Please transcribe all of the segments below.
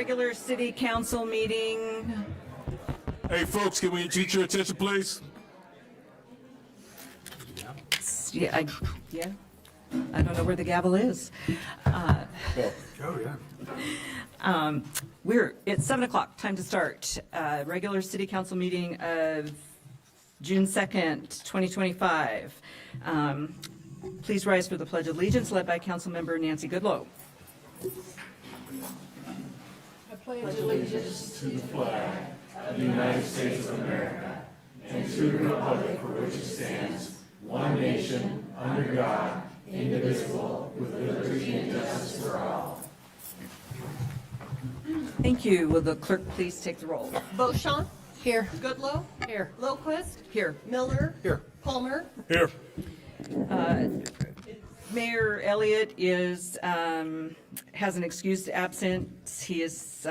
regular city council meeting. Hey, folks, can we get your attention, please? Yeah, I don't know where the gavel is. It's 7 o'clock, time to start. Regular city council meeting of June 2nd, 2025. Please rise for the Pledge of Allegiance led by Councilmember Nancy Goodloe. I pledge allegiance to the flag of the United States of America and to the republic for which it stands, one nation, under God, indivisible, with liberty and justice for all. Thank you. Will the clerk please take the roll? Beauchamp. Here. Goodloe. Here. Lowquist. Here. Miller. Here. Palmer. Here. Mayor Elliott has an excused absence. He is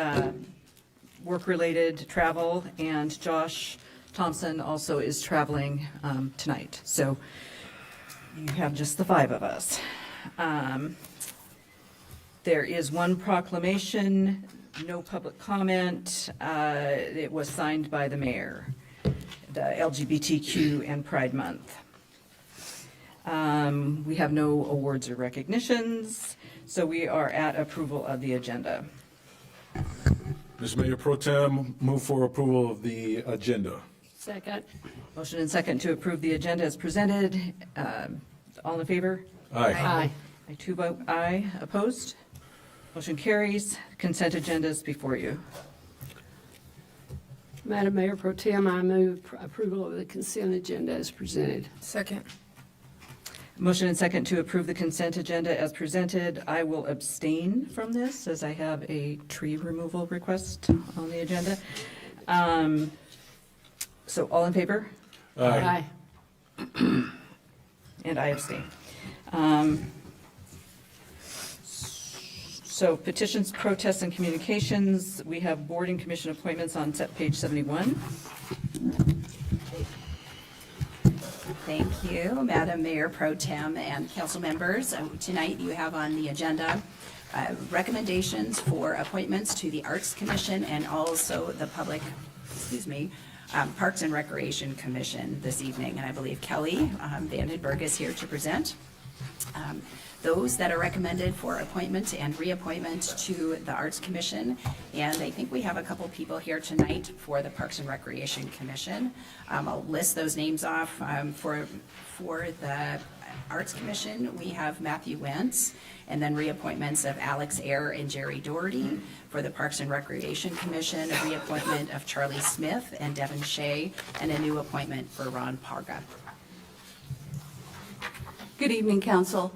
work-related travel, and Josh Thompson also is traveling tonight. So you have just the five of us. There is one proclamation, no public comment. It was signed by the mayor, the LGBTQ and Pride Month. We have no awards or recognitions, so we are at approval of the agenda. Mr. Mayor Pro Tem, move for approval of the agenda. Second. Motion and second to approve the agenda as presented. All in favor? Aye. Aye. I too vote aye. Opposed? Motion carries. Consent agenda is before you. Madam Mayor Pro Tem, I move approval of the consent agenda as presented. Second. Motion and second to approve the consent agenda as presented. I will abstain from this as I have a tree removal request on the agenda. So all in favor? Aye. And I abstain. So petitions, protests, and communications, we have board and commission appointments on page 71. Thank you, Madam Mayor Pro Tem and council members. Tonight you have on the agenda recommendations for appointments to the Arts Commission and also the Parks and Recreation Commission this evening. And I believe Kelly Vandenberg is here to present. Those that are recommended for appointment and reappointment to the Arts Commission. And I think we have a couple people here tonight for the Parks and Recreation Commission. I'll list those names off. For the Arts Commission, we have Matthew Wentz, and then reappointments of Alex Ayre and Jerry Doherty. For the Parks and Recreation Commission, a reappointment of Charlie Smith and Devin Shea, and a new appointment for Ron Parga. Good evening, Council.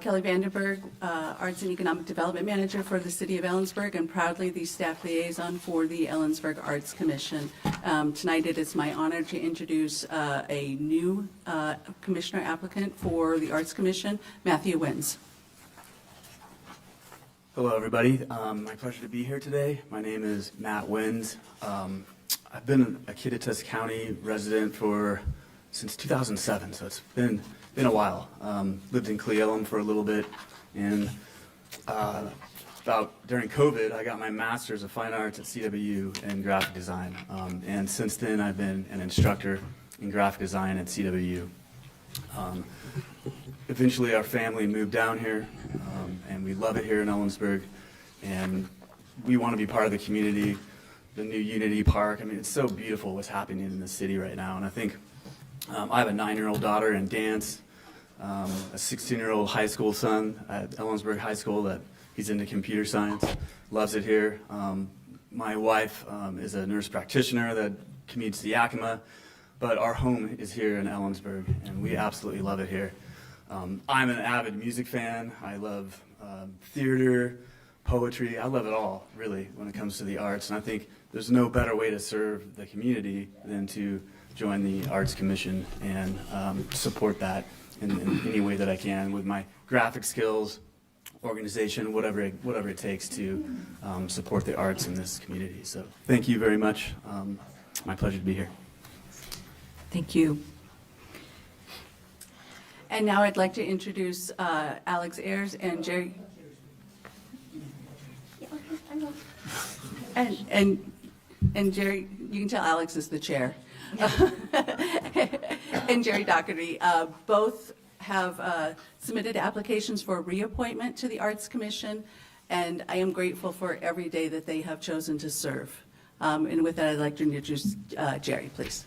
Kelly Vandenberg, Arts and Economic Development Manager for the City of Ellensburg, and proudly the staff liaison for the Ellensburg Arts Commission. Tonight it is my honor to introduce a new commissioner applicant for the Arts Commission, Matthew Wins. Hello, everybody. My pleasure to be here today. My name is Matt Wins. I've been a Kittitas County resident since 2007, so it's been a while. Lived in Cle Elum for a little bit, and during COVID, I got my Master's of Fine Arts at CWU in graphic design. And since then, I've been an instructor in graphic design at CWU. Eventually, our family moved down here, and we love it here in Ellensburg, and we want to be part of the community, the new Unity Park. I mean, it's so beautiful what's happening in the city right now, and I think I have a 9-year-old daughter in dance, a 16-year-old high school son at Ellensburg High School that he's into computer science, loves it here. My wife is a nurse practitioner that commutes to Yakima, but our home is here in Ellensburg, and we absolutely love it here. I'm an avid music fan. I love theater, poetry. I love it all, really, when it comes to the arts, and I think there's no better way to serve the community than to join the Arts Commission and support that in any way that I can with my graphic skills, organization, whatever it takes to support the arts in this community. So thank you very much. My pleasure to be here. Thank you. And now I'd like to introduce Alex Ayres and Jerry. And Jerry, you can tell Alex is the chair. And Jerry Doherty, both have submitted applications for reappointment to the Arts Commission, and I am grateful for every day that they have chosen to serve. And with that, I'd like to introduce Jerry, please.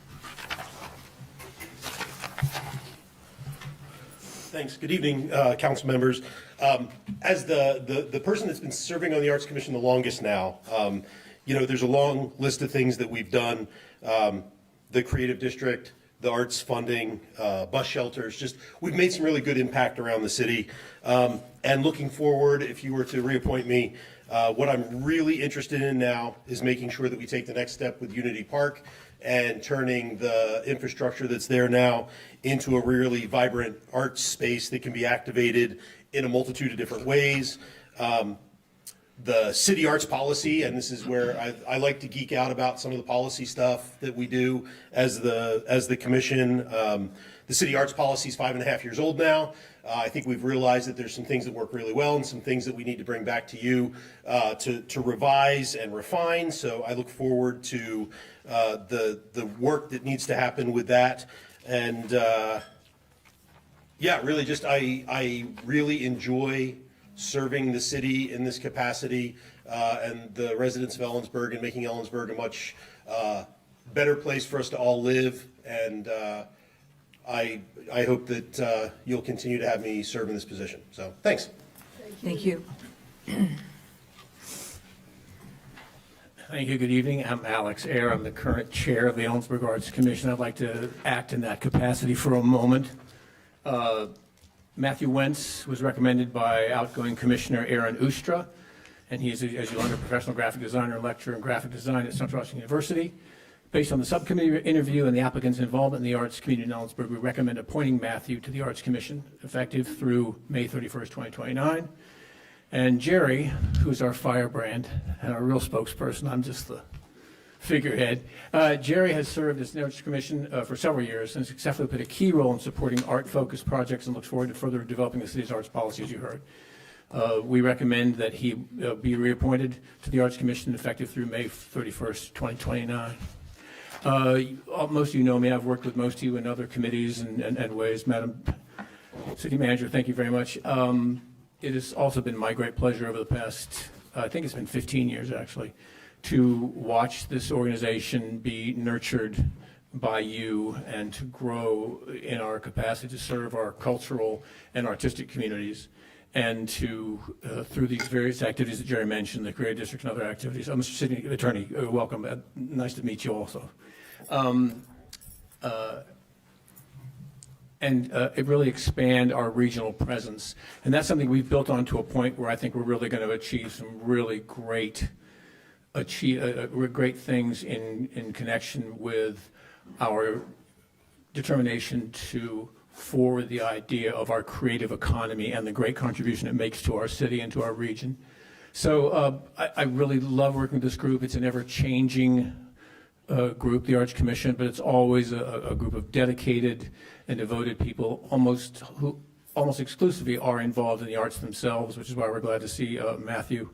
Thanks. Good evening, council members. As the person that's been serving on the Arts Commission the longest now, there's a long list of things that we've done. The Creative District, the arts funding, bus shelters, we've made some really good impact around the city. And looking forward, if you were to reappoint me, what I'm really interested in now is making sure that we take the next step with Unity Park and turning the infrastructure that's there now into a really vibrant arts space that can be activated in a multitude of different ways. The city arts policy, and this is where I like to geek out about some of the policy stuff that we do as the commission. The city arts policy is 5.5 years old now. I think we've realized that there's some things that work really well and some things that we need to bring back to you to revise and refine. So I look forward to the work that needs to happen with that. And really I really enjoy serving the city in this capacity and the residents of Ellensburg and making Ellensburg a much better place for us to all live. And I hope that you'll continue to have me serve in this position. So thanks. Thank you. Thank you. Good evening. I'm Alex Ayer. I'm the current chair of the Ellensburg Arts Commission. I'd like to act in that capacity for a moment. Matthew Wentz was recommended by outgoing Commissioner Aaron Ustra, and he's, as you learned, a professional graphic designer and lecturer in graphic design at Central Washington University. Based on the subcommittee interview and the applicant's involvement in the arts community in Ellensburg, we recommend appointing Matthew to the Arts Commission, effective through May 31st, 2029. And Jerry, who's our firebrand and our real spokesperson, I'm just the figurehead. Jerry has served as the Arts Commission for several years and successfully played a key role in supporting art-focused projects and looks forward to further developing the city's arts policy, as you heard. We recommend that he be reappointed to the Arts Commission effective through May 31st, 2029. Most of you know me. I've worked with most of you in other committees and ways. Madam City Manager, thank you very much. It has also been my great pleasure over the past, I think it's been 15 years actually, to watch this organization be nurtured by you and to grow in our capacity to serve our cultural and artistic communities, and to, through these various activities that Jerry mentioned, the Creative District and other activities. Mr. City Attorney, welcome. Nice to meet you also. It really expand our regional presence. And that's something we've built on to a point where I think we're really going to achieve some really great things in connection with our determination to forward the idea of our creative economy and the great contribution it makes to our city and to our region. So I really love working with this group. It's an ever-changing group, the Arts Commission, but it's always a group of dedicated and devoted people, who almost exclusively are involved in the arts themselves, which is why we're glad to see Matthew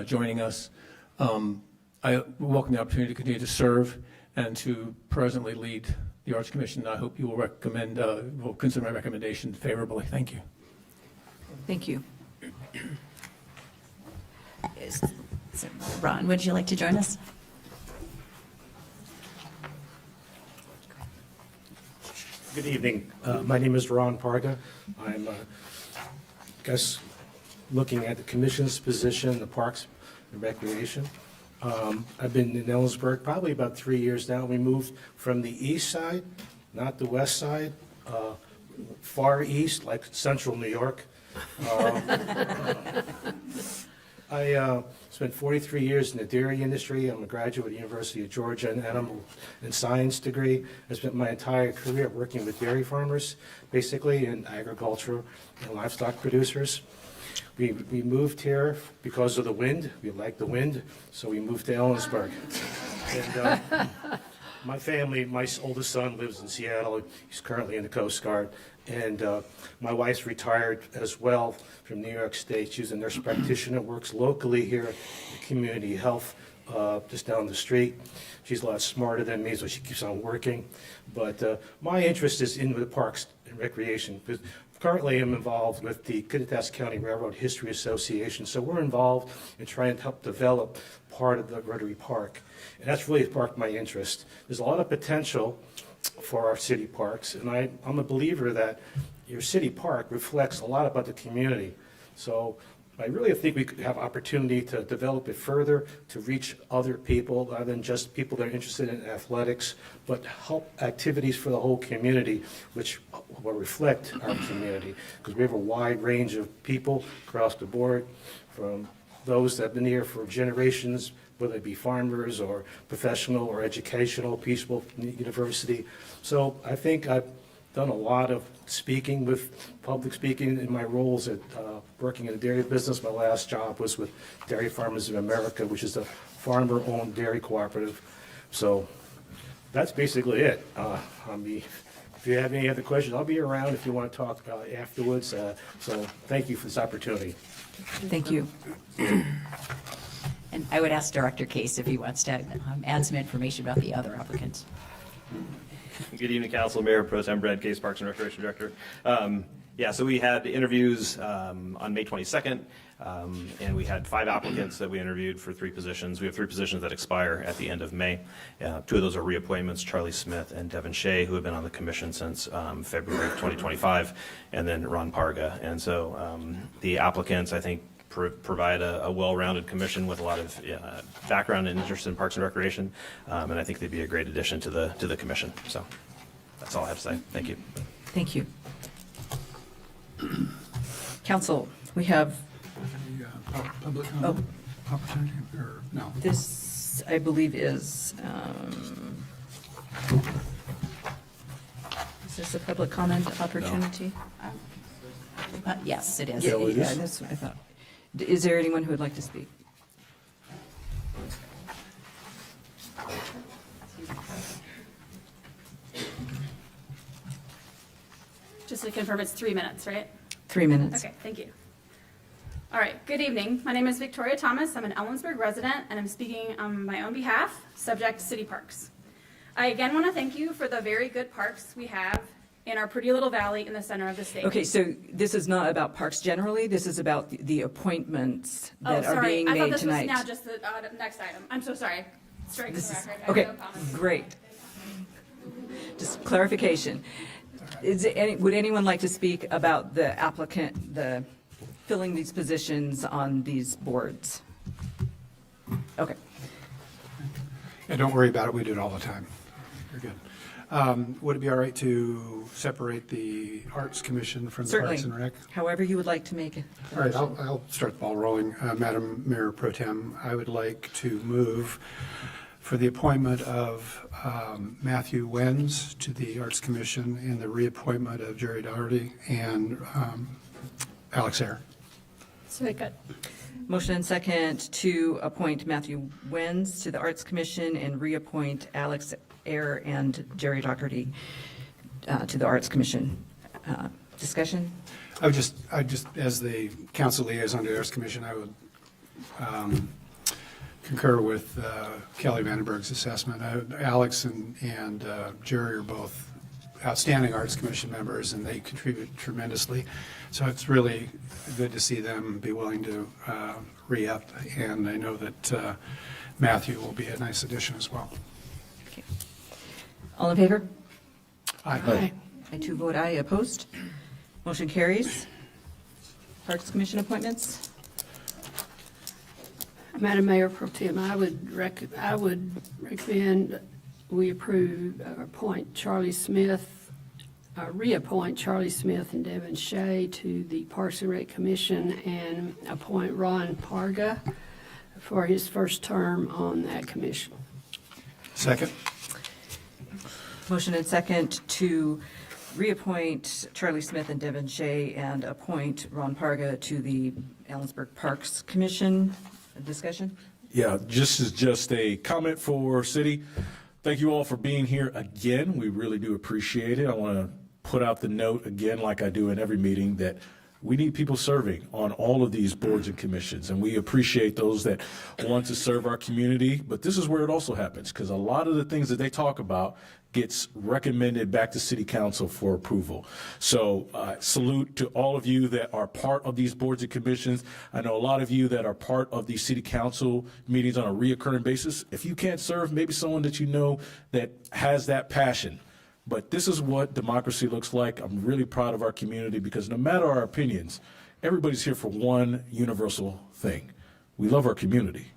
joining us. I welcome the opportunity to continue to serve and to presently lead the Arts Commission. I hope you will consider my recommendation favorably. Thank you. Thank you. So, Ron, would you like to join us? Good evening. My name is Ron Parga. I'm, looking at the commission's position, the Parks and Recreation. I've been in Ellensburg probably about 3 years now. We moved from the east side, not the west side, far east, like central New York. I spent 43 years in the dairy industry. I'm a graduate of the University of Georgia, an animal and science degree. I spent my entire career working with dairy farmers, basically, and agriculture and livestock producers. We moved here because of the wind. We like the wind, so we moved to Ellensburg. And my family, my oldest son lives in Seattle. He's currently in the Coast Guard. And my wife's retired as well from New York State. She's a nurse practitioner, works locally here in community health just down the street. She's a lot smarter than me, so she keeps on working. But my interest is in the parks and recreation. Currently, I'm involved with the Kittitas County Railroad History Association, so we're involved in trying to help develop part of the Rotary Park. And that's really sparked my interest. There's a lot of potential for our city parks, and I'm a believer that your city park reflects a lot about the community. So I really think we could have opportunity to develop it further, to reach other people other than just people that are interested in athletics, but help activities for the whole community, which will reflect our community. Because we have a wide range of people across the board, from those that have been here for generations, whether it be farmers or professional or educational, Peaceful University. So I think I've done a lot of speaking public speaking in my roles at working in the dairy business. My last job was with Dairy Farmers of America, which is a farmer-owned dairy cooperative. So that's basically it. If you have any other questions, I'll be around if you want to talk afterwards. So thank you for this opportunity. Thank you. And I would ask Director Case if he wants to add some information about the other applicants. Good evening, Council. Mayor Pro Tem Brad Case, Parks and Recreation Director. So we had interviews on May 22nd, and we had 5 applicants that we interviewed for 3 positions. We have 3 positions that expire at the end of May. 2 of those are reappointments, Charlie Smith and Devin Shea, who have been on the commission since February of 2025, and then Ron Parga. And so the applicants, I think, provide a well-rounded commission with a lot of background and interest in parks and recreation, and I think they'd be a great addition to the commission. So that's all I have to say. Thank you. Thank you. Council, we have Public comment opportunity, or no? this, I believe, is this a public comment opportunity? Yes, it is. Yeah, that's what I thought. Is there anyone who would like to speak? Just to confirm, it's 3 minutes, right? 3 minutes. Okay, thank you. All right, good evening. My name is Victoria Thomas. I'm an Ellensburg resident, and I'm speaking on my own behalf, subject to city parks. I again want to thank you for the very good parks we have in our pretty little valley in the center of the state. Okay, so this is not about parks generally, this is about the appointments that are being I thought made this tonight. was now just the next item. I'm so sorry. Strike the This is- record. I Okay, have no comments. great. Just clarification. Would anyone like to speak about the applicant, filling these positions on these boards? Okay. Yeah, don't worry about it, we do it all the time. You're good. Would it be all right to separate the Arts Commission from the Certainly. Parks and Rec? However you would like to make it. All right, I'll start the ball rolling. Madam Mayor Pro Tem, I would like to move for the appointment of Matthew Wenz to the Arts Commission and the reappointment of Jerry Doherty and Alex Ayer. Second. Motion and second to appoint Matthew Wenz to the Arts Commission and reappoint Alex Ayer and Jerry Doherty to the Arts Commission. Discussion? I just, as the council liaison to the Arts Commission, I would concur with Kelly Vandenberg's assessment. Alex and Jerry are both outstanding Arts Commission members, and they contribute tremendously. So it's really good to see them be willing to re-up, and I know that Matthew will be a nice addition as well. Okay. All in favor? Aye. I too vote aye. Opposed? Motion carries. Parks Commission appointments? Madam Mayor Pro Tem, I would recommend we approve, appoint Charlie Smith, reappoint Charlie Smith and Devin Shea to the Parks and Rec Commission and appoint Ron Parga for his first term on that commission. Second? Motion and second to reappoint Charlie Smith and Devin Shea and appoint Ron Parga to the Ellensburg Parks Commission. Discussion? Yeah, just a comment for city. Thank you all for being here again. We really do appreciate it. I want to put out the note again, like I do in every meeting, that We need people serving on all of these boards and commissions, and we appreciate those that want to serve our community. But this is where it also happens, because a lot of the things that they talk about gets recommended back to City Council for approval. So salute to all of you that are part of these boards and commissions. I know a lot of you that are part of these City Council meetings on a reoccurring basis. If you can't serve, maybe someone that you know that has that passion. But this is what democracy looks like. I'm really proud of our community because no matter our opinions, everybody's here for one universal thing. We love our community,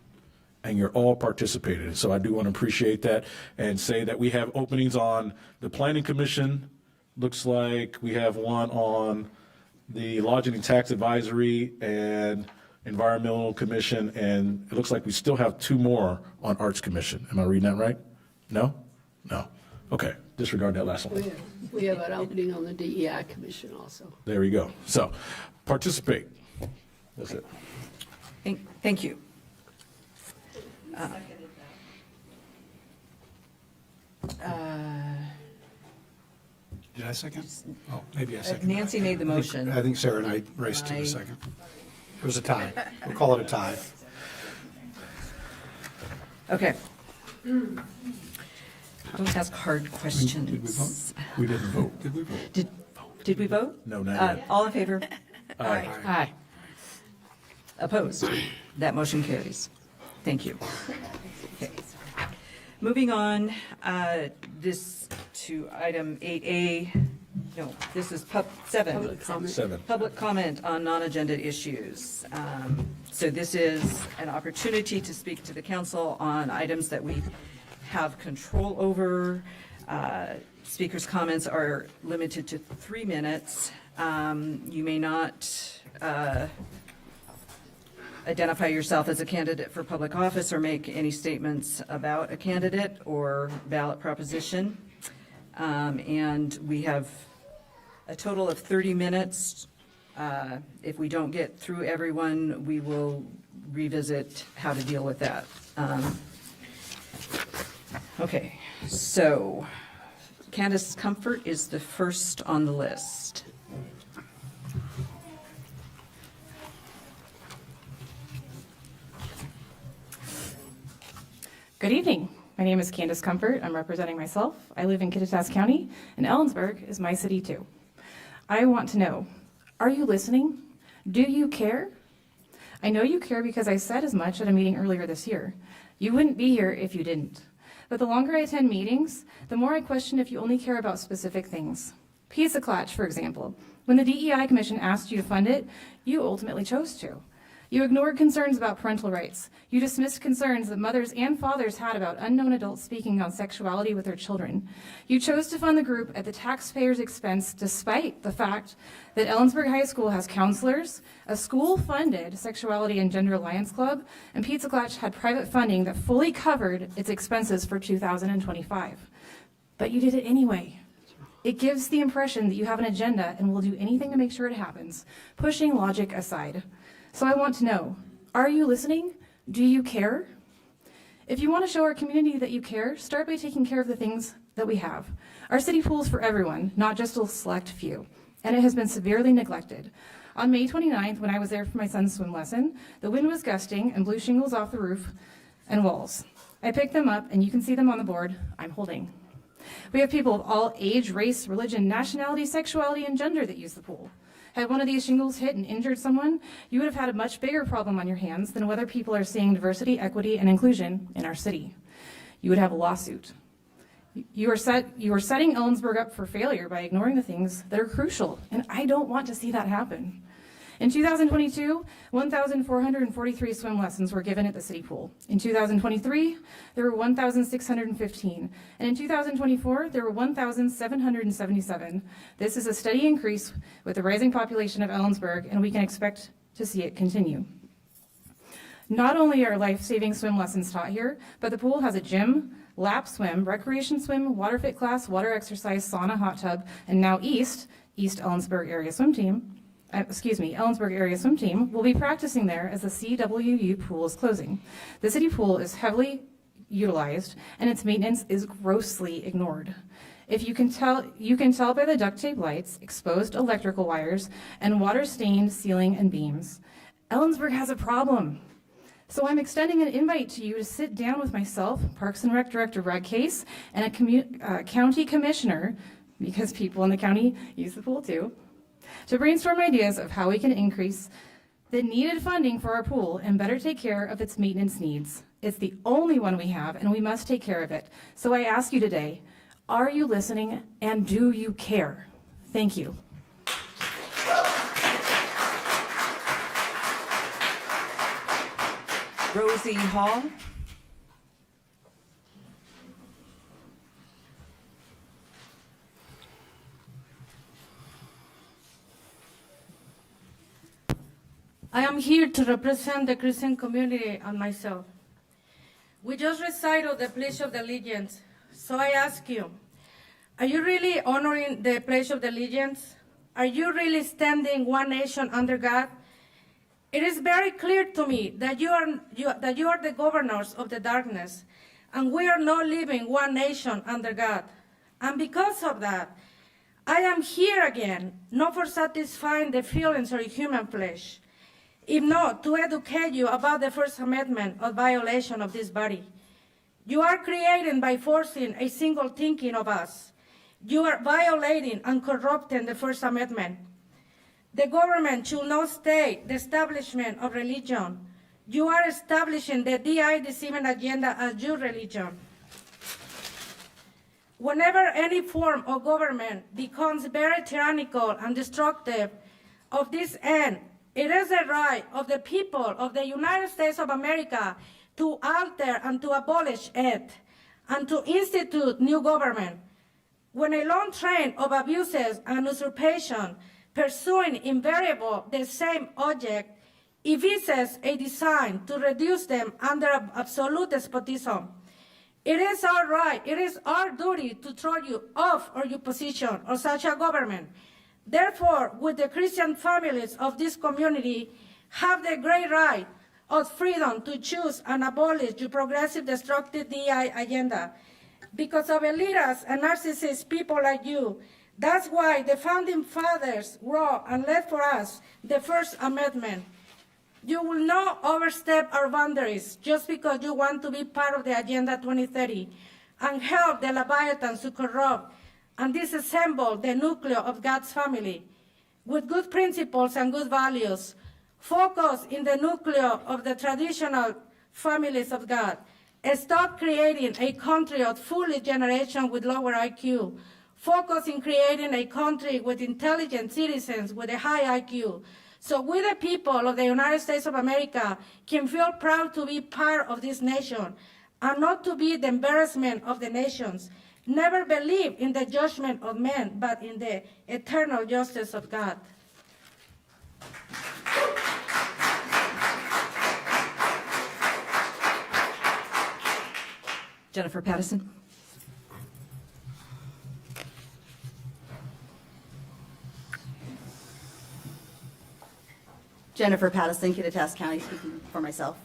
and you're all participating. So I do want to appreciate that and say that we have openings on the Planning Commission. Looks like we have one on the Lodging and Tax Advisory and Environmental Commission, and it looks like we still have 2 more on Arts Commission. Am I reading that right? No? No. Okay, disregard that last one. We have an opening on the DEI Commission also. There we go. So participate. That's it. Thank you. Did I second? Oh, maybe I seconded. Nancy made the motion. I think Sarah and I raced to the second. It was a tie. We'll call it a tie. Okay. Don't ask hard questions. Did we vote? We didn't vote. Did we vote? Did we vote? No, not yet. All in favor? Aye. Opposed? That motion carries. Thank you. Okay. Moving on, this to item 8A, no, this is 7. Public comment. 7. Public comment on non-agenda issues. So this is an opportunity to speak to the council on items that we have control over. Speakers' comments are limited to 3 minutes. You may not identify yourself as a candidate for public office or make any statements about a candidate or ballot proposition. And we have a total of 30 minutes. If we don't get through everyone, we will revisit how to deal with that. Okay, so Candace Comfort is the first on the list. Good evening. My name is Candace Comfort. I'm representing myself. I live in Kittitas County, and Ellensburg is my city too. I want to know, are you listening? Do you care? I know you care because I said as much at a meeting earlier this year. You wouldn't be here if you didn't. But the longer I attend meetings, the more I question if you only care about specific things. Pizza Clutch, for example. When the DEI Commission asked you to fund it, you ultimately chose to. You ignored concerns about parental rights. You dismissed concerns that mothers and fathers had about unknown adults speaking on sexuality with their children. You chose to fund the group at the taxpayers' expense despite the fact that Ellensburg High School has counselors, a school-funded Sexuality and Gender Alliance Club, and Pizza Clutch had private funding that fully covered its expenses for 2025. But you did it anyway. It gives the impression that you have an agenda and will do anything to make sure it happens, pushing logic aside. So I want to know, are you listening? Do you care? If you want to show our community that you care, start by taking care of the things that we have. Our city pool is for everyone, not just a select few, and it has been severely neglected. On May 29th, when I was there for my son's swim lesson, the wind was gusting and blew shingles off the roof and walls. I picked them up, and you can see them on the board I'm holding. We have people of all age, race, religion, nationality, sexuality, and gender that use the pool. Had one of these shingles hit and injured someone, you would have had a much bigger problem on your hands than whether people are seeing diversity, equity, and inclusion in our city. You would have a lawsuit. You are setting Ellensburg up for failure by ignoring the things that are crucial, and I don't want to see that happen. In 2022, 1,443 swim lessons were given at the city pool. In 2023, there were 1,615. And in 2024, there were 1,777. This is a steady increase with the rising population of Ellensburg, and we can expect to see it continue. Not only are life-saving swim lessons taught here, but the pool has a gym, lap swim, recreation swim, water fit class, water exercise, sauna, hot tub, and now East Ellensburg Area Swim Team, Ellensburg Area Swim Team will be practicing there as the CWU pool is closing. The city pool is heavily utilized and its maintenance is grossly ignored. If you can tell by the duct tape lights, exposed electrical wires, and water-stained ceiling and beams. Ellensburg has a problem. So I'm extending an invite to you to sit down with myself, Parks and Rec Director Brad Case, and a county commissioner, because people in the county use the pool too, to brainstorm ideas of how we can increase the needed funding for our pool and better take care of its maintenance needs. It's the only one we have, and we must take care of it. So I ask you today, are you listening, and do you care? Thank you. Rosie Hall. I am here to represent the Christian community and myself. We just recited the Pledge of Allegiance, so I ask you, are you really honoring the Pledge of Allegiance? Are you really standing one nation under God? It is very clear to me that you are the governors of the darkness, and we are not living one nation under God. And because of that, I am here again, not for satisfying the feelings of human flesh, if not to educate you about the First Amendment of violation of this body. You are creating by forcing a single thinking of us. You are violating and corrupting the First Amendment. The government should not state the establishment of religion. You are establishing the DI deceiving agenda as your religion. Whenever any form of government becomes very tyrannical and destructive of this end, it is the right of the people of the United States of America to alter and to abolish it and to institute new government. When a long train of abuses and usurpation pursuing invariable the same object evinces a design to reduce them under absolute despotism, it is our right, it is our duty to throw you off of your position or such a government. Therefore, would the Christian families of this community have the great right of freedom to choose and abolish your progressive destructive DI agenda. Because of elitists and narcissist people like you, that's why the founding fathers wrote and led for us the First Amendment. You will not overstep our boundaries just because you want to be part of the Agenda 2030 and help the Leviathans to corrupt and disassemble the nucleus of God's family. With good principles and good values, focus in the nucleus of the traditional families of God. Stop creating a country of foolish generation with lower IQ. Focus in creating a country with intelligent citizens with a high IQ. So we, the people of the United States of America, can feel proud to be part of this nation and not to be the embarrassment of the nations. Never believe in the judgment of men, but in the eternal justice of God. Jennifer Pattison. Jennifer Pattison, Kittitas County, speaking for myself.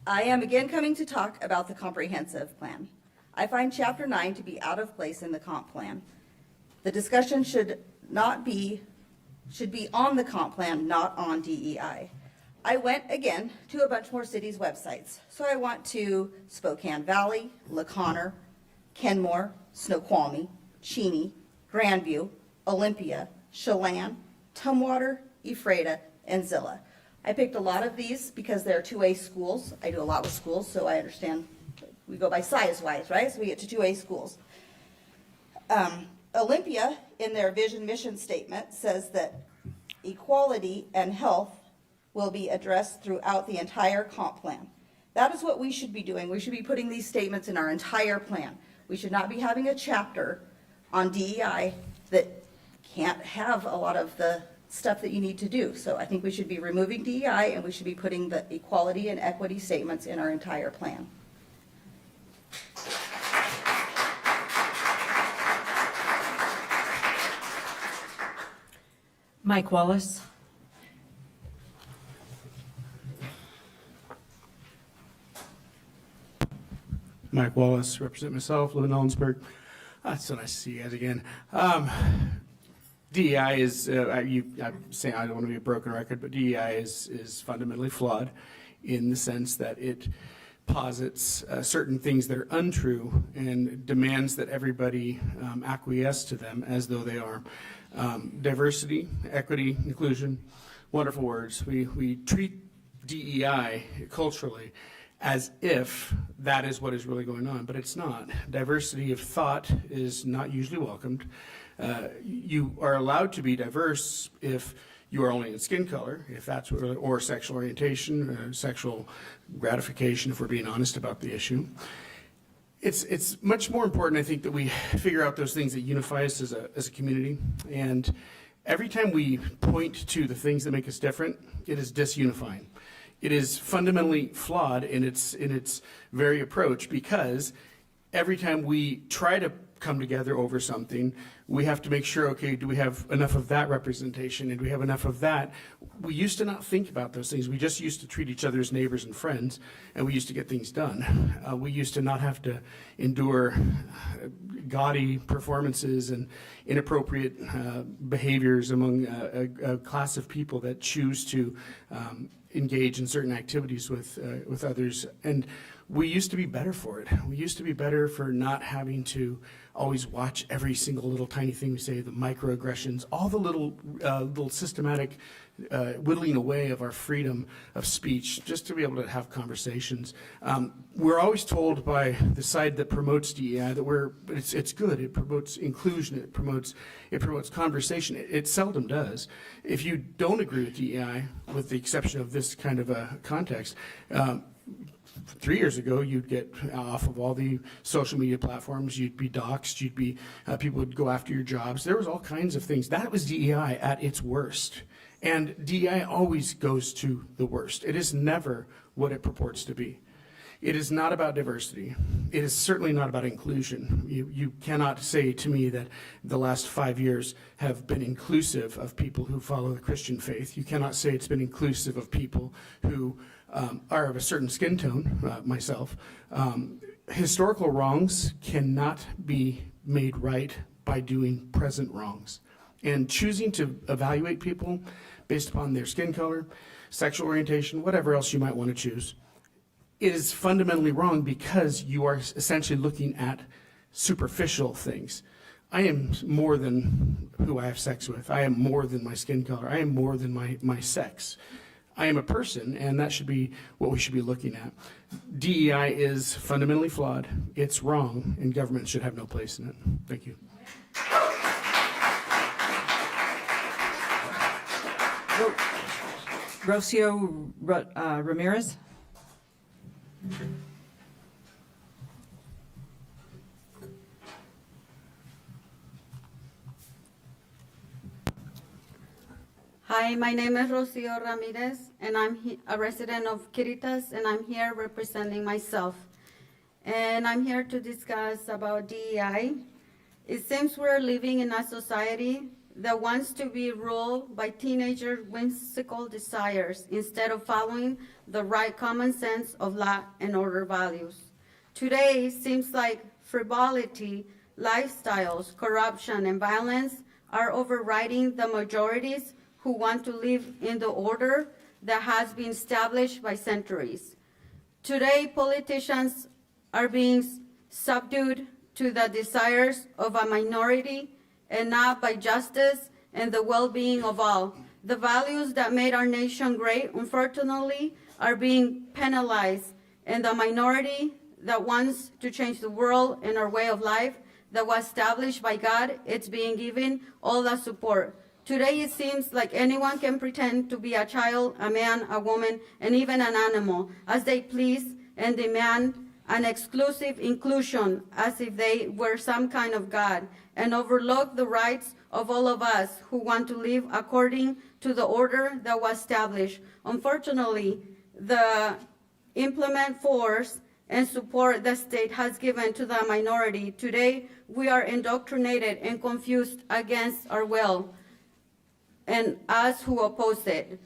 I am again coming to talk about the comprehensive plan. I find Chapter 9 to be out of place in the comp plan. The discussion should be on the comp plan, not on DEI. I went again to a bunch more cities' websites. So I went to Spokane Valley, LaConner, Kenmore, Snoqualmie, Cheney, Grandview, Olympia, Chelan, Tumwater, Ephrata, and Zillah. I picked a lot of these because they're 2A schools. I do a lot with schools, so I understand we go by size-wise, right? So we get to 2A schools. Olympia, in their vision mission statement, says that equality and health will be addressed throughout the entire comp plan. That is what we should be doing. We should be putting these statements in our entire plan. We should not be having a chapter on DEI that can't have a lot of the stuff that you need to do. So I think we should be removing DEI and we should be putting the equality and equity statements in our entire plan. Mike Wallace. Mike Wallace, represent myself, live in Ellensburg. So nice to see you guys again. DEI is, I'm saying I don't want to be a broken record, but DEI is fundamentally flawed in the sense that it posits certain things that are untrue and demands that everybody acquiesce to them as though they are. Diversity, equity, inclusion, wonderful words. We treat DEI culturally as if that is what is really going on, but it's not. Diversity of thought is not usually welcomed. You are allowed to be diverse if you are only in skin color, if that's what, or sexual orientation, sexual gratification, if we're being honest about the issue. It's much more important, I think, that we figure out those things that unify us as a community. And every time we point to the things that make us different, it is disunifying. It is fundamentally flawed in its very approach, because every time we try to come together over something, we have to make sure, okay, do we have enough of that representation, and do we have enough of that? We used to not think about those things. We just used to treat each other as neighbors and friends, and we used to get things done. We used to not have to endure gaudy performances and inappropriate behaviors among a class of people that choose to engage in certain activities with others. And we used to be better for it. We used to be better for not having to always watch every single little tiny thing we say, the microaggressions, all the little systematic whittling away of our freedom of speech, just to be able to have conversations. We're always told by the side that promotes DEI that it's good. It promotes inclusion. It promotes conversation. It seldom does. If you don't agree with DEI, with the exception of this kind of a context, 3 years ago, you'd get off of all the social media platforms. You'd be doxxed. People would go after your jobs. There was all kinds of things. That was DEI at its worst. And DEI always goes to the worst. It is never what it purports to be. It is not about diversity. It is certainly not about inclusion. You cannot say to me that the last 5 years have been inclusive of people who follow the Christian faith. You cannot say it's been inclusive of people who are of a certain skin tone, myself. Historical wrongs cannot be made right by doing present wrongs. And choosing to evaluate people based upon their skin color, sexual orientation, whatever else you might want to choose, is fundamentally wrong, because you are essentially looking at superficial things. I am more than who I have sex with. I am more than my skin color. I am more than my sex. I am a person, and that should be what we should be looking at. DEI is fundamentally flawed. It's wrong, and government should have no place in it. Thank you. Rocio Ramirez. Hi, my name is Rocio Ramirez, and I'm a resident of Kittitas, and I'm here representing myself. And I'm here to discuss about DEI. It seems we're living in a society that wants to be ruled by teenager whimsical desires instead of following the right common sense of law and order values. Today seems like frivolity, lifestyles, corruption, and violence are overriding the majorities who want to live in the order that has been established by centuries. Today, politicians are being subdued to the desires of a minority and not by justice and the well-being of all. The values that made our nation great, unfortunately, are being penalized, and the minority that wants to change the world and our way of life that was established by God, it's being given all the support. Today it seems like anyone can pretend to be a child, a man, a woman, and even an animal as they please, and demand an exclusive inclusion as if they were some kind of God, and overlook the rights of all of us who want to live according to the order that was established. Unfortunately, the implement force and support the state has given to the minority. Today, we are indoctrinated and confused against our will, and us who oppose it.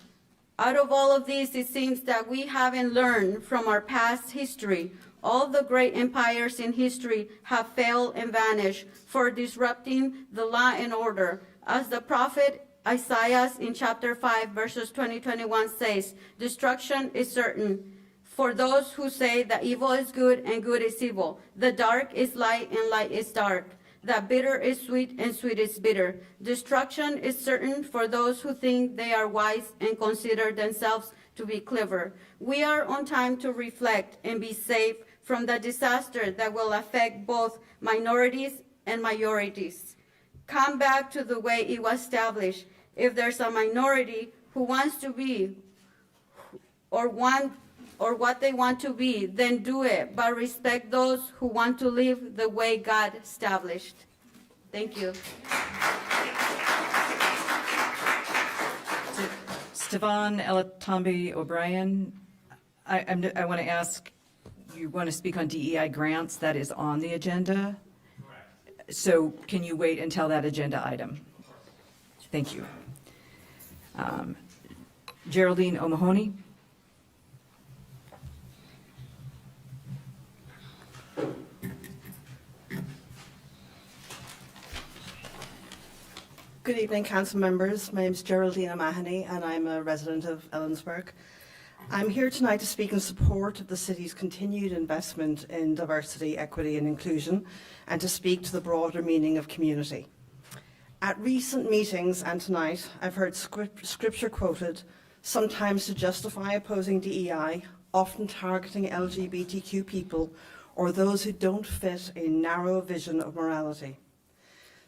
Out of all of this, it seems that we haven't learned from our past history All the great empires in history have failed and vanished for disrupting the law and order. As the prophet Isaiah in chapter 5, verses 20-21 says, destruction is certain for those who say that evil is good and good is evil. The dark is light and light is dark. That bitter is sweet and sweet is bitter. Destruction is certain for those who think they are wise and consider themselves to be clever. We are on time to reflect and be safe from the disaster that will affect both minorities and majorities. Come back to the way it was established. If there's a minority who wants to be or what they want to be, then do it, but respect those who want to live the way God established. Thank you. Stevan Elatombi O'Brien, I want to ask, you want to speak on DEI grants? That is on the agenda? Correct. So can you wait until that agenda item? Thank you. Geraldine O'Mahony. Good evening, council members. My name is Geraldine O'Mahony and I'm a resident of Ellensburg. I'm here tonight to speak in support of the city's continued investment in diversity, equity and inclusion, and to speak to the broader meaning of community. At recent meetings and tonight, I've heard scripture quoted, sometimes to justify opposing DEI, often targeting LGBTQ people or those who don't fit a narrow vision of morality.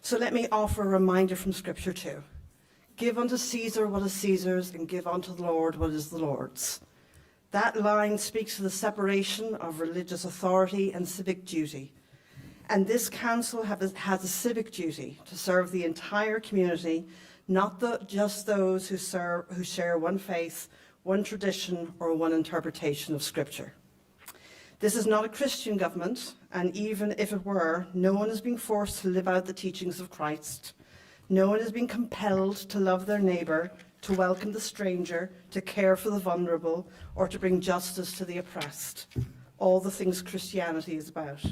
So let me offer a reminder from Scripture too. Give unto Caesar what is Caesar's, and give unto the Lord what is the Lord's. That line speaks to the separation of religious authority and civic duty. And this council has a civic duty to serve the entire community, not just those who share one faith, one tradition, or one interpretation of Scripture. This is not a Christian government, and even if it were, no one is being forced to live out the teachings of Christ. No one is being compelled to love their neighbour, to welcome the stranger, to care for the vulnerable, or to bring justice to the oppressed. All the things Christianity is about.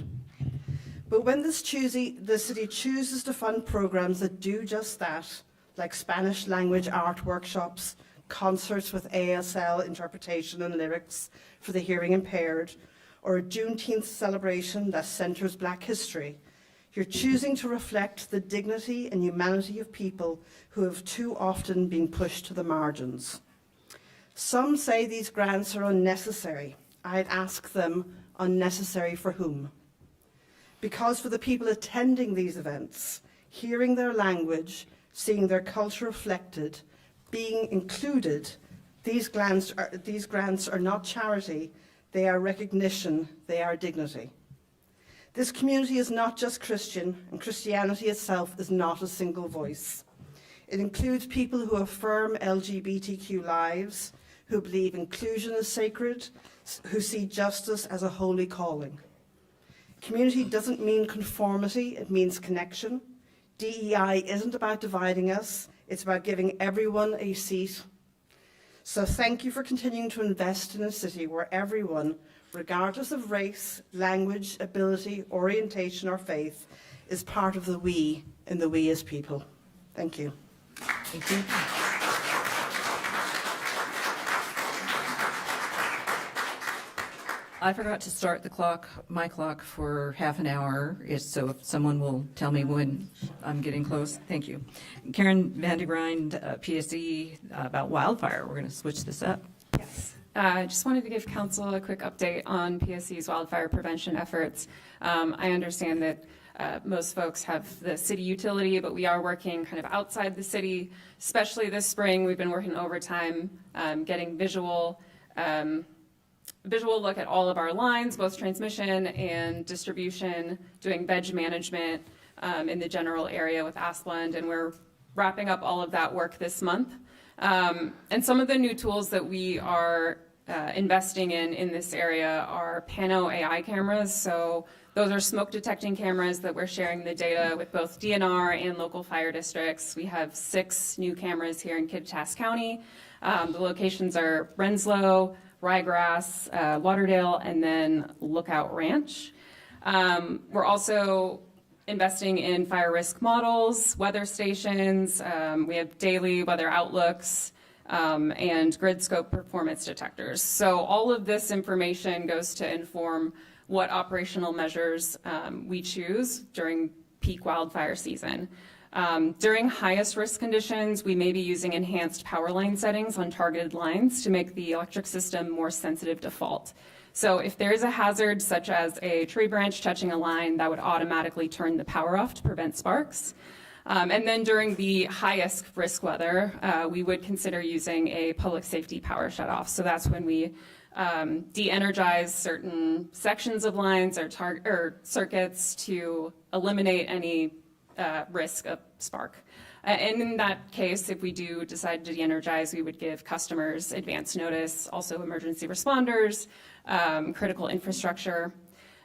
But when the city chooses to fund programs that do just that, like Spanish language art workshops, concerts with ASL interpretation and lyrics for the hearing impaired, or a Juneteenth celebration that centres Black history, you're choosing to reflect the dignity and humanity of people who have too often been pushed to the margins. Some say these grants are unnecessary. I'd ask them, unnecessary for whom? Because for the people attending these events, hearing their language, seeing their culture reflected, being included, these grants are not charity. They are recognition, they are dignity. This community is not just Christian, and Christianity itself is not a single voice. It includes people who affirm LGBTQ lives, who believe inclusion is sacred, who see justice as a holy calling. Community doesn't mean conformity, it means connection. DEI isn't about dividing us, it's about giving everyone a seat. So thank you for continuing to invest in a city where everyone, regardless of race, language, ability, orientation, or faith, is part of the we in the we as people. Thank you. Thank you. I forgot to start the clock, my clock, for half an hour, so if someone will tell me when I'm getting close. Thank you. Karen Vandegrind, PSE, about wildfire. We're going to switch this up. Yes. I just wanted to give council a quick update on PSE's wildfire prevention efforts. I understand that most folks have the city utility, but we are working kind of outside the city, especially this spring. We've been working overtime, getting visual look at all of our lines, both transmission and distribution, doing veg management in the general area with Asplund, and we're wrapping up all of that work this month. And some of the new tools that we are investing in this area are Pano AI cameras. So those are smoke detecting cameras that we're sharing the data with both DNR and local fire districts. We have 6 new cameras here in Kittitas County. The locations are Renslow, Ryegrass, Lauderdale, and then Lookout Ranch. We're also investing in fire risk models, weather stations. We have daily weather outlooks, and grid scope performance detectors. So all of this information goes to inform what operational measures we choose during peak wildfire season. During highest risk conditions, we may be using enhanced power line settings on targeted lines to make the electric system more sensitive to fault. So if there is a hazard such as a tree branch touching a line, that would automatically turn the power off to prevent sparks. And then during the highest risk weather, we would consider using a public safety power shutoff. So that's when we de-energize certain sections of lines or circuits to eliminate any risk of spark. And in that case, if we do decide to de-energize, we would give customers advance notice, also emergency responders, critical infrastructure.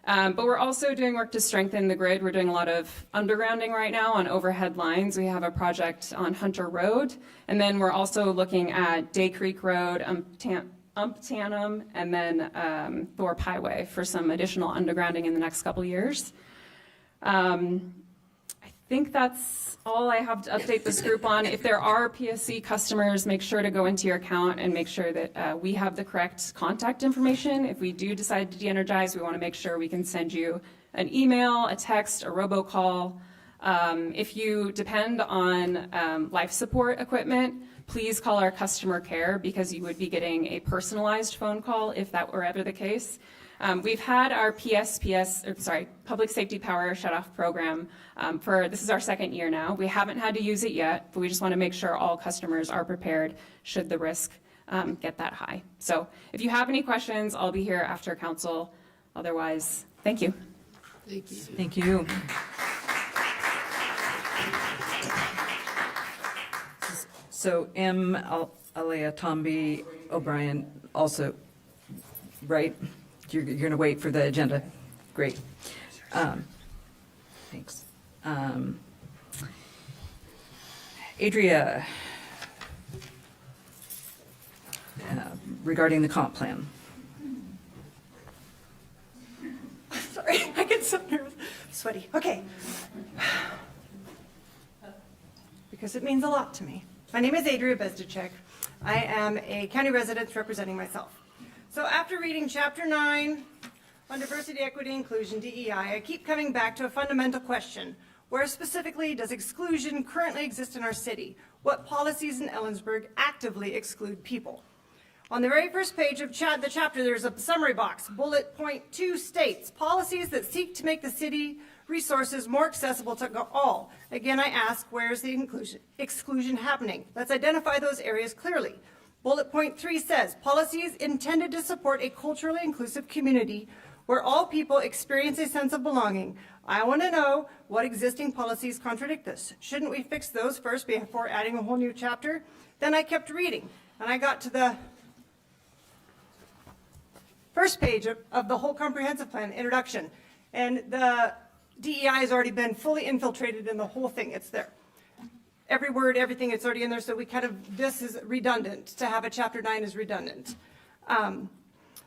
But we're also doing work to strengthen the grid. We're doing a lot of undergrounding right now on overhead lines. We have a project on Hunter Road, and then we're also looking at Day Creek Road, Umptanum, and then Thorpe Highway for some additional undergrounding in the next couple years. I think that's all I have to update this group on. If there are PSC customers, make sure to go into your account and make sure that we have the correct contact information. If we do decide to de-energize, we want to make sure we can send you an email, a text, a robocall. If you depend on life support equipment, please call our customer care because you would be getting a personalized phone call if that were ever the case. We've had our Public Safety Power Shutoff program this is our second year now. We haven't had to use it yet, but we just want to make sure all customers are prepared should the risk get that high. So if you have any questions, I'll be here after council. Otherwise, thank you. Thank you. Thank you. So Alea Tomby O'Brien also, right? You're going to wait for the agenda. Great. Thanks. Adria, regarding the comp plan. Sorry, I get so nervous. Sweaty. Okay. Because it means a lot to me. My name is Adria Bezdacek. I am a county resident representing myself. So after reading Chapter 9 on Diversity, Equity, Inclusion, DEI, I keep coming back to a fundamental question. Where specifically does exclusion currently exist in our city? What policies in Ellensburg actively exclude people? On the very first page of the chapter, there's a summary box. Bullet point 2 states, policies that seek to make the city resources more accessible to all. Again, I ask, where is the exclusion happening? Let's identify those areas clearly. Bullet point 3 says, policies intended to support a culturally inclusive community where all people experience a sense of belonging. I want to know what existing policies contradict this. Shouldn't we fix those first before adding a whole new chapter? Then I kept reading, and I got to the first page of the whole comprehensive plan, introduction. And the DEI has already been fully infiltrated in the whole thing. It's there. Every word, everything, it's already in there, so this is redundant. To have a Chapter 9 is redundant.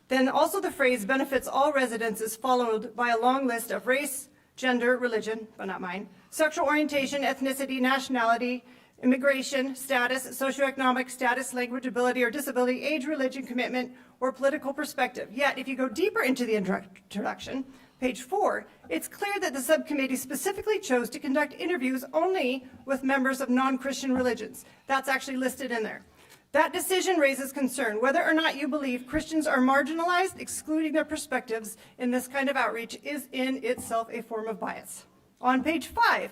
Then also the phrase benefits all residents is followed by a long list of race, gender, religion, but not mine, sexual orientation, ethnicity, nationality, immigration, status, socioeconomic status, language, ability or disability, age, religion, commitment, or political perspective. Yet, if you go deeper into the introduction, page 4, it's clear that the subcommittee specifically chose to conduct interviews only with members of non-Christian religions. That's actually listed in there. That decision raises concern. Whether or not you believe Christians are marginalized, excluding their perspectives in this kind of outreach is in itself a form of bias. On page 5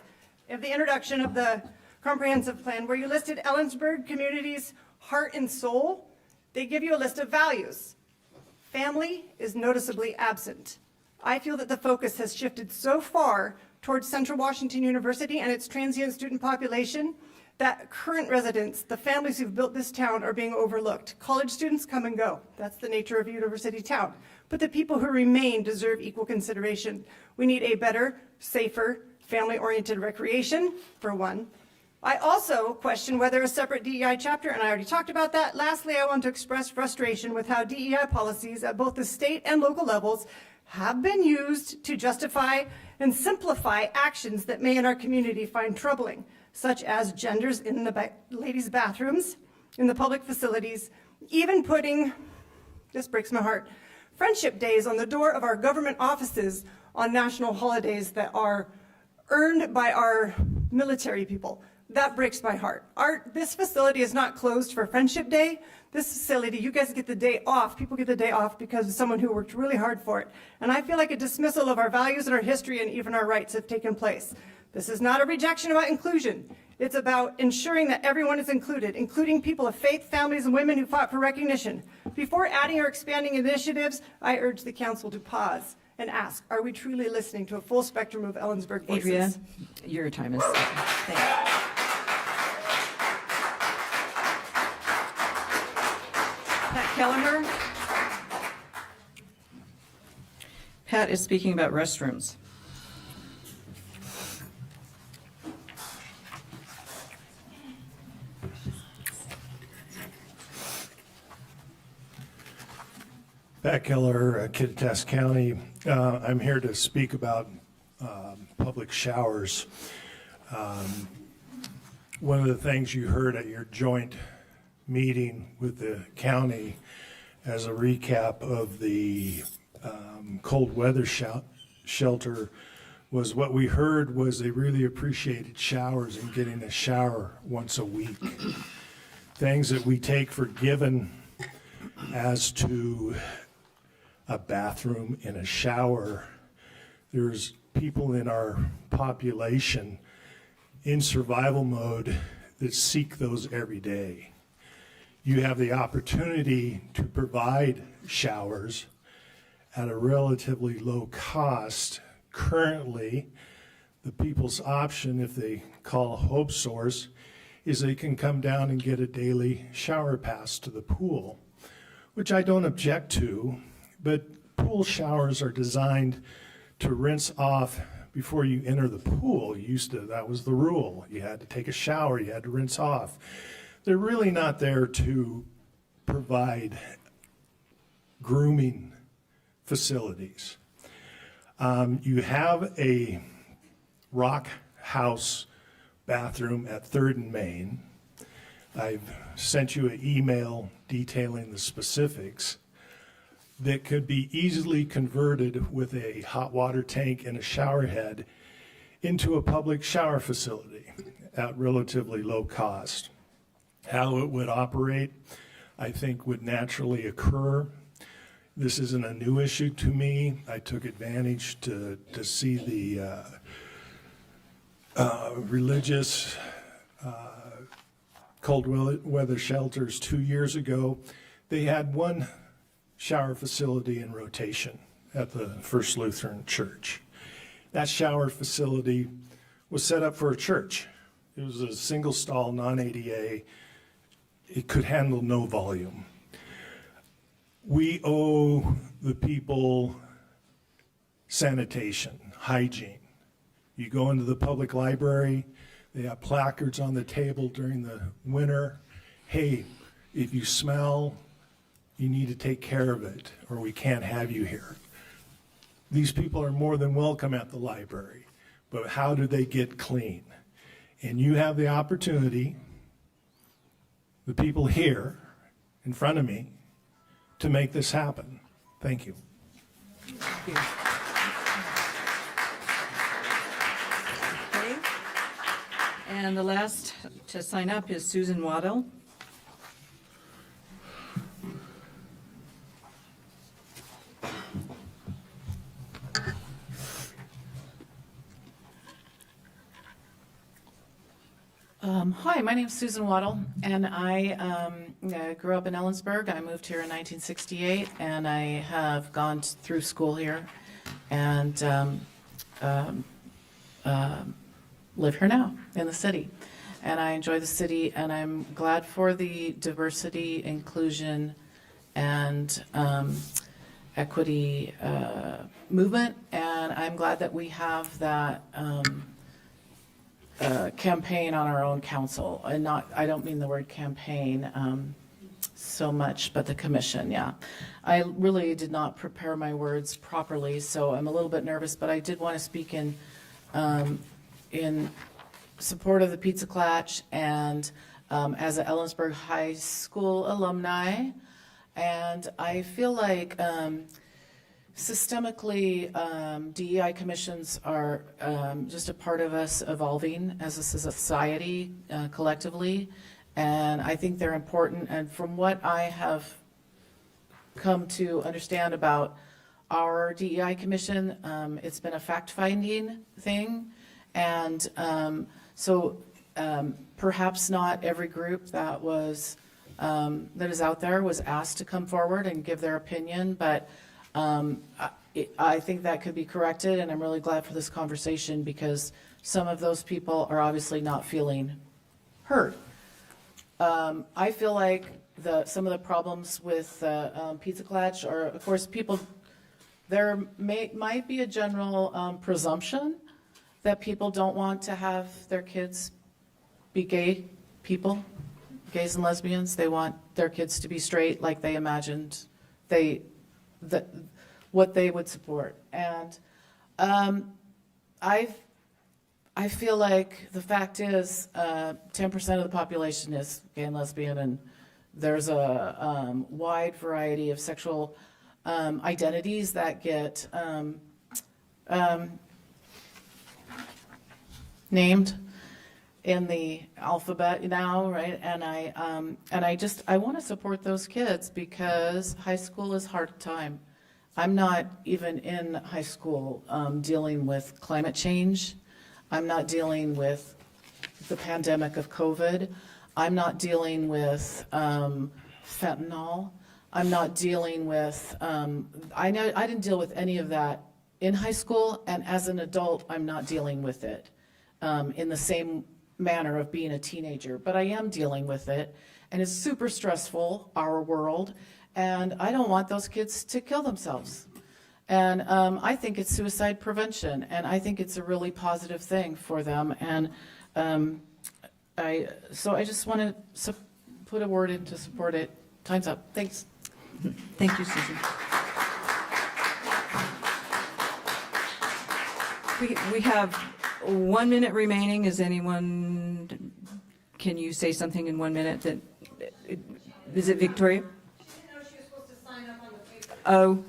of the introduction of the comprehensive plan, where you listed Ellensburg community's heart and soul, they give you a list of values. Family is noticeably absent. I feel that the focus has shifted so far towards Central Washington University and its transient student population that current residents, the families who've built this town, are being overlooked. College students come and go. That's the nature of a university town. But the people who remain deserve equal consideration. We need a better, safer, family-oriented recreation, for one, I also question whether a separate DEI chapter, and I already talked about that. Lastly, I want to express frustration with how DEI policies at both the state and local levels have been used to justify and simplify actions that may in our community find troubling, such as genders in the ladies' bathrooms, in the public facilities, even putting, this breaks my heart, friendship days on the door of our government offices on national holidays that are earned by our military people. That breaks my heart. This facility is not closed for Friendship Day. This facility, you guys get the day off. People get the day off because of someone who worked really hard for it. And I feel like a dismissal of our values and our history and even our rights have taken place. This is not a rejection about inclusion. It's about ensuring that everyone is included, including people of faith, families, and women who fought for recognition. Before adding or expanding initiatives, I urge the council to pause and ask, are we truly listening to a full spectrum of Ellensburg voices? Adria, your time is up. Thanks. Pat Kelleher. Pat is speaking about restrooms. Pat Keller, Kittitas County. I'm here to speak about public showers. One of the things you heard at your joint meeting with the county as a recap of the cold weather shelter was what we heard was they really appreciated showers and getting a shower once a week. Things that we take for given as to a bathroom and a shower. There's people in our population in survival mode that seek those every day. You have the opportunity to provide showers at a relatively low cost. Currently, the people's option, if they call Hope Source, is they can come down and get a daily shower pass to the pool, which I don't object to. But pool showers are designed to rinse off before you enter the pool. That was the rule. You had to take a shower, you had to rinse off. They're really not there to provide grooming facilities. You have a rock house bathroom at 3rd and Main. I've sent you an email detailing the specifics that could be easily converted with a hot water tank and a shower head into a public shower facility at relatively low cost. How it would operate, I think, would naturally occur. This isn't a new issue to me. I took advantage to see the religious cold weather shelters 2 years ago. They had one shower facility in rotation at the First Lutheran Church. That shower facility was set up for a church. It was a single stall, non-ADA. It could handle no volume. We owe the people sanitation, hygiene. You go into the public library, they have placards on the table during the winter. Hey, if you smell, you need to take care of it, or we can't have you here. These people are more than welcome at the library, but how do they get clean? And you have the opportunity, the people here in front of me, to make this happen. Thank you. Thank you. Okay. And the last to sign up is Susan Waddell. Hi, my name's Susan Waddle, and I grew up in Ellensburg. I moved here in 1968, and I have gone through school here and live here now in the city. And I enjoy the city, and I'm glad for the diversity, inclusion, and equity movement, and I'm glad that we have that campaign on our own council, and I don't mean the word campaign so much, but the commission, yeah. I really did not prepare my words properly, so I'm a little bit nervous, but I did want to speak in support of the Pizza Clatch and as an Ellensburg High School alumni. And I feel like systemically, DEI commissions are just a part of us evolving as a society collectively, and I think they're important. And from what I have come to understand about our DEI commission, it's been a fact-finding thing, and so perhaps not every group that is out there was asked to come forward and give their opinion, but I think that could be corrected, and I'm really glad for this conversation because some of those people are obviously not feeling heard. I feel like some of the problems with Pizza Clatch are, of course, there might be a general presumption that people don't want to have their kids be gay people, gays and lesbians. They want their kids to be straight like they imagined what they would support. And I feel like the fact is 10% of the population is gay and lesbian, and there's a wide variety of sexual identities that get named in the alphabet now, right? And I want to support those kids because high school is hard time. I'm not even in high school dealing with climate change. I'm not dealing with the pandemic of COVID. I'm not dealing with fentanyl. I'm not dealing with, I didn't deal with any of that in high school, and as an adult, I'm not dealing with it in the same manner of being a teenager, but I am dealing with it, and it's super stressful, our world, and I don't want those kids to kill themselves. And I think it's suicide prevention, and I think it's a really positive thing for them. And I just want to put a word in to support it. Time's up. Thanks. Thank you, Susan. We have 1 minute remaining. Can you say something in 1 minute? Is it Victoria? Oh.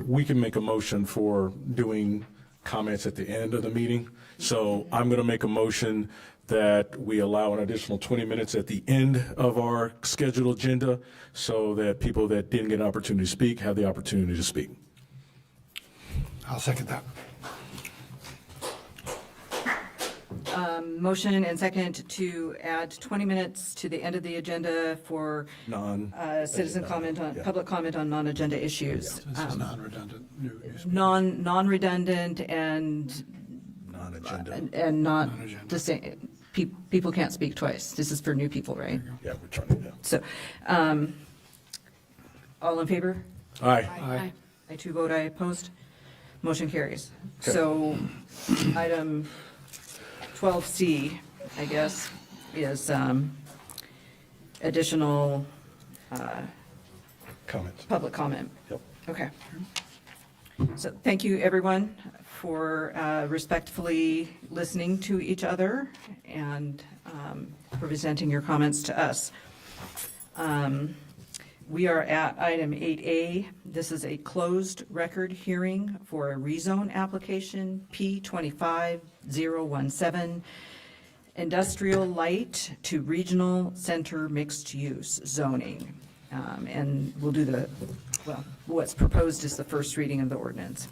We can make a motion for doing comments at the end of the meeting. So I'm going to make a motion that we allow an additional 20 minutes at the end of our scheduled agenda so that people that didn't get an opportunity to speak have the opportunity to speak. I'll second that. Motion and second to add 20 minutes to the end of the agenda for citizen comment on, public comment on non-agenda issues. This is non-redundant. Non-redundant and non-agenda. And not the same. People can't speak twice. This is for new people, right? Yeah, we're trying to do that. So, all in favor? Aye. Aye. I too vote aye. Opposed? Motion carries. Okay. So, item 12C, I guess, is additional comments. Public comment. Yep. Okay. So thank you, everyone, for respectfully listening to each other and for presenting your comments to us. We are at item 8A. This is a closed record hearing for a rezone application, P25017, industrial light to regional center mixed use zoning. And we'll do what's proposed is the first reading of the ordinance.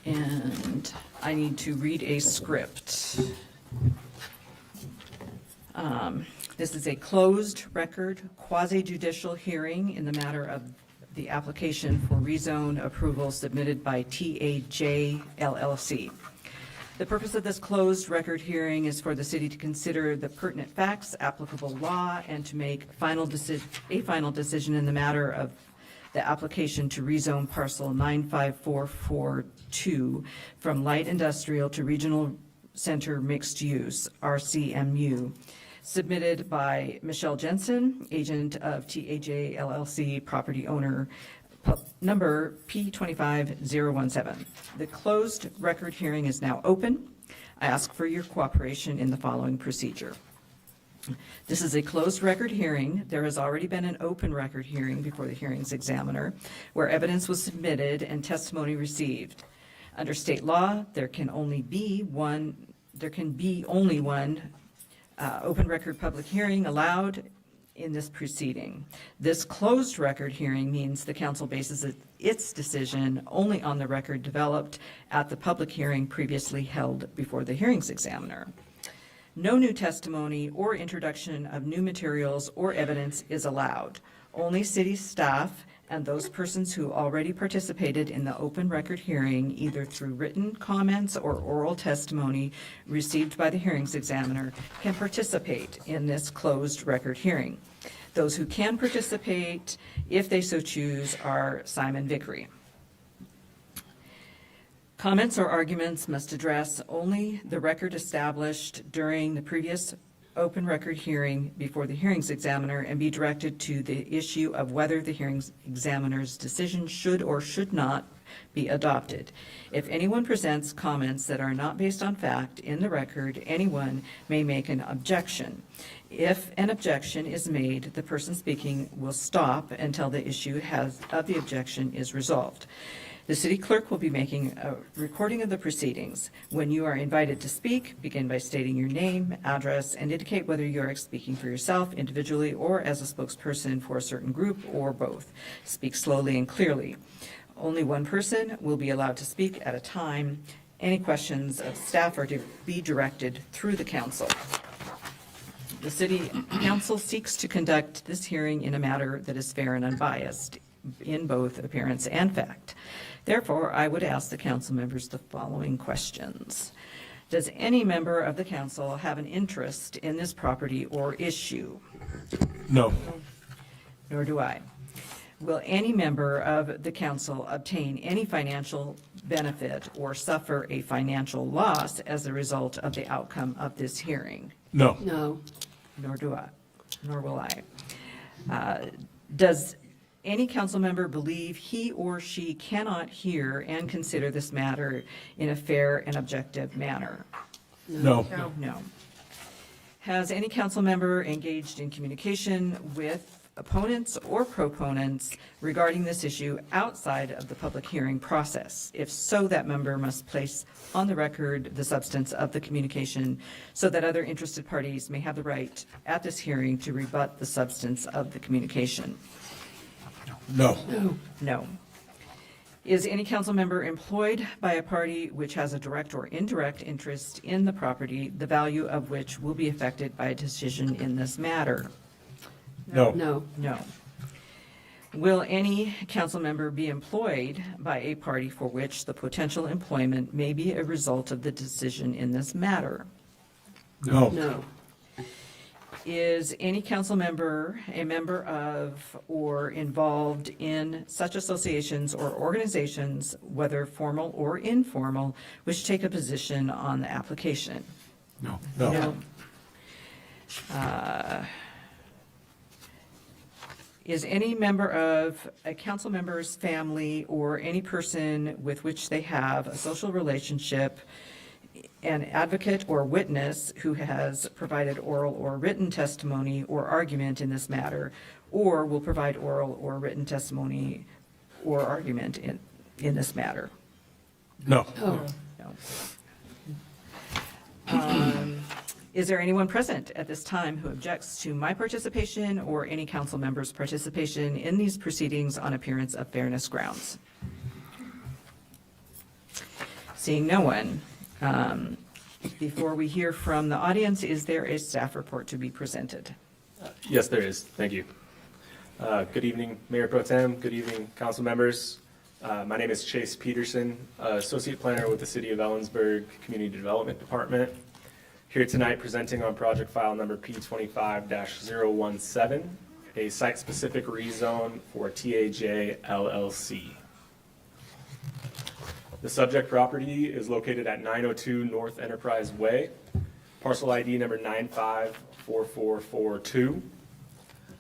And I need to read a script. This is a closed record quasi-judicial hearing in the matter of the application for rezone approval submitted by TAJ LLC. The purpose of this closed record hearing is for the city to consider the pertinent facts, applicable law, and to make a final decision in the matter of the application to rezone parcel 95442 from light industrial to regional center mixed use, RCMU, submitted by Michelle Jensen, agent of TAJ LLC, property owner, number P25017. The closed record hearing is now open. I ask for your cooperation in the following procedure. This is a closed record hearing. There has already been an open record hearing before the hearings examiner where evidence was submitted and testimony received. Under state law, there can be only one open record public hearing allowed in this proceeding. This closed record hearing means the council bases its decision only on the record developed at the public hearing previously held before the hearings examiner. No new testimony or introduction of new materials or evidence is allowed. Only city staff and those persons who already participated in the open record hearing, either through written comments or oral testimony received by the hearings examiner, can participate in this closed record hearing. Those who can participate, if they so choose, are Simon Vickery. Comments or arguments must address only the record established during the previous open record hearing before the hearings examiner and be directed to the issue of whether the hearings examiner's decision should or should not be adopted. If anyone presents comments that are not based on fact in the record, anyone may make an objection. If an objection is made, the person speaking will stop until the issue of the objection is resolved. The city clerk will be making a recording of the proceedings. When you are invited to speak, begin by stating your name, address, and indicate whether you are speaking for yourself individually or as a spokesperson for a certain group or both. Speak slowly and clearly. Only one person will be allowed to speak at a time. Any questions of staff are to be directed through the council. The city council seeks to conduct this hearing in a manner that is fair and unbiased in both appearance and fact. Therefore, I would ask the council members the following questions. Does any member of the council have an interest in this property or issue? No. Nor do I. Will any member of the council obtain any financial benefit or suffer a financial loss as a result of the outcome of this hearing? No. No. Nor do I. Nor will I. Does any council member believe he or she cannot hear and consider this matter in a fair and objective manner? No. No. Has any council member engaged in communication with opponents or proponents regarding this issue outside of the public hearing process? If so, that member must place on the record the substance of the communication so that other interested parties may have the right at this hearing to rebut the substance of the communication. No. No. Is any council member employed by a party which has a direct or indirect interest in the property, the value of which will be affected by a decision in this matter? No. No. No. Will any council member be employed by a party for which the potential employment may be a result of the decision in this matter? No. No. Is any council member a member of or involved in such associations or organizations, whether formal or informal, which take a position on the application? No. No. Is any member of a council member's family or any person with which they have a social relationship an advocate or witness who has provided oral or written testimony or argument in this matter, or will provide oral or written testimony or argument in this matter? No. Oh. No. Is there anyone present at this time who objects to my participation or any council member's participation in these proceedings on appearance of fairness grounds? Seeing no one, before we hear from the audience, is there a staff report to be presented? Yes, there is. Thank you. Good evening, Mayor Pro Tem. Good evening, council members. My name is Chase Peterson, Associate Planner with the City of Ellensburg Community Development Department. Here tonight presenting on project file number P25-017 a site-specific rezone for TAJ LLC. The subject property is located at 902 North Enterprise Way, parcel ID number 954442.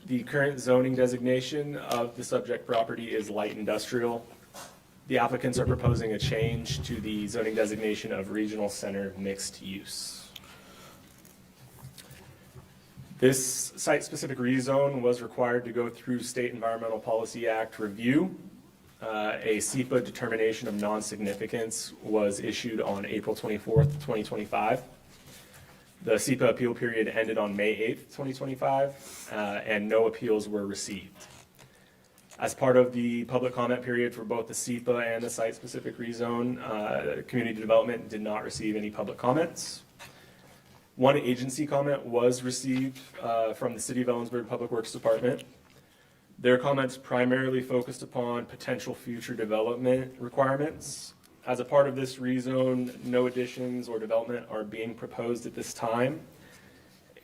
The current zoning designation of the subject property is light industrial. The applicants are proposing a change to the zoning designation of regional center mixed use. This site-specific rezone was required to go through State Environmental Policy Act review. A SEPA determination of non-significance was issued on April 24th, 2025. The SEPA appeal period ended on May 8th, 2025, and no appeals were received. As part of the public comment period for both the SEPA and the site-specific rezone, community development did not receive any public comments. One agency comment was received from the City of Ellensburg Public Works Department. Their comments primarily focused upon potential future development requirements. As a part of this rezone, no additions or development are being proposed at this time.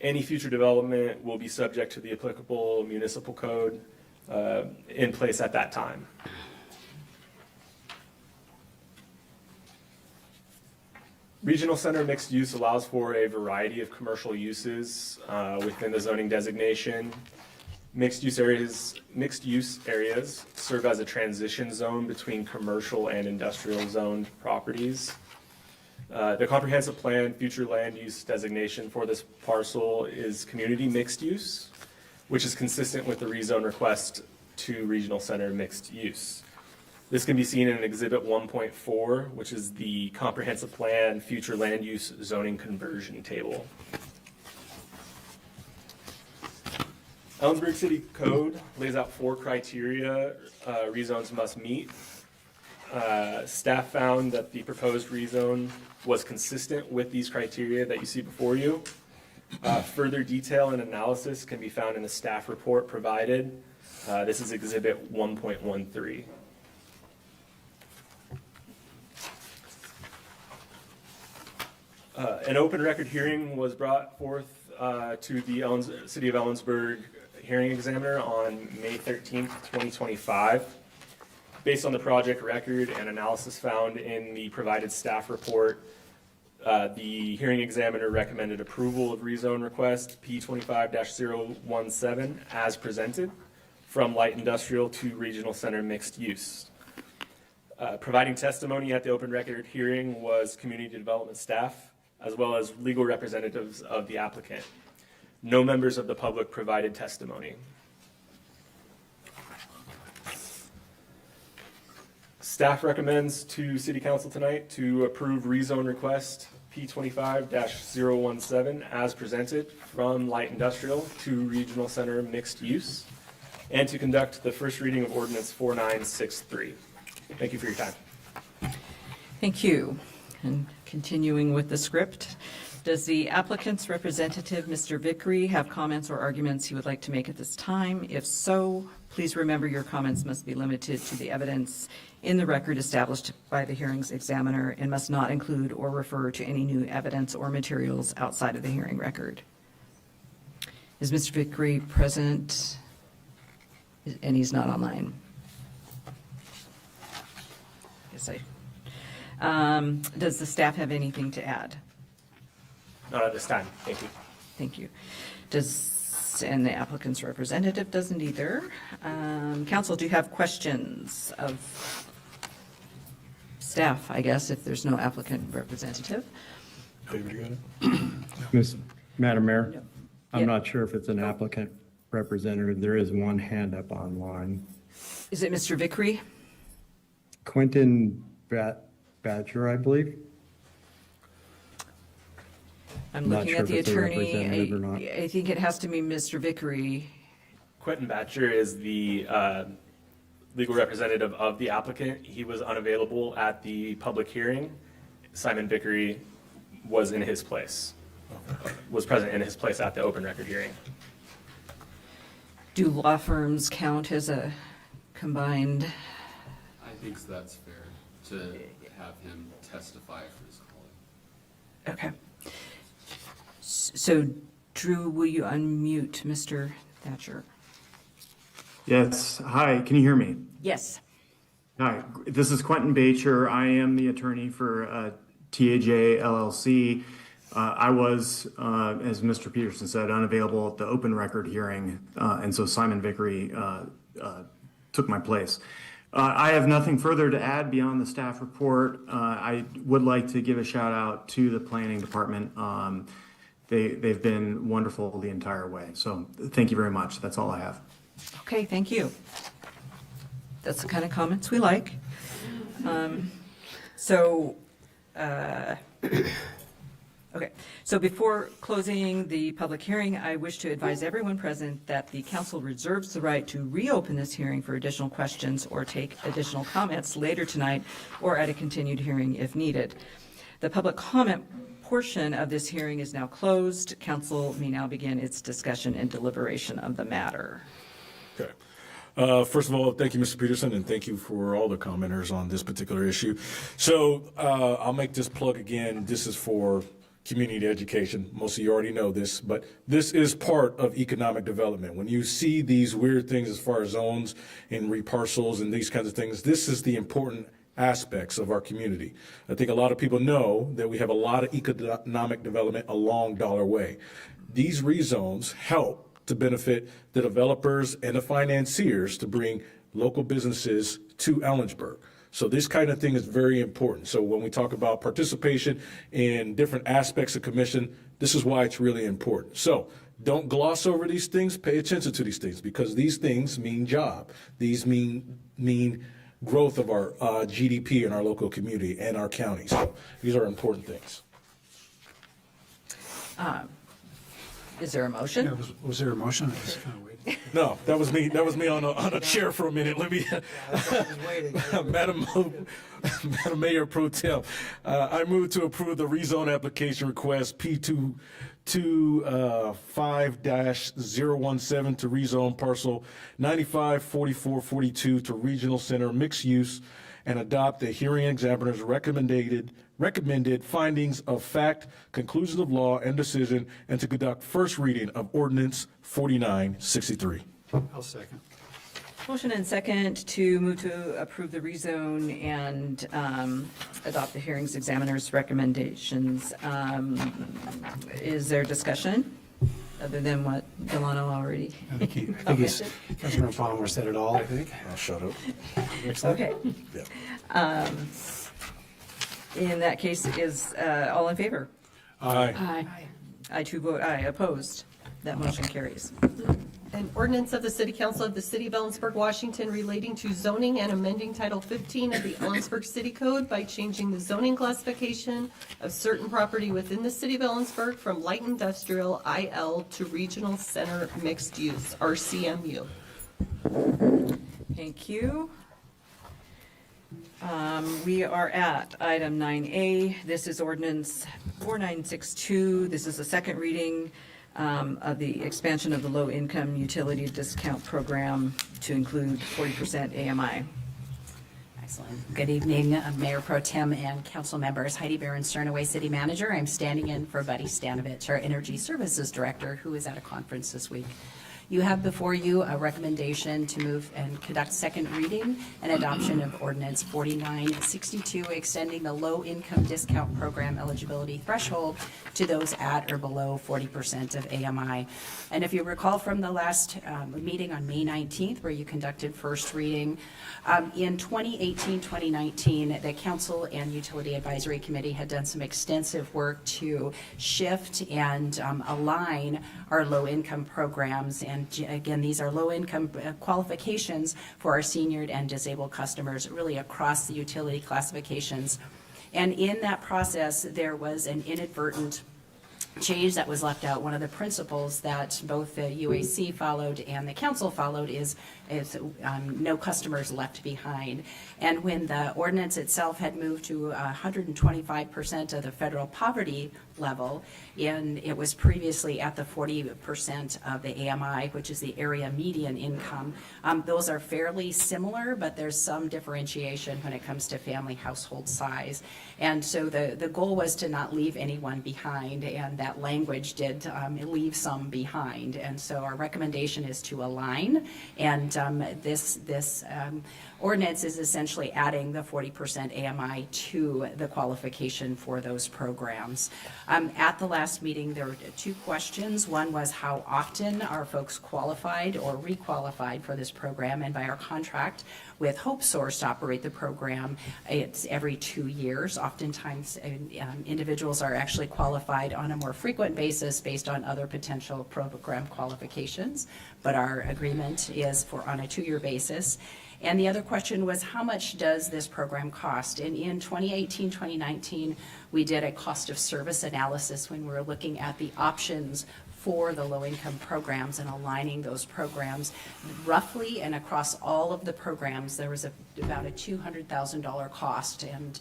Any future development will be subject to the applicable municipal code in place at that time. Regional center mixed use allows for a variety of commercial uses within the zoning designation. Mixed use areas serve as a transition zone between commercial and industrial zoned properties. The comprehensive plan future land use designation for this parcel is community mixed use, which is consistent with the rezone request to regional center mixed use. This can be seen in Exhibit 1.4, which is the comprehensive plan future land use zoning conversion table. Ellensburg City Code lays out 4 criteria rezones must meet. Staff found that the proposed rezone was consistent with these criteria that you see before you. Further detail and analysis can be found in the staff report provided. This is Exhibit 1.13. An open record hearing was brought forth to the City of Ellensburg hearing examiner on May 13th, 2025. Based on the project record and analysis found in the provided staff report, the hearing examiner recommended approval of rezone request P25-017 as presented from light industrial to regional center mixed use. Providing testimony at the open record hearing was community development staff, as well as legal representatives of the applicant. No members of the public provided testimony. Staff recommends to City Council tonight to approve rezone request P25-017 as presented from light industrial to regional center mixed use, and to conduct the first reading of ordinance 4963. Thank you for your time. Thank you. And continuing with the script, does the applicant's representative, Mr. Vickery, have comments or arguments he would like to make at this time? If so, please remember your comments must be limited to the evidence in the record established by the hearings examiner and must not include or refer to any new evidence or materials outside of the hearing record. Is Mr. Vickery present? And he's not online. Does the staff have anything to add? Not at this time. Thank you. Thank you. And the applicant's representative doesn't either. Council, do you have questions of staff, I guess, if there's no applicant representative? Madam Mayor, Yeah. I'm not sure if it's an applicant representative. There is one hand up online. Is it Mr. Vickery? Quentin Badger, I believe. I'm Not looking sure at if the it's a representative or not. attorney. I think it has to be Mr. Vickery. Quentin Batcher is the legal representative of the applicant. He was unavailable at the public hearing. Simon Vickery was in his place, was present in his place at the open record hearing. Do law firms count as a combined? I think that's fair to have him testify for his calling. Okay. So, Drew, will you unmute Mr. Thatcher? Yes. Hi, can you hear me? Yes. Hi, this is Quentin Bacher. I am the attorney for TAJ LLC. I was, as Mr. Peterson said, unavailable at the open record hearing, and so Simon Vickery took my place. I have nothing further to add beyond the staff report. I would like to give a shout out to the planning department. They've been wonderful the entire way. So thank you very much. That's all I have. Okay, thank you. That's the kind of comments we like. Okay, so before closing the public hearing, I wish to advise everyone present that the council reserves the right to reopen this hearing for additional questions or take additional comments later tonight or at a continued hearing if needed. The public comment portion of this hearing is now closed. Council may now begin its discussion and deliberation of the matter. Okay. First of all, thank you, Mr. Peterson, and thank you for all the commenters on this particular issue. So I'll make this plug again. This is for community education. Most of you already know this, but this is part of economic development. When you see these weird things as far as zones and reparcels and these kinds of things, this is the important aspects of our community. I think a lot of people know that we have a lot of economic development along Dollar Way. These rezones help to benefit the developers and the financiers to bring local businesses to Ellensburg. So this kind of thing is very important. So when we talk about participation in different aspects of commission, this is why it's really important. So don't gloss over these things. Pay attention to these things because these things mean job. These mean growth of our GDP in our local community and our county. So these are important things. Is there a motion? Yeah, was there a motion? I was kind of waiting. No, that was me. That was me on a chair for a minute. Let me, Madam Mayor Pro Tem, I move to approve the rezone application request P225-017 to rezone parcel 954442 to regional center mixed use and adopt the hearing examiner's recommended findings of fact, conclusions of law, and decision, and to conduct first reading of ordinance 4963. I'll second. Motion and second to move to approve the rezone and adopt the hearings examiner's recommendations. Is there discussion other than what Delano already I think commented? Councilmember Palmer said it all, I think. I'll shut up. Okay. In that case, is all in favor? Aye. Aye. I too vote aye. Opposed? That motion carries. An ordinance of the City Council of the City of Ellensburg, Washington relating to zoning and amending Title 15 of the Ellensburg City Code by changing the zoning classification of certain property within the City of Ellensburg from light industrial IL to regional center mixed use, RCMU. Thank you. We are at item 9A. This is ordinance 4962. This is the second reading of the expansion of the low-income utility discount program to include 40% AMI. Excellent. Good evening, Mayor Pro Tem and council members. Heidi Barron Sternaway, City Manager. I'm standing in for Buddy Stanovich, our Energy Services Director, who is at a conference this week. You have before you a recommendation to move and conduct second reading and adoption of ordinance 4962, extending the low-income discount program eligibility threshold to those at or below 40% of AMI. And if you recall from the last meeting on May 19th, where you conducted first reading, in 2018-2019, the Council and Utility Advisory Committee had done some extensive work to shift and align our low-income programs. And again, these are low-income qualifications for our senior and disabled customers, really across the utility classifications. And in that process, there was an inadvertent change that was left out. One of the principles that both the UAC followed and the council followed is no customers left behind. And when the ordinance itself had moved to 125% of the federal poverty level, and it was previously at the 40% of the AMI, which is the area median income, those are fairly similar, but there's some differentiation when it comes to family household size. And so the goal was to not leave anyone behind, and that language did leave some behind. And so our recommendation is to align, and this ordinance is essentially adding the 40% AMI to the qualification for those programs. At the last meeting, there were two questions. One was how often are folks qualified or requalified for this program, and by our contract with Hope Source to operate the program, it's every 2 years. Oftentimes, individuals are actually qualified on a more frequent basis based on other potential program qualifications, but our agreement is for on a 2-year basis. And the other question was, how much does this program cost? And in 2018, 2019, we did a cost of service analysis when we were looking at the options for the low-income programs and aligning those programs roughly, and across all of the programs, there was about a $200,000 cost, and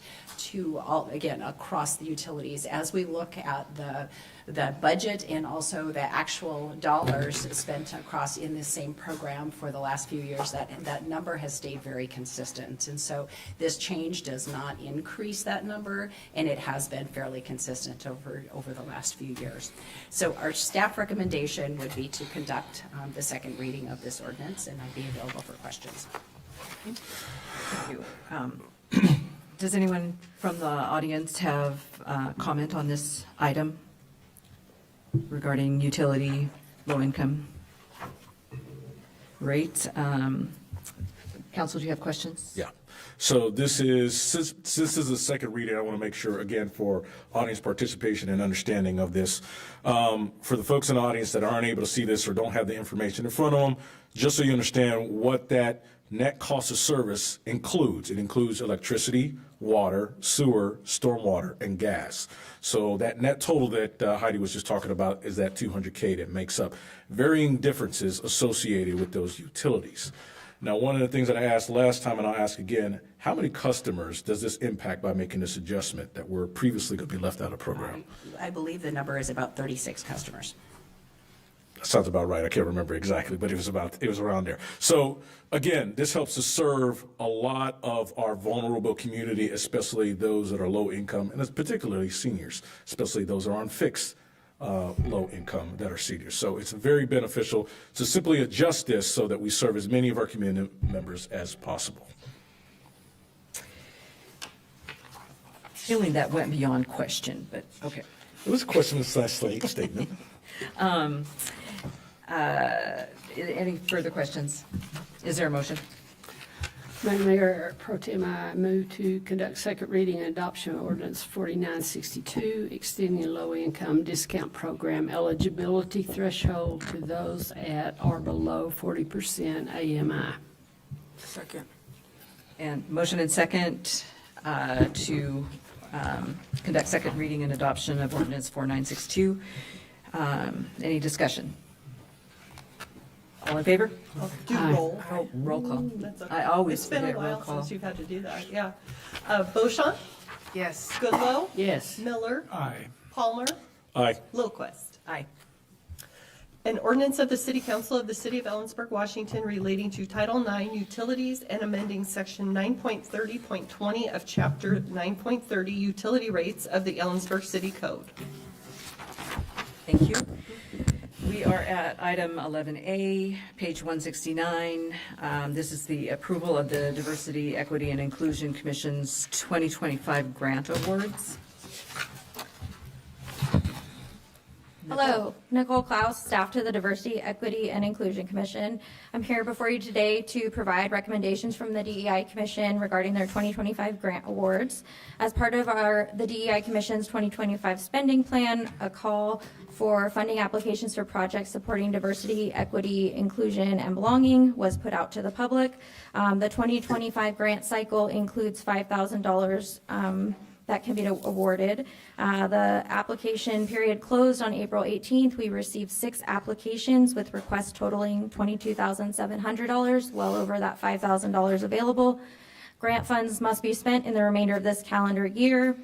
again, across the utilities. As we look at the budget and also the actual dollars spent across in this same program for the last few years, that number has stayed very consistent. And so this change does not increase that number, and it has been fairly consistent over the last few years. So our staff recommendation would be to conduct the second reading of this ordinance, and I'd be available for questions. Thank you. Does anyone from the audience have comment on this item regarding utility low-income rates? Council, do you have questions? Yeah. So this is, since this is a second reading, I want to make sure, again, for audience participation and understanding of this, for the folks in the audience that aren't able to see this or don't have the information in front of them, just so you understand what that net cost of service includes. It includes electricity, water, sewer, stormwater, and gas. So that net total that Heidi was just talking about is that $200K that makes up varying differences associated with those utilities. Now, one of the things that I asked last time, and I'll ask again, how many customers does this impact by making this adjustment that were previously going to be left out of the program? I believe the number is about 36 customers. That sounds about right. I can't remember exactly, but it was around there. So again, this helps to serve a lot of our vulnerable community, especially those that are low income, and it's particularly seniors, especially those that are on fixed low income that are seniors. So it's very beneficial to simply adjust this so that we serve as many of our community members as possible. Feeling that went beyond question, but okay. It was a question / statement. Any further questions? Is there a motion? Madam Mayor Pro Tem, I move to conduct second reading and adoption of ordinance 4962, extending the low-income discount program eligibility threshold to those at or below 40% AMI. Second. And motion and second to conduct second reading and adoption of ordinance 4962. Any discussion? All in favor? Do roll. Oh, roll call. That's okay. I always It's been a forget roll while call. since you've had to do that, yeah. Beauchamp? Yes. Goodloe? Yes. Miller? Aye. Palmer? Aye. Lilquist? Aye. An ordinance of the City Council of the City of Ellensburg, Washington relating to Title IX Utilities and amending Section 9.30.20 of Chapter 9.30 Utility Rates of the Ellensburg City Code. Thank you. We are at item 11A, page 169. This is the approval of the Diversity, Equity, and Inclusion Commission's 2025 grant awards. Hello, Nicole Klaus, staff to the Diversity, Equity, and Inclusion Commission. I'm here before you today to provide recommendations from the DEI Commission regarding their 2025 grant awards. As part of the DEI Commission's 2025 spending plan, a call for funding applications for projects supporting diversity, equity, inclusion, and belonging was put out to the public. The 2025 grant cycle includes $5,000 that can be awarded. The application period closed on April 18th. We received 6 applications with requests totaling $22,700, well over that $5,000 available. Grant funds must be spent in the remainder of this calendar year.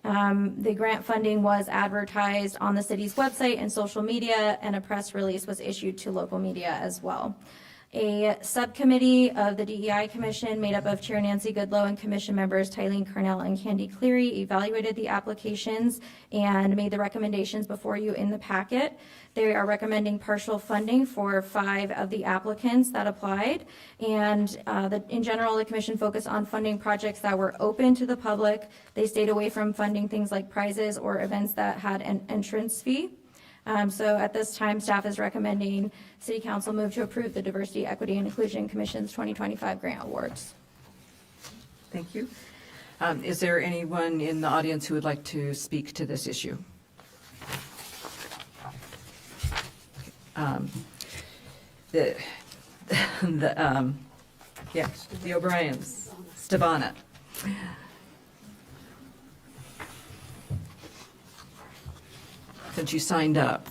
The grant funding was advertised on the city's website and social media, and a press release was issued to local media as well. A subcommittee of the DEI Commission made up of Chair Nancy Goodlow and Commission members Tylene Cornell and Candy Cleary evaluated the applications and made the recommendations before you in the packet. They are recommending partial funding for 5 of the applicants that applied. And in general, the commission focused on funding projects that were open to the public. They stayed away from funding things like prizes or events that had an entrance fee. So at this time, staff is recommending City Council move to approve the Diversity, Equity, and Inclusion Commission's 2025 grant awards. Thank you. Is there anyone in the audience who would like to speak to this issue? The O'Briens, Stevana. Since you signed up.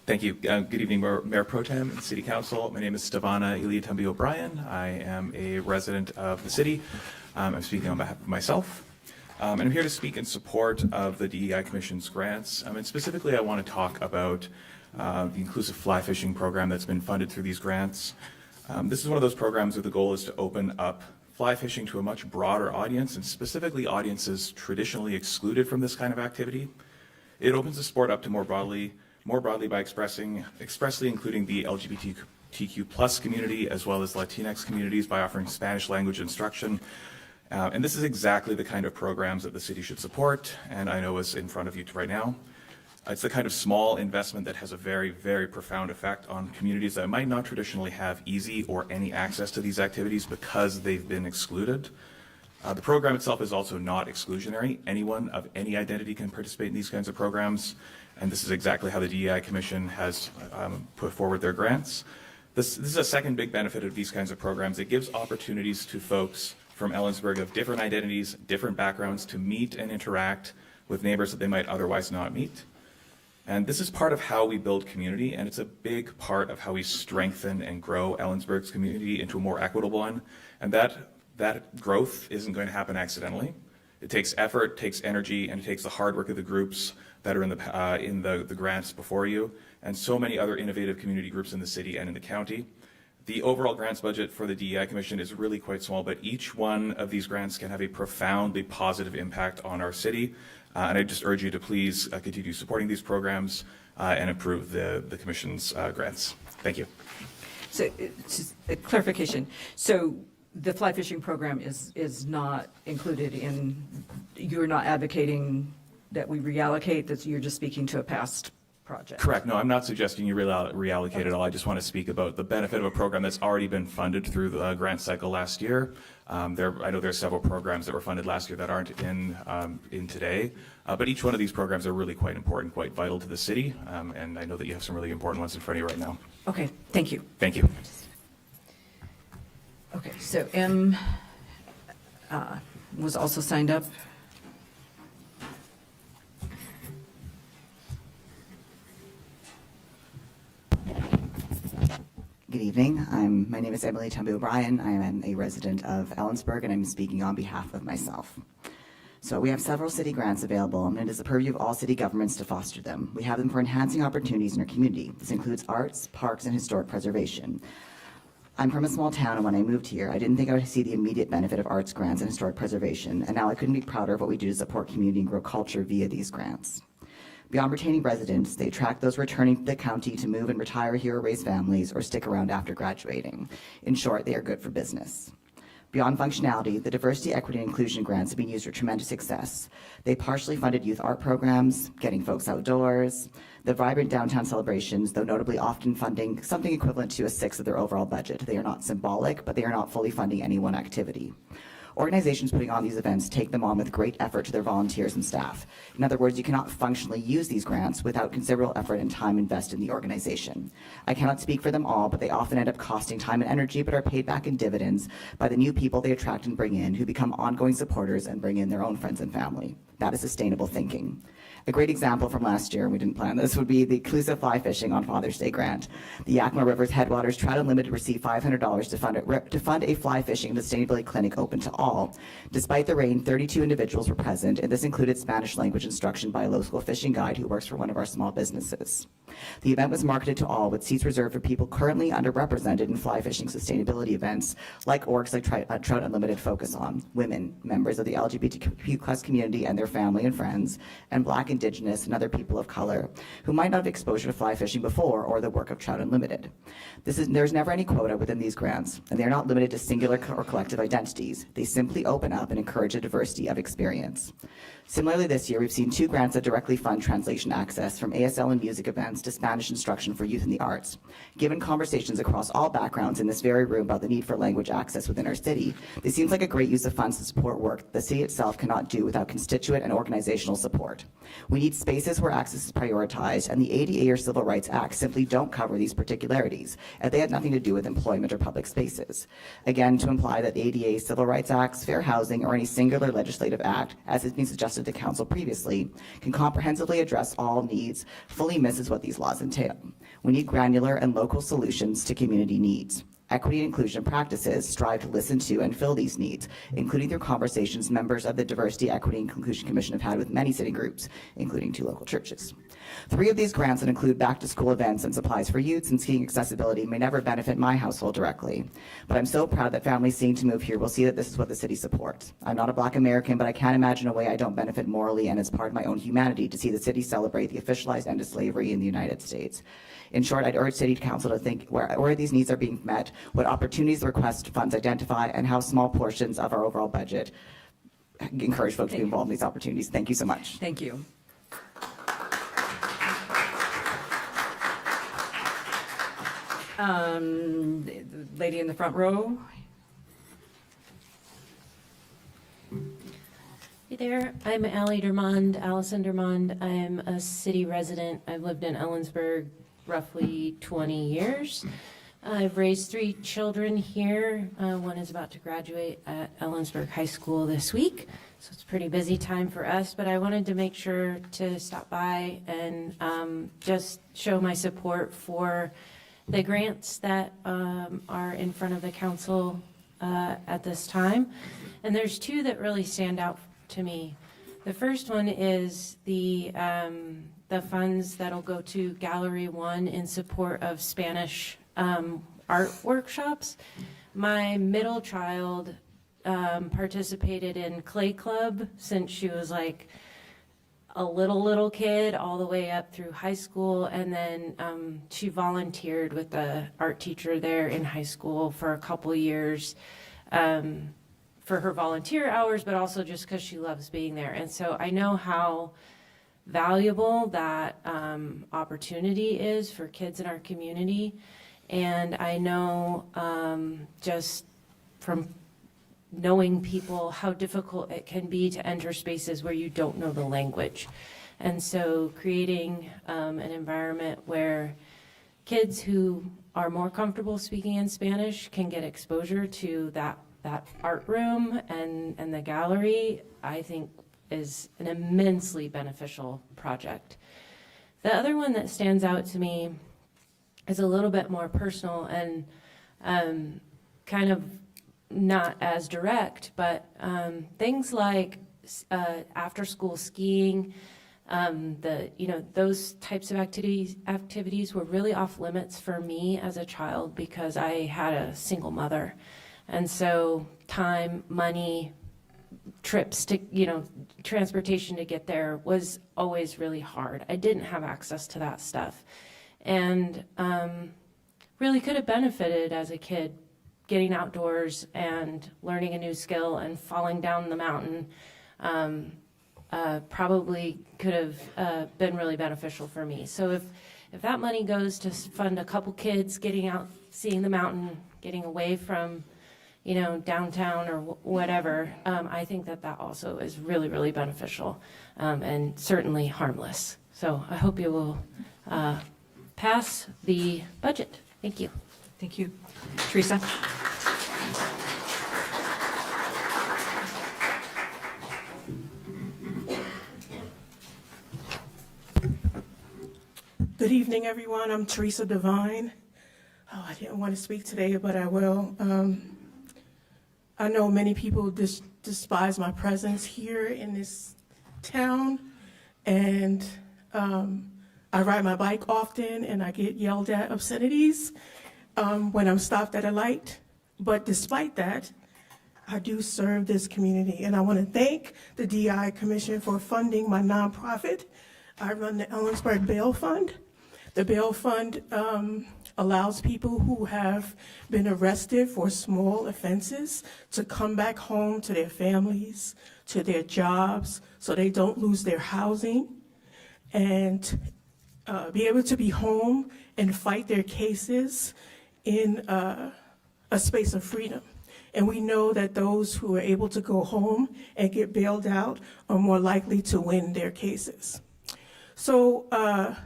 Thank you. Good evening, Mayor Pro Tem and City Council. My name is Stevana Eliatumbi O'Brien. I am a resident of the city. I'm speaking on behalf of myself. And I'm here to speak in support of the DEI Commission's grants. And specifically, I want to talk about the inclusive fly fishing program that's been funded through these grants. This is one of those programs where the goal is to open up fly fishing to a much broader audience, and specifically audiences traditionally excluded from this kind of activity. It opens the sport up to more broadly by expressly including the LGBTQ plus community as well as Latinx communities by offering Spanish language instruction. And this is exactly the kind of programs that the city should support, and I know is in front of you right now. It's the kind of small investment that has a very, very profound effect on communities that might not traditionally have easy or any access to these activities because they've been excluded. The program itself is also not exclusionary. Anyone of any identity can participate in these kinds of programs, and this is exactly how the DEI Commission has put forward their grants. This is a second big benefit of these kinds of programs. It gives opportunities to folks from Ellensburg of different identities, different backgrounds to meet and interact with neighbors that they might otherwise not meet. And this is part of how we build community, and it's a big part of how we strengthen and grow Ellensburg's community into a more equitable one. And that growth isn't going to happen accidentally. It takes effort, takes energy, and it takes the hard work of the groups that are in the grants before you, and so many other innovative community groups in the city and in the county. The overall grants budget for the DEI Commission is really quite small, but each one of these grants can have a profoundly positive impact on our city. And I just urge you to please continue supporting these programs and approve the Commission's grants. Thank you. So, just a clarification. So, the fly fishing program is not included in, you're not advocating that we reallocate, that you're just speaking to a past project? Correct. No, I'm not suggesting you reallocate at all. I just want to speak about the benefit of a program that's already been funded through the grant cycle last year. I know there are several programs that were funded last year that aren't in today, but each one of these programs are really quite important, quite vital to the city, and I know that you have some really important ones in front of you right now. Okay, thank you. Thank you. Okay, so M was also signed up. Good evening. My name is Emily Tumby O'Brien. I am a resident of Ellensburg, and I'm speaking on behalf of myself. So we have several city grants available, and it is the purview of all city governments to foster them. We have them for enhancing opportunities in our community. This includes arts, parks, and historic preservation. I'm from a small town, and when I moved here, I didn't think I would see the immediate benefit of arts grants and historic preservation, and now I couldn't be prouder of what we do to support community and grow culture via these grants. Beyond retaining residents, they attract those returning to the county to move and retire here or raise families or stick around after graduating. In short, they are good for business. Beyond functionality, the diversity, equity, and inclusion grants have been used with tremendous success. They partially funded youth art programs, getting folks outdoors, the vibrant downtown celebrations, though notably often funding something equivalent to 1/6 of their overall budget. They are not symbolic, but they are not fully funding any one activity. Organizations putting on these events take them on with great effort to their volunteers and staff. In other words, you cannot functionally use these grants without considerable effort and time invested in the organization. I cannot speak for them all, but they often end up costing time and energy, but are paid back in dividends by the new people they attract and bring in, who become ongoing supporters and bring in their own friends and family. That is sustainable thinking. A great example from last year, and we didn't plan this, would be the inclusive fly fishing on Father's Day grant. The Yakima River's Headwaters Trout Unlimited received $500 to fund a fly fishing and sustainability clinic open to all. Despite the rain, 32 individuals were present, and this included Spanish language instruction by a local fishing guide who works for one of our small businesses. The event was marketed to all, with seats reserved for people currently underrepresented in fly fishing sustainability events, like orgs like Trout Unlimited focus on: women, members of the LGBTQ+ community and their family and friends, and Black, Indigenous, and other people of color who might not have exposure to fly fishing before or the work of Trout Unlimited. There's never any quota within these grants, and they're not limited to singular or collective identities. They simply open up and encourage a diversity of experience. Similarly, this year, we've seen 2 grants that directly fund translation access, from ASL and music events to Spanish instruction for youth in the arts. Given conversations across all backgrounds in this very room about the need for language access within our city, this seems like a great use of funds to support work the city itself cannot do without constituent and organizational support. We need spaces where access is prioritized, and the ADA or Civil Rights Act simply don't cover these particularities, and they had nothing to do with employment or public spaces. Again, to imply that ADA, Civil Rights Acts, fair housing, or any singular legislative act, as has been suggested to council previously, can comprehensively address all needs, fully misses what these laws entail. We need granular and local solutions to community needs. Equity and inclusion practices strive to listen to and fill these needs, including through conversations members of the Diversity, Equity, and Inclusion Commission have had with many city groups, including 2 local churches. 3 of these grants that include back-to-school events and supplies for youths and skiing accessibility may never benefit my household directly, but I'm so proud that families seeking to move here will see that this is what the city supports. I'm not a Black American, but I can't imagine a way I don't benefit morally and as part of my own humanity to see the city celebrate the officialized end of slavery in the United States. In short, I'd urge City Council to think where these needs are being met, what opportunities the request funds identify, and how small portions of our overall budget encourage folks to be involved in these opportunities. Thank you so much. Thank you. The lady in the front row. Hey there, I'm Allison Dermond. I'm a city resident. I've lived in Ellensburg roughly 20 years. I've raised 3 children here. One is about to graduate at Ellensburg High School this week, so it's a pretty busy time for us, but I wanted to make sure to stop by and just show my support for the grants that are in front of the council at this time. And there's 2 that really stand out to me. The first one is the funds that'll go to Gallery 1 in support of Spanish art workshops. My middle child participated in Clay Club since she was like a little kid all the way up through high school, and then she volunteered with the art teacher there in high school for a couple years for her volunteer hours, but also just because she loves being there. And so I know how valuable that opportunity is for kids in our community, and I know just from knowing people how difficult it can be to enter spaces where you don't know the language. And so creating an environment where kids who are more comfortable speaking in Spanish can get exposure to that art room and the gallery, I think is an immensely beneficial project. The other one that stands out to me is a little bit more personal and kind of not as direct, but things like after-school skiing, those types of activities were really off limits for me as a child because I had a single mother, and so time, money, trips to transportation to get there was always really hard. I didn't have access to that stuff, and really could have benefited as a kid getting outdoors and learning a new skill and falling down the mountain. Probably could have been really beneficial for me. So if that money goes to fund a couple kids getting out, seeing the mountain, getting away from downtown or whatever, I think that also is really, really beneficial and certainly harmless. So I hope you will pass the budget. Thank you. Thank you. Teresa? Good evening, everyone. I'm Teresa Devine. Oh, I didn't want to speak today, but I will. I know many people despise my presence here in this town, and I ride my bike often, and I get yelled at obscenities when I'm stopped at a light. But despite that, I do serve this community, and I want to thank the DI Commission for funding my nonprofit. I run the Ellensburg Bail Fund. The Bail Fund allows people who have been arrested for small offenses to come back home to their families, to their jobs, so they don't lose their housing, and be able to be home and fight their cases in a space of freedom. And we know that those who are able to go home and get bailed out are more likely to win their cases. So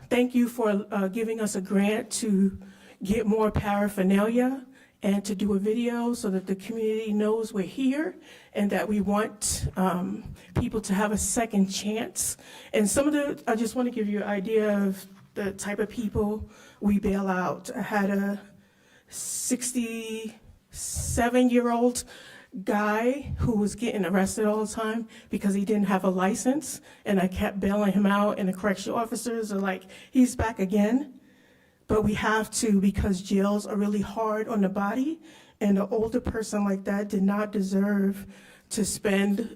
thank you for giving us a grant to get more paraphernalia and to do a video so that the community knows we're here and that we want people to have a second chance. And I just want to give you an idea of the type of people we bail out. I had a 67-year-old guy who was getting arrested all the time because he didn't have a license, and I kept bailing him out, and the correctional officers are like, he's back again. But we have to, because jails are really hard on the body, and an older person like that did not deserve to spend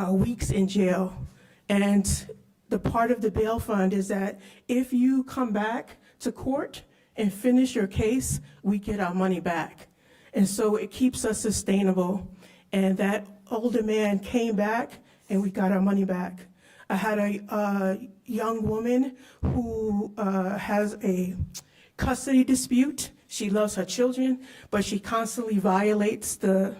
weeks in jail. And the part of the bail fund is that if you come back to court and finish your case, we get our money back. And so it keeps us sustainable. And that older man came back and we got our money back. I had a young woman who has a custody dispute. She loves her children, but she constantly violates the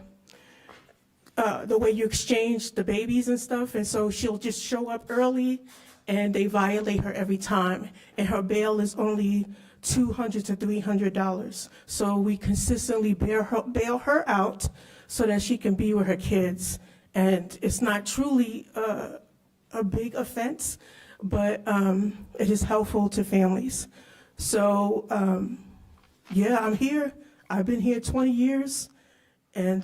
way you exchange the babies and stuff. And so she'll just show up early and they violate her every time. And her bail is only $200 to $300. So we consistently bail her out so that she can be with her kids. And it's not truly a big offense, but it is helpful to families. So yeah, I'm here. I've been here 20 years, and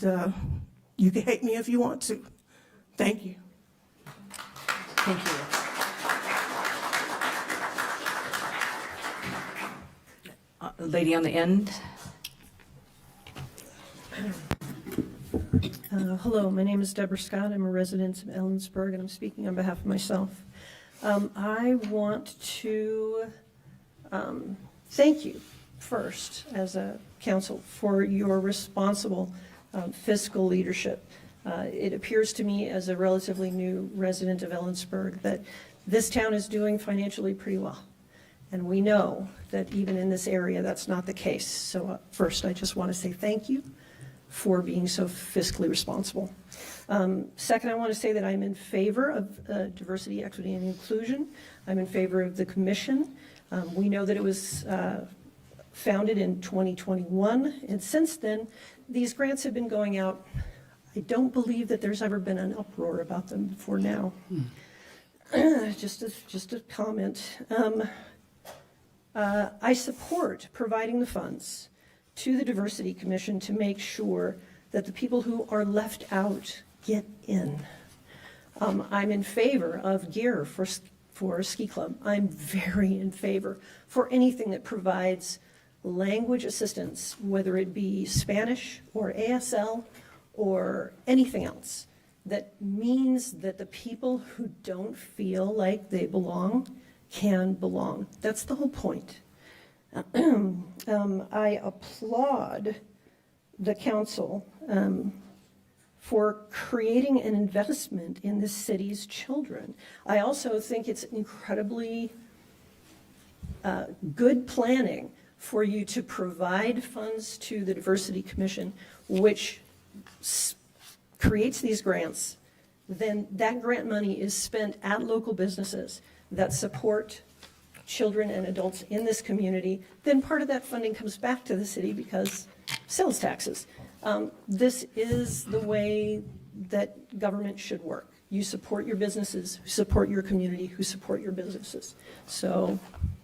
you can hate me if you want to. Thank you. Thank you. Lady on the end. Hello, my name is Deborah Scott. I'm a resident of Ellensburg, and I'm speaking on behalf of myself. I want to thank you first, as a council, for your responsible fiscal leadership. It appears to me, as a relatively new resident of Ellensburg, that this town is doing financially pretty well. And we know that even in this area, that's not the case. So first, I just want to say thank you for being so fiscally responsible. Second, I want to say that I'm in favor of diversity, equity, and inclusion. I'm in favor of the commission. We know that it was founded in 2021, and since then, these grants have been going out. I don't believe that there's ever been an uproar about them before now. Just a comment. I support providing the funds to the Diversity Commission to make sure that the people who are left out get in. I'm in favor of gear for ski club. I'm very in favor for anything that provides language assistance, whether it be Spanish or ASL or anything else, that means that the people who don't feel like they belong can belong. That's the whole point. I applaud the council for creating an investment in the city's children. I also think it's incredibly good planning for you to provide funds to the Diversity Commission, which creates these grants. Then that grant money is spent at local businesses that support children and adults in this community. Then part of that funding comes back to the city because sales taxes. This is the way that government should work. You support your businesses, who support your community, who support your businesses. So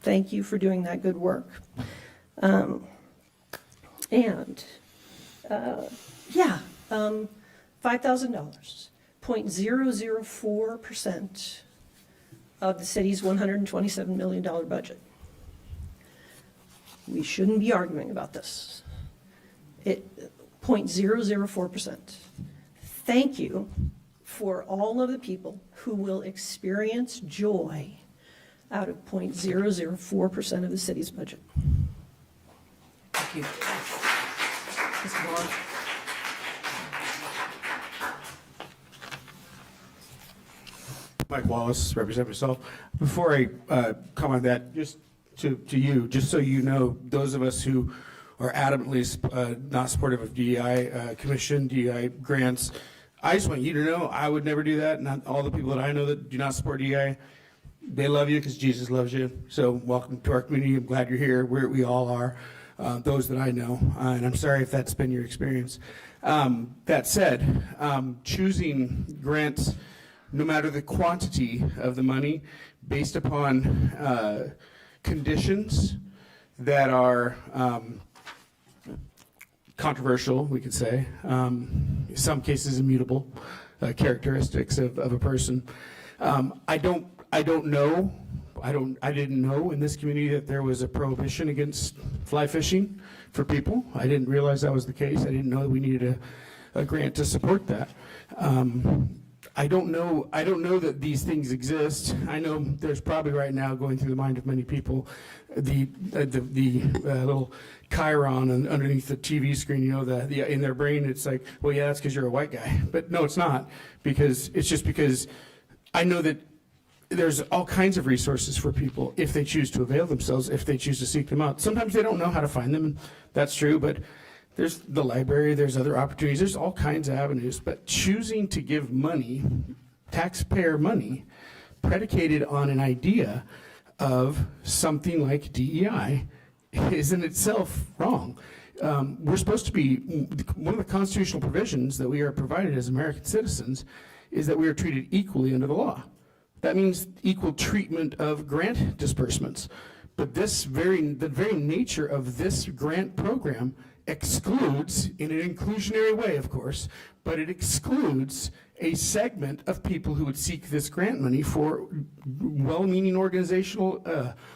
Thank you for doing that good work. $5,000, 0.004% of the city's $127 million budget. We shouldn't be arguing about this. 0.004%. Thank you for all of the people who will experience joy out of 0.004% of the city's budget. Thank you. Mr. Moore? Mike Wallace, represent myself. Before I comment on that, just to you, just so you know, those of us who are adamantly not supportive of DEI commission, DEI grants, I just want you to know I would never do that. Not all the people that I know that do not support DEI, they love you because Jesus loves you. So welcome to our community. I'm glad you're here. We all are, those that I know. And I'm sorry if that's been your experience. That said, choosing grants, no matter the quantity of the money, based upon conditions that are controversial, we could say, in some cases immutable characteristics of a person. I didn't know in this community that there was a prohibition against fly fishing for people. I didn't realize that was the case. I didn't know that we needed a grant to support that. I don't know that these things exist. I know there's probably right now going through the mind of many people the little chyron underneath the TV screen, you know, in their brain it's like, well, yeah, that's because you're a white guy. But no, it's not, because it's just because I know that there's all kinds of resources for people if they choose to avail themselves, if they choose to seek them out. Sometimes they don't know how to find them, and that's true, but there's the library, there's other opportunities, there's all kinds of avenues. But choosing to give money, taxpayer money, predicated on an idea of something like DEI is in itself wrong. We're supposed to be, one of the constitutional provisions that we are provided as American citizens is that we are treated equally under the law. That means equal treatment of grant disbursements. But the very nature of this grant program excludes, in an inclusionary way, of course, but it excludes a segment of people who would seek this grant money for well-meaning organizational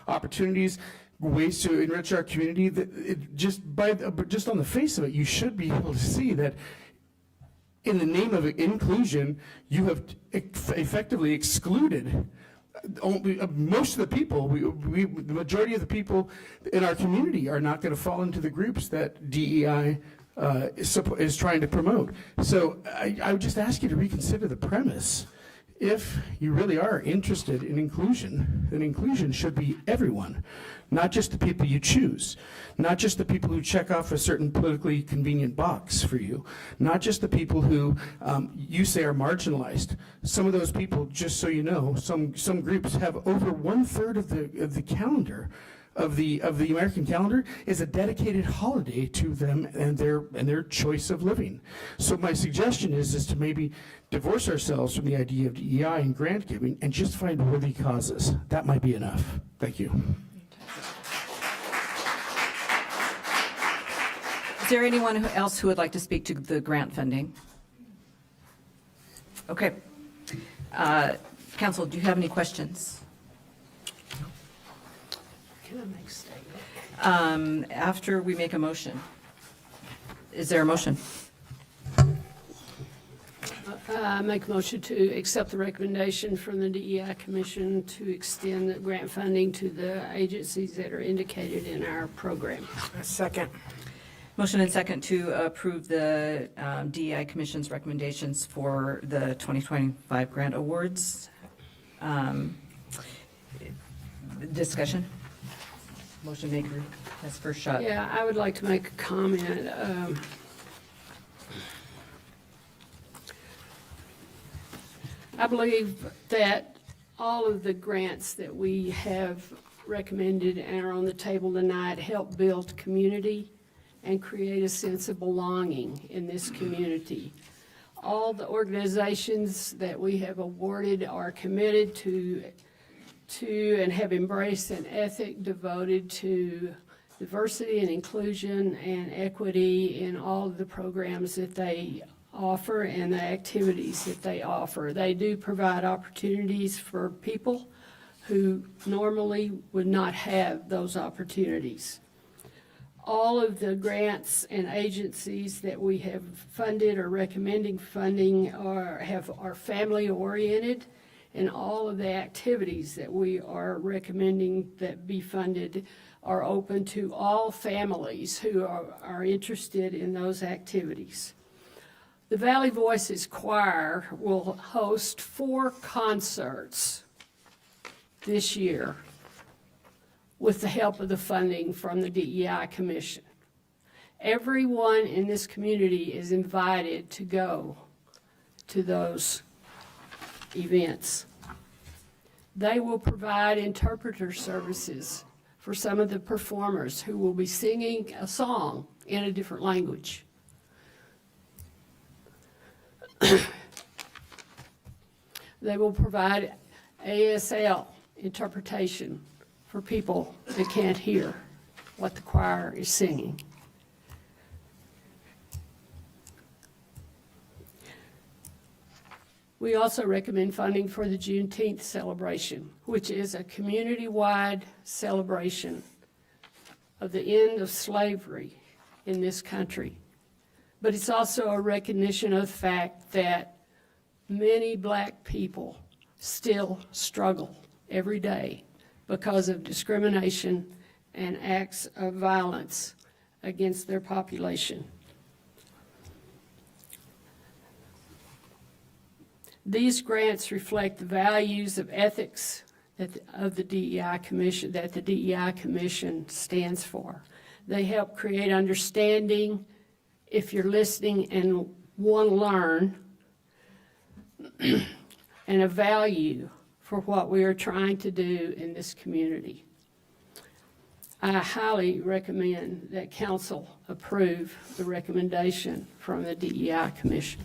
opportunities, ways to enrich our community. That just on the face of it, you should be able to see that in the name of inclusion, you have effectively excluded most of the people. The majority of the people in our community are not going to fall into the groups that DEI is trying to promote. So I would just ask you to reconsider the premise. If you really are interested in inclusion, then inclusion should be everyone, not just the people you choose, not just the people who check off a certain politically convenient box for you, not just the people who you say are marginalized. Some of those people, just so you know, some groups have over 1/3 of the calendar of the American calendar is a dedicated holiday to them and their choice of living. So my suggestion is to maybe divorce ourselves from the idea of DEI and grant giving and just find worthy causes. That might be enough. Thank you. Is there anyone else who would like to speak to the grant funding? Okay. Council, do you have any questions? Can I make a statement? After we make a motion. Is there a motion? I make a motion to accept the recommendation from the DEI Commission to extend the grant funding to the agencies that are indicated in our program. Second. Motion and second to approve the DEI Commission's recommendations for the 2025 grant awards. Discussion? Motion maker has first shot. Yeah, I would like to make a comment. I believe that all of the grants that we have recommended and are on the table tonight help build community and create a sense of belonging in this community. All the organizations that we have awarded are committed to to and have embraced an ethic devoted to diversity and inclusion and equity in all of the programs that they offer and the activities that they offer. They do provide opportunities for people who normally would not have those opportunities. All of the grants and agencies that we have funded or recommending funding are family oriented, and all of the activities that we are recommending that be funded are open to all families who are interested in those activities. The Valley Voices Choir will host 4 concerts this year with the help of the funding from the DEI Commission. Everyone in this community is invited to go to those events. They will provide interpreter services for some of the performers who will be singing a song in a different language. They will provide ASL interpretation for people that can't hear what the choir is singing. We also recommend funding for the Juneteenth celebration, which is a community-wide celebration of the end of slavery in this country. But it's also a recognition of the fact that many black people still struggle every day because of discrimination and acts of violence against their population. These grants reflect the values of ethics of the DEI Commission, that the DEI Commission stands for. They help create understanding if you're listening and want to learn, and a value for what we are trying to do in this community. I highly recommend that council approve the recommendation from the DEI Commission.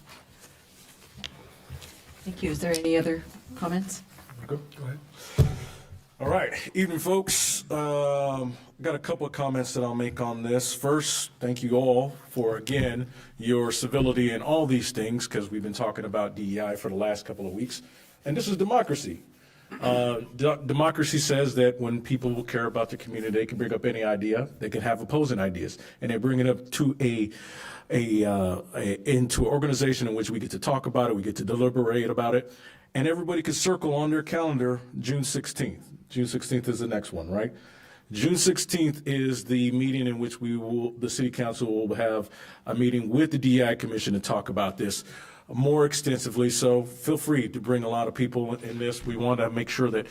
Thank you. Is there any other comments? Go ahead. All right, evening, folks. Got a couple of comments that I'll make on this. First, thank you all for, again, your civility in all these things, because we've been talking about DEI for the last couple of weeks. And this is democracy. Democracy says that when people care about the community, they can bring up any idea. They can have opposing ideas, and they bring it up to into an organization in which we get to talk about it, we get to deliberate about it, and everybody can circle on their calendar June 16th. June 16th is the next one, right? June 16th is the meeting in which the City Council will have a meeting with the DEI Commission to talk about this more extensively. So feel free to bring a lot of people in this. We want to make sure that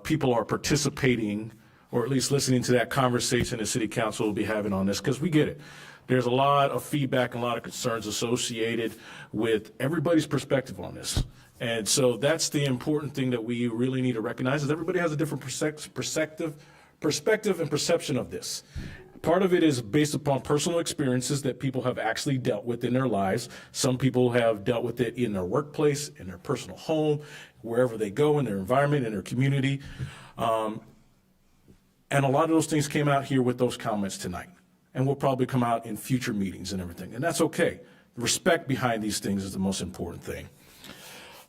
people are participating, or at least listening to that conversation the City Council will be having on this, because we get it. There's a lot of feedback and a lot of concerns associated with everybody's perspective on this. And so that's the important thing that we really need to recognize, is everybody has a different perspective and perception of this. Part of it is based upon personal experiences that people have actually dealt with in their lives. Some people have dealt with it in their workplace, in their personal home, wherever they go, in their environment, in their community. And a lot of those things came out here with those comments tonight, and will probably come out in future meetings and everything. And that's okay. The respect behind these things is the most important thing.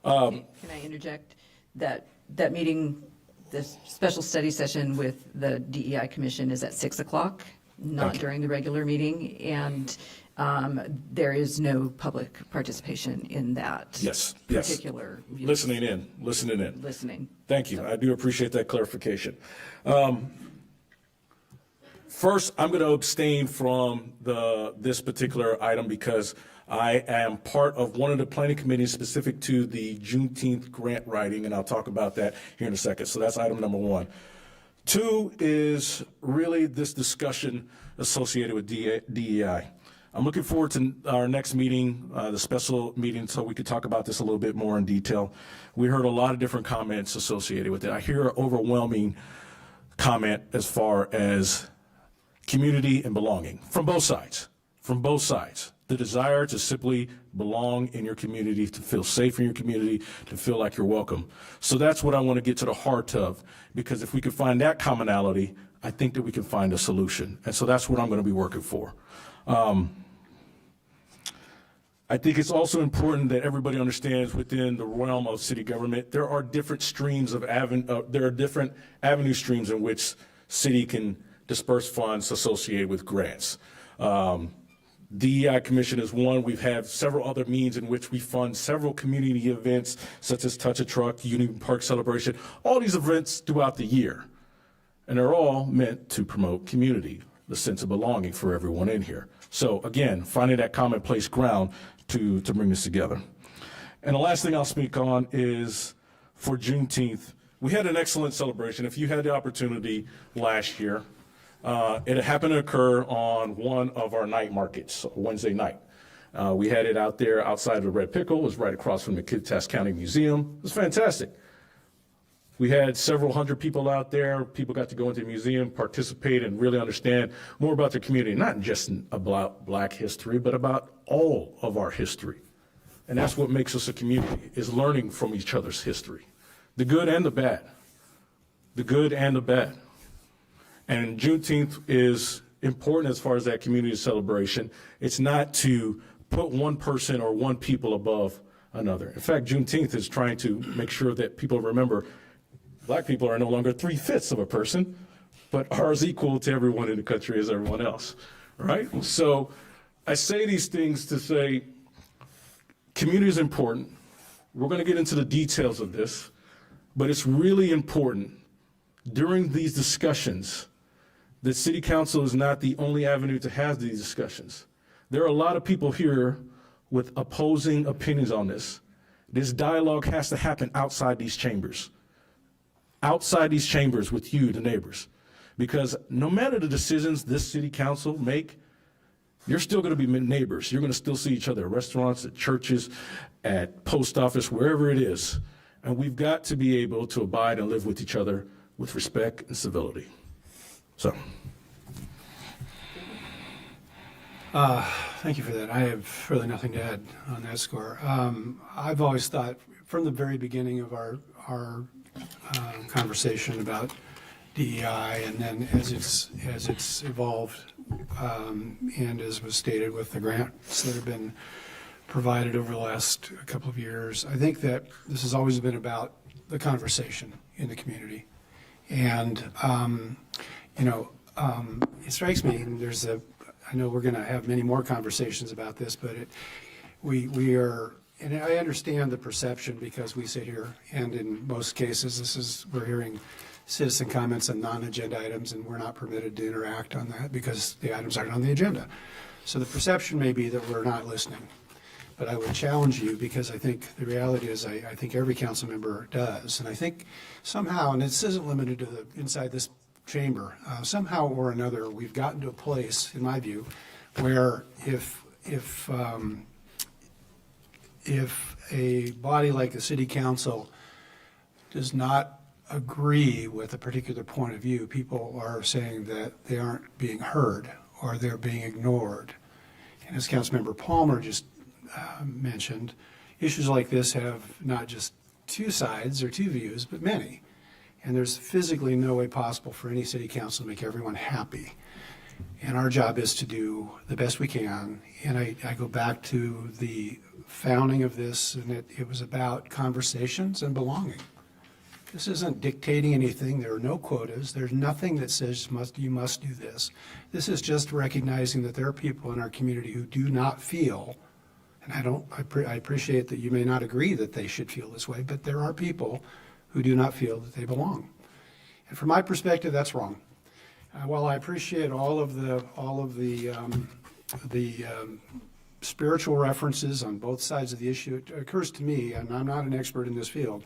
Can I interject that meeting, this special study session with the DEI Commission is at 6 o'clock, not during the regular meeting, and there is no public participation in that particular. Listening in. Thank you. I do appreciate that clarification. First, I'm going to abstain from this particular item because I am part of one of the planning committees specific to the Juneteenth grant writing, and I'll talk about that here in a second. So that's item number 1. 2 is really this discussion associated with DEI. I'm looking forward to our next meeting, the special meeting, so we could talk about this a little bit more in detail. We heard a lot of different comments associated with it. I hear an overwhelming comment as far as community and belonging from both sides. the desire to simply belong in your community, to feel safe in your community, to feel like you're welcome. So that's what I want to get to the heart of, because if we can find that commonality, I think that we can find a solution. And so that's what I'm going to be working for. I think it's also important that everybody understands within the realm of city government, there are different streams of there are different avenue streams in which city can disperse funds associated with grants. DEI Commission is one. We've had several other means in which we fund several community events, such as Touch a Truck, Union Park Celebration, all these events throughout the year. And they're all meant to promote community, the sense of belonging for everyone in here. So again, finding that commonplace ground to bring this together. And the last thing I'll speak on is for Juneteenth. We had an excellent celebration. If you had the opportunity last year, it happened to occur on one of our night markets, Wednesday night. We had it out there outside of the Red Pickle. It was right across from the Kittitas County Museum. It was fantastic. We had several hundred people out there. People got to go into the museum, participate, and really understand more about their community, not just about Black history, but about all of our history. And that's what makes us a community, is learning from each other's history, the good and the bad, the good and the bad. And Juneteenth is important as far as that community celebration. It's not to put one person or one people above another. In fact, Juneteenth is trying to make sure that people remember Black people are no longer 3/5 of a person, but are as equal to everyone in the country as everyone else, right? So I say these things to say community is important. We're going to get into the details of this, but it's really important during these discussions that City Council is not the only avenue to have these discussions. There are a lot of people here with opposing opinions on this. This dialogue has to happen outside these chambers. Outside these chambers with you, the neighbors. Because no matter the decisions this City Council make, you're still going to be neighbors. You're going to still see each other at restaurants, at churches, at post office, wherever it is. And we've got to be able to abide and live with each other with respect and civility. So. Thank you for that. I have really nothing to add on that score. I've always thought from the very beginning of our conversation about DEI, and then as it's evolved, and as was stated with the grants that have been provided over the last couple of years, I think that this has always been about the conversation in the community. And it strikes me, and I know we're going to have many more conversations about this, but we are. And I understand the perception because we sit here, and in most cases, we're hearing citizen comments on non-agenda items, and we're not permitted to interact on that because the items aren't on the agenda. So the perception may be that we're not listening. But I would challenge you, because I think the reality is I think every council member does. And I think somehow, and this isn't limited to inside this chamber, somehow or another, we've gotten to a place, in my view, where if a body like the city council does not agree with a particular point of view, people are saying that they aren't being heard or they're being ignored. And as Councilmember Palmer just mentioned, issues like this have not just two sides or two views, but many. And there's physically no way possible for any city council to make everyone happy. And our job is to do the best we can. And I go back to the founding of this, and it was about conversations and belonging. This isn't dictating anything. There are no quotas. There's nothing that says you must do this. This is just recognizing that there are people in our community who do not feel, and I appreciate that you may not agree that they should feel this way, but there are people who do not feel that they belong. And from my perspective, that's wrong. While I appreciate all of the spiritual references on both sides of the issue, it occurs to me, and I'm not an expert in this field,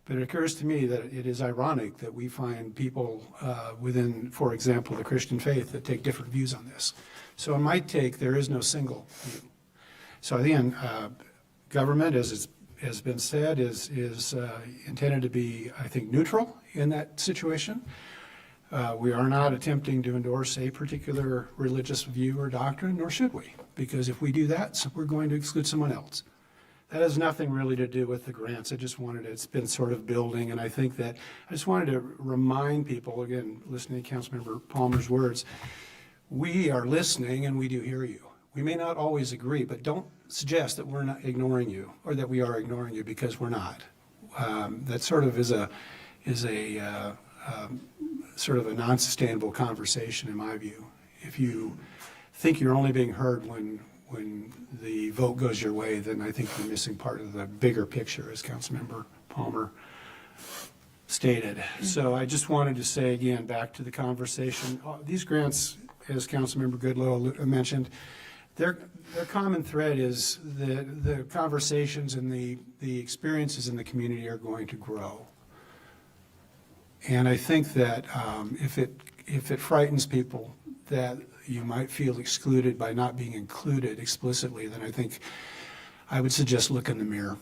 but it occurs to me that it is ironic that we find people within, for example, the Christian faith that take different views on this. So in my take, there is no single view. So again, government, as it's has been said, is intended to be, I think, neutral in that situation. We are not attempting to endorse a particular religious view or doctrine, nor should we, because if we do that, so we're going to exclude someone else. That has nothing really to do with the grants. I just wanted to, it's been sort of building, and I think that I just wanted to remind people, again, listening to Councilmember Palmer's words, we are listening and we do hear you. We may not always agree, but don't suggest that we're not ignoring you or that we are ignoring you, because we're not. That sort of is a sort of a non-sustainable conversation in my view. If you think you're only being heard when the vote goes your way, then I think you're missing part of the bigger picture, as Councilmember Palmer stated. So I just wanted to say again, back to the conversation, these grants, as Councilmember Goodloe mentioned, their common thread is the conversations and the experiences in the community are going to grow. And I think that if it frightens people that you might feel excluded by not being included explicitly, then I think I would suggest look in the mirror.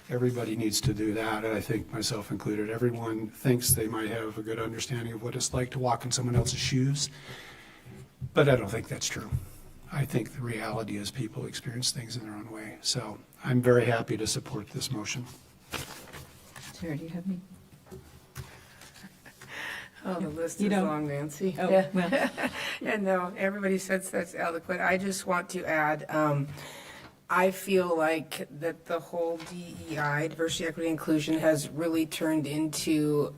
Everybody needs to do that, and I think myself included. Everyone thinks they might have a good understanding of what it's like to walk in someone else's shoes, but I don't think that's true. I think the reality is people experience things in their own way. So I'm very happy to support this motion. Sarah, do you have any? Oh, the list You is don't? long, Nancy. Oh, Yeah. well. Yeah, no, everybody says that's eloquent. I just want to add, I feel like that the whole DEI, diversity, equity, inclusion, has really turned into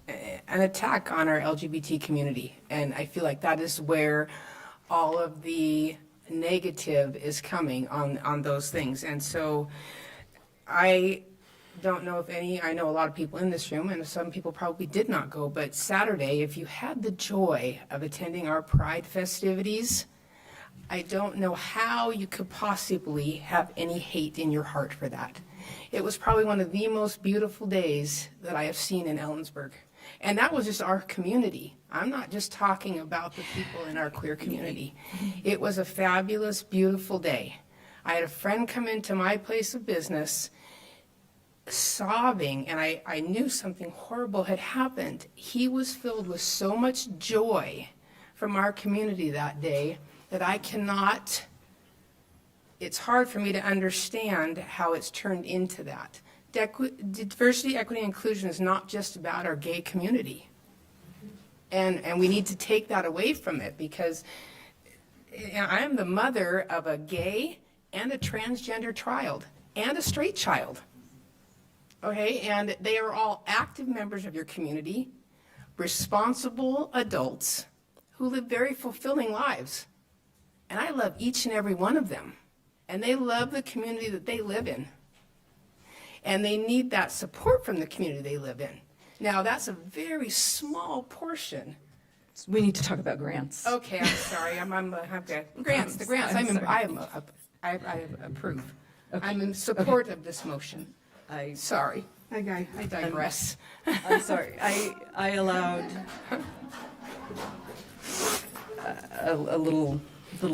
an attack on our LGBT community. And I feel like that is where all of the negative is coming on those things. And so I don't know if I know a lot of people in this room, and some people probably did not go, but Saturday, if you had the joy of attending our Pride festivities, I don't know how you could possibly have any hate in your heart for that. It was probably one of the most beautiful days that I have seen in Ellensburg. And that was just our community. I'm not just talking about the people in our queer community. It was a fabulous, beautiful day. I had a friend come into my place of business sobbing, and I knew something horrible had happened. He was filled with so much joy from our community that day that I cannot, it's hard for me to understand how it's turned into that. Diversity, equity, and inclusion is not just about our gay community. And we need to take that away from it, because I am the mother of a gay and a transgender child and a straight child. Okay, and they are all active members of your community, responsible adults who live very fulfilling lives. And I love each and every one of them. And they love the community that they live in. And they need that support from the community they live in. Now, that's a very small portion. We need to talk about grants. Okay, I'm sorry. I'm okay. Grants, the grants. I approve. Okay. I'm in support of this motion. Sorry. I digress. I'm sorry. I allowed a little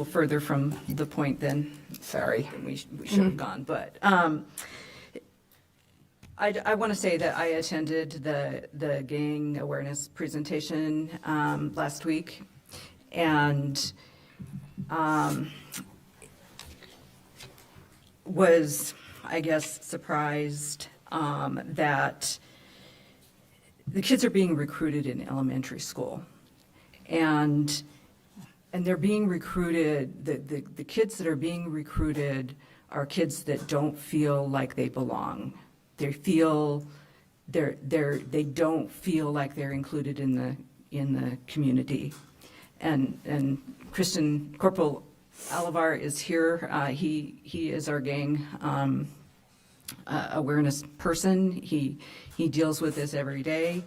further from the point than we should have gone. But I want to say that I attended the gang awareness presentation last week, and was, I guess, surprised that the kids are being recruited in elementary school, and they're being recruited. The kids that are being recruited are kids that don't feel like they belong. They don't feel like they're included in the community, and Corporal Alivar is here. He is our gang awareness person. He deals with this every day.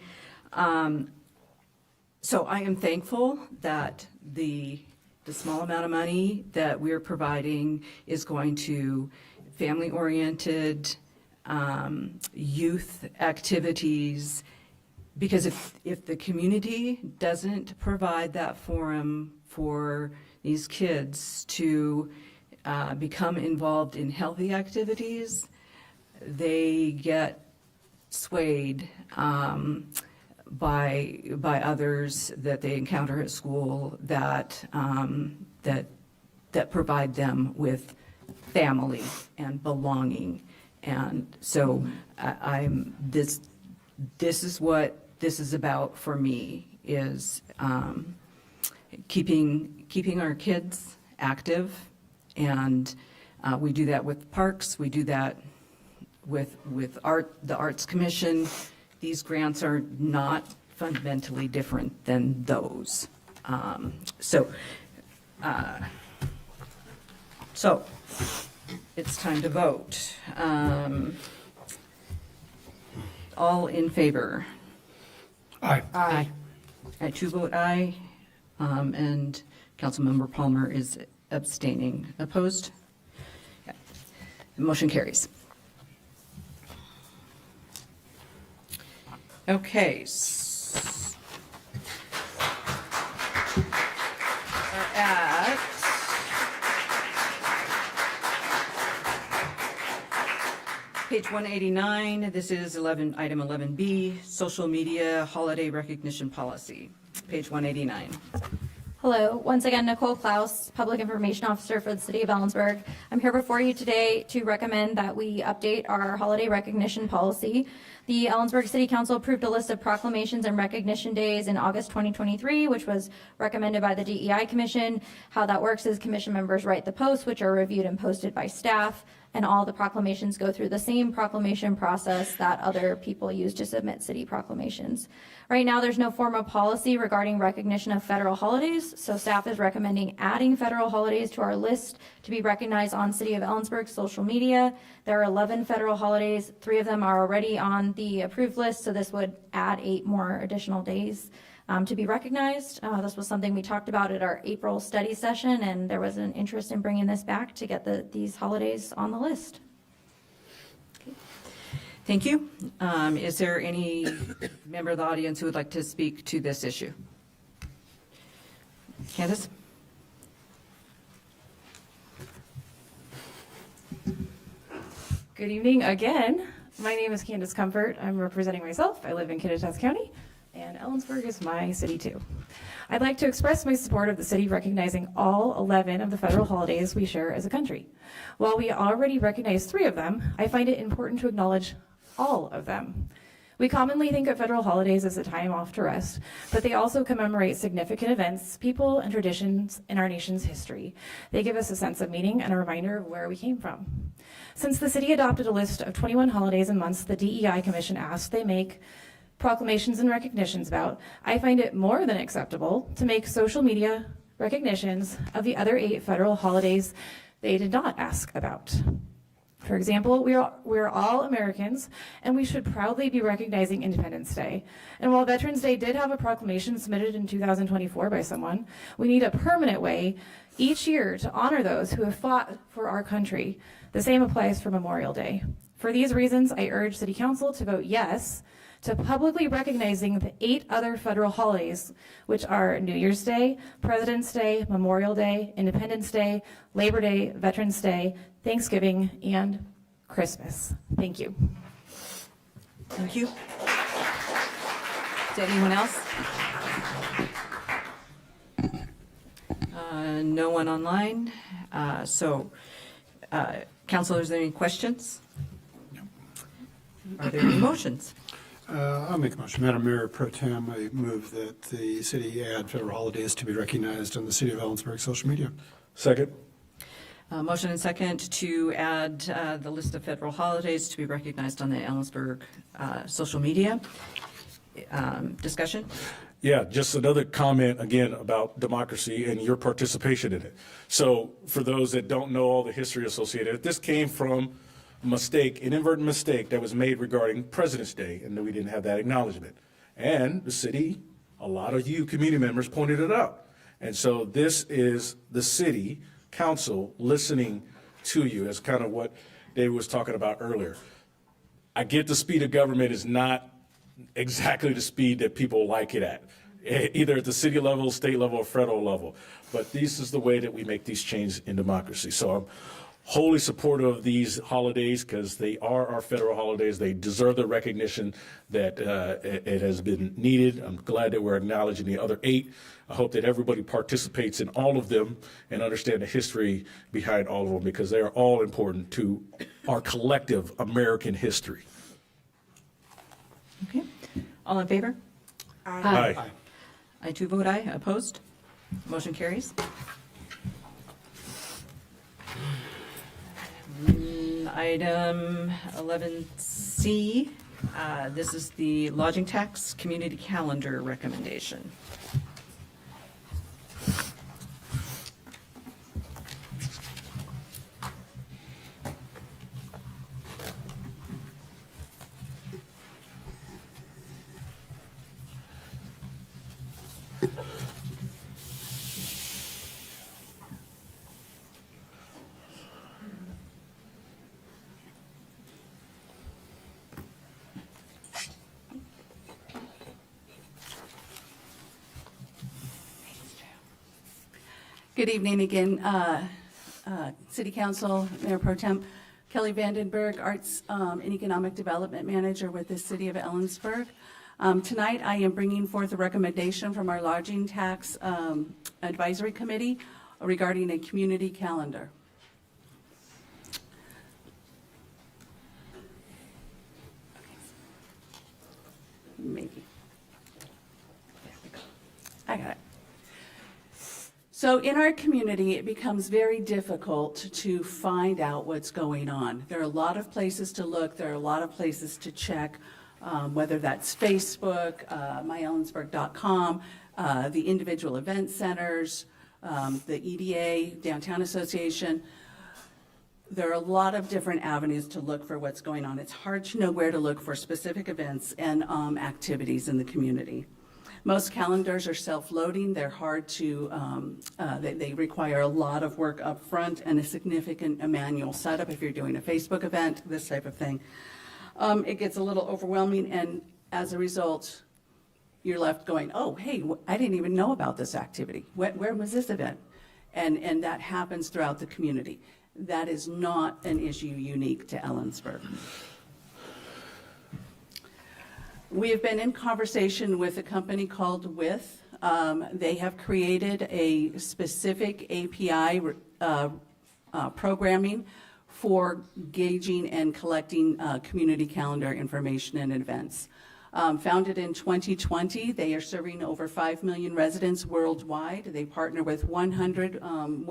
So I am thankful that the small amount of money that we're providing is going to family-oriented youth activities, because if the community doesn't provide that forum for these kids to become involved in healthy by others that they encounter at school that provide them with family and belonging. And so this is what this is about for me, is keeping our kids active. And we do that with parks, we do that with the Arts Commission. These grants are not fundamentally different than those. So it's time to vote. All in favor? Aye. Aye. I too vote aye, and Councilmember Palmer is abstaining. Opposed? Okay. The motion carries. Okay. We're at page 189. This is item 11B, social media holiday recognition policy. Page 189. Hello, once again, Nicole Klaus, Public Information Officer for the City of Ellensburg. I'm here before you today to recommend that we update our holiday recognition policy. The Ellensburg City Council approved a list of proclamations and recognition days in August 2023, which was recommended by the DEI Commission. How that works is commission members write the posts, which are reviewed and posted by staff, and all the proclamations go through the same proclamation process that other people use to submit city proclamations. Right now, there's no formal policy regarding recognition of federal holidays, so staff is recommending adding federal holidays to our list to be recognized on City of Ellensburg social media. There are 11 federal holidays. 3 of them are already on the approved list, so this would add 8 more additional days to be recognized. This was something we talked about at our April study session, and there was an interest in bringing this back to get these holidays on the list. Thank you. Is there any member of the audience who would like to speak to this issue? Candace? Good evening again. My name is Candace Comfort. I'm representing myself. I live in Kittitas County, and Ellensburg is my city too. I'd like to express my support of the city recognizing all 11 of the federal holidays we share as a country. While we already recognize 3 of them, I find it important to acknowledge all of them. We commonly think of federal holidays as a time off to rest, but they also commemorate significant events, people, and traditions in our nation's history. They give us a sense of meaning and a reminder of where we came from. Since the city adopted a list of 21 holidays and months the DEI Commission asked they make proclamations and recognitions about, I find it more than acceptable to make social media recognitions of the other 8 federal holidays they did not ask about. For example, we're all Americans, and we should proudly be recognizing Independence Day. And while Veterans Day did have a proclamation submitted in 2024 by someone, we need a permanent way each year to honor those who have fought for our country. The same applies for Memorial Day. For these reasons, I urge City Council to vote yes to publicly recognizing the 8 other federal holidays, which are New Year's Day, President's Day, Memorial Day, Independence Day, Labor Day, Veterans Day, Thanksgiving, and Christmas. Thank you. Thank you. Is there anyone else? No one online. Council, is there any questions? Are there any motions? I'll make a motion. Madam Mayor Pro Tem, I move that the city add federal holidays to be recognized on the City of Ellensburg social media. Second. Motion and second to add the list of federal holidays to be recognized on the Ellensburg social media. Discussion? Yeah, just another comment again about democracy and your participation in it. So for those that don't know all the history associated, this came from an inadvertent mistake that was made regarding President's Day, and we didn't have that acknowledgement. And the city, a lot of you community members pointed it out. And so this is the city council listening to you, as kind of what David was talking about earlier. I get the speed of government is not exactly the speed that people like it at, either at the city level, state level, or federal level. But this is the way that we make these changes in democracy. So I'm wholly supportive of these holidays because they are our federal holidays. They deserve the recognition that it has been needed. I'm glad that we're acknowledging the other 8. I hope that everybody participates in all of them and understand the history behind all of them because they are all important to our collective American history. Okay. All in favor? Aye. Aye. I too vote aye. Opposed? Motion carries. Item 11C, this is the lodging tax community calendar recommendation. Good evening again, City Council, Mayor Pro Tem. Kelly Vandenberg, Arts and Economic Development Manager with the City of Ellensburg. Tonight, I am bringing forth a recommendation from our Lodging Tax Advisory Committee regarding a community calendar. Maybe. There we go. I got it. So in our community, it becomes very difficult to find out what's going on. There are a lot of places to look. There are a lot of places to check, whether that's Facebook, myellensburg.com, the individual event centers, the EDA, Downtown Association. There are a lot of different avenues to look for what's going on. It's hard to know where to look for specific events and activities in the community. Most calendars are self-loading. They're hard to, they require a lot of work up front and a significant manual setup if you're doing a Facebook event, this type of thing. It gets a little overwhelming, and as a result, you're left going, oh, hey, I didn't even know about this activity. Where was this event? And that happens throughout the community. That is not an issue unique to Ellensburg. We have been in conversation with a company called With. They have created a specific API programming for gauging and collecting community calendar information and events. Founded in 2020, they are serving over 5 million residents worldwide. They partner with more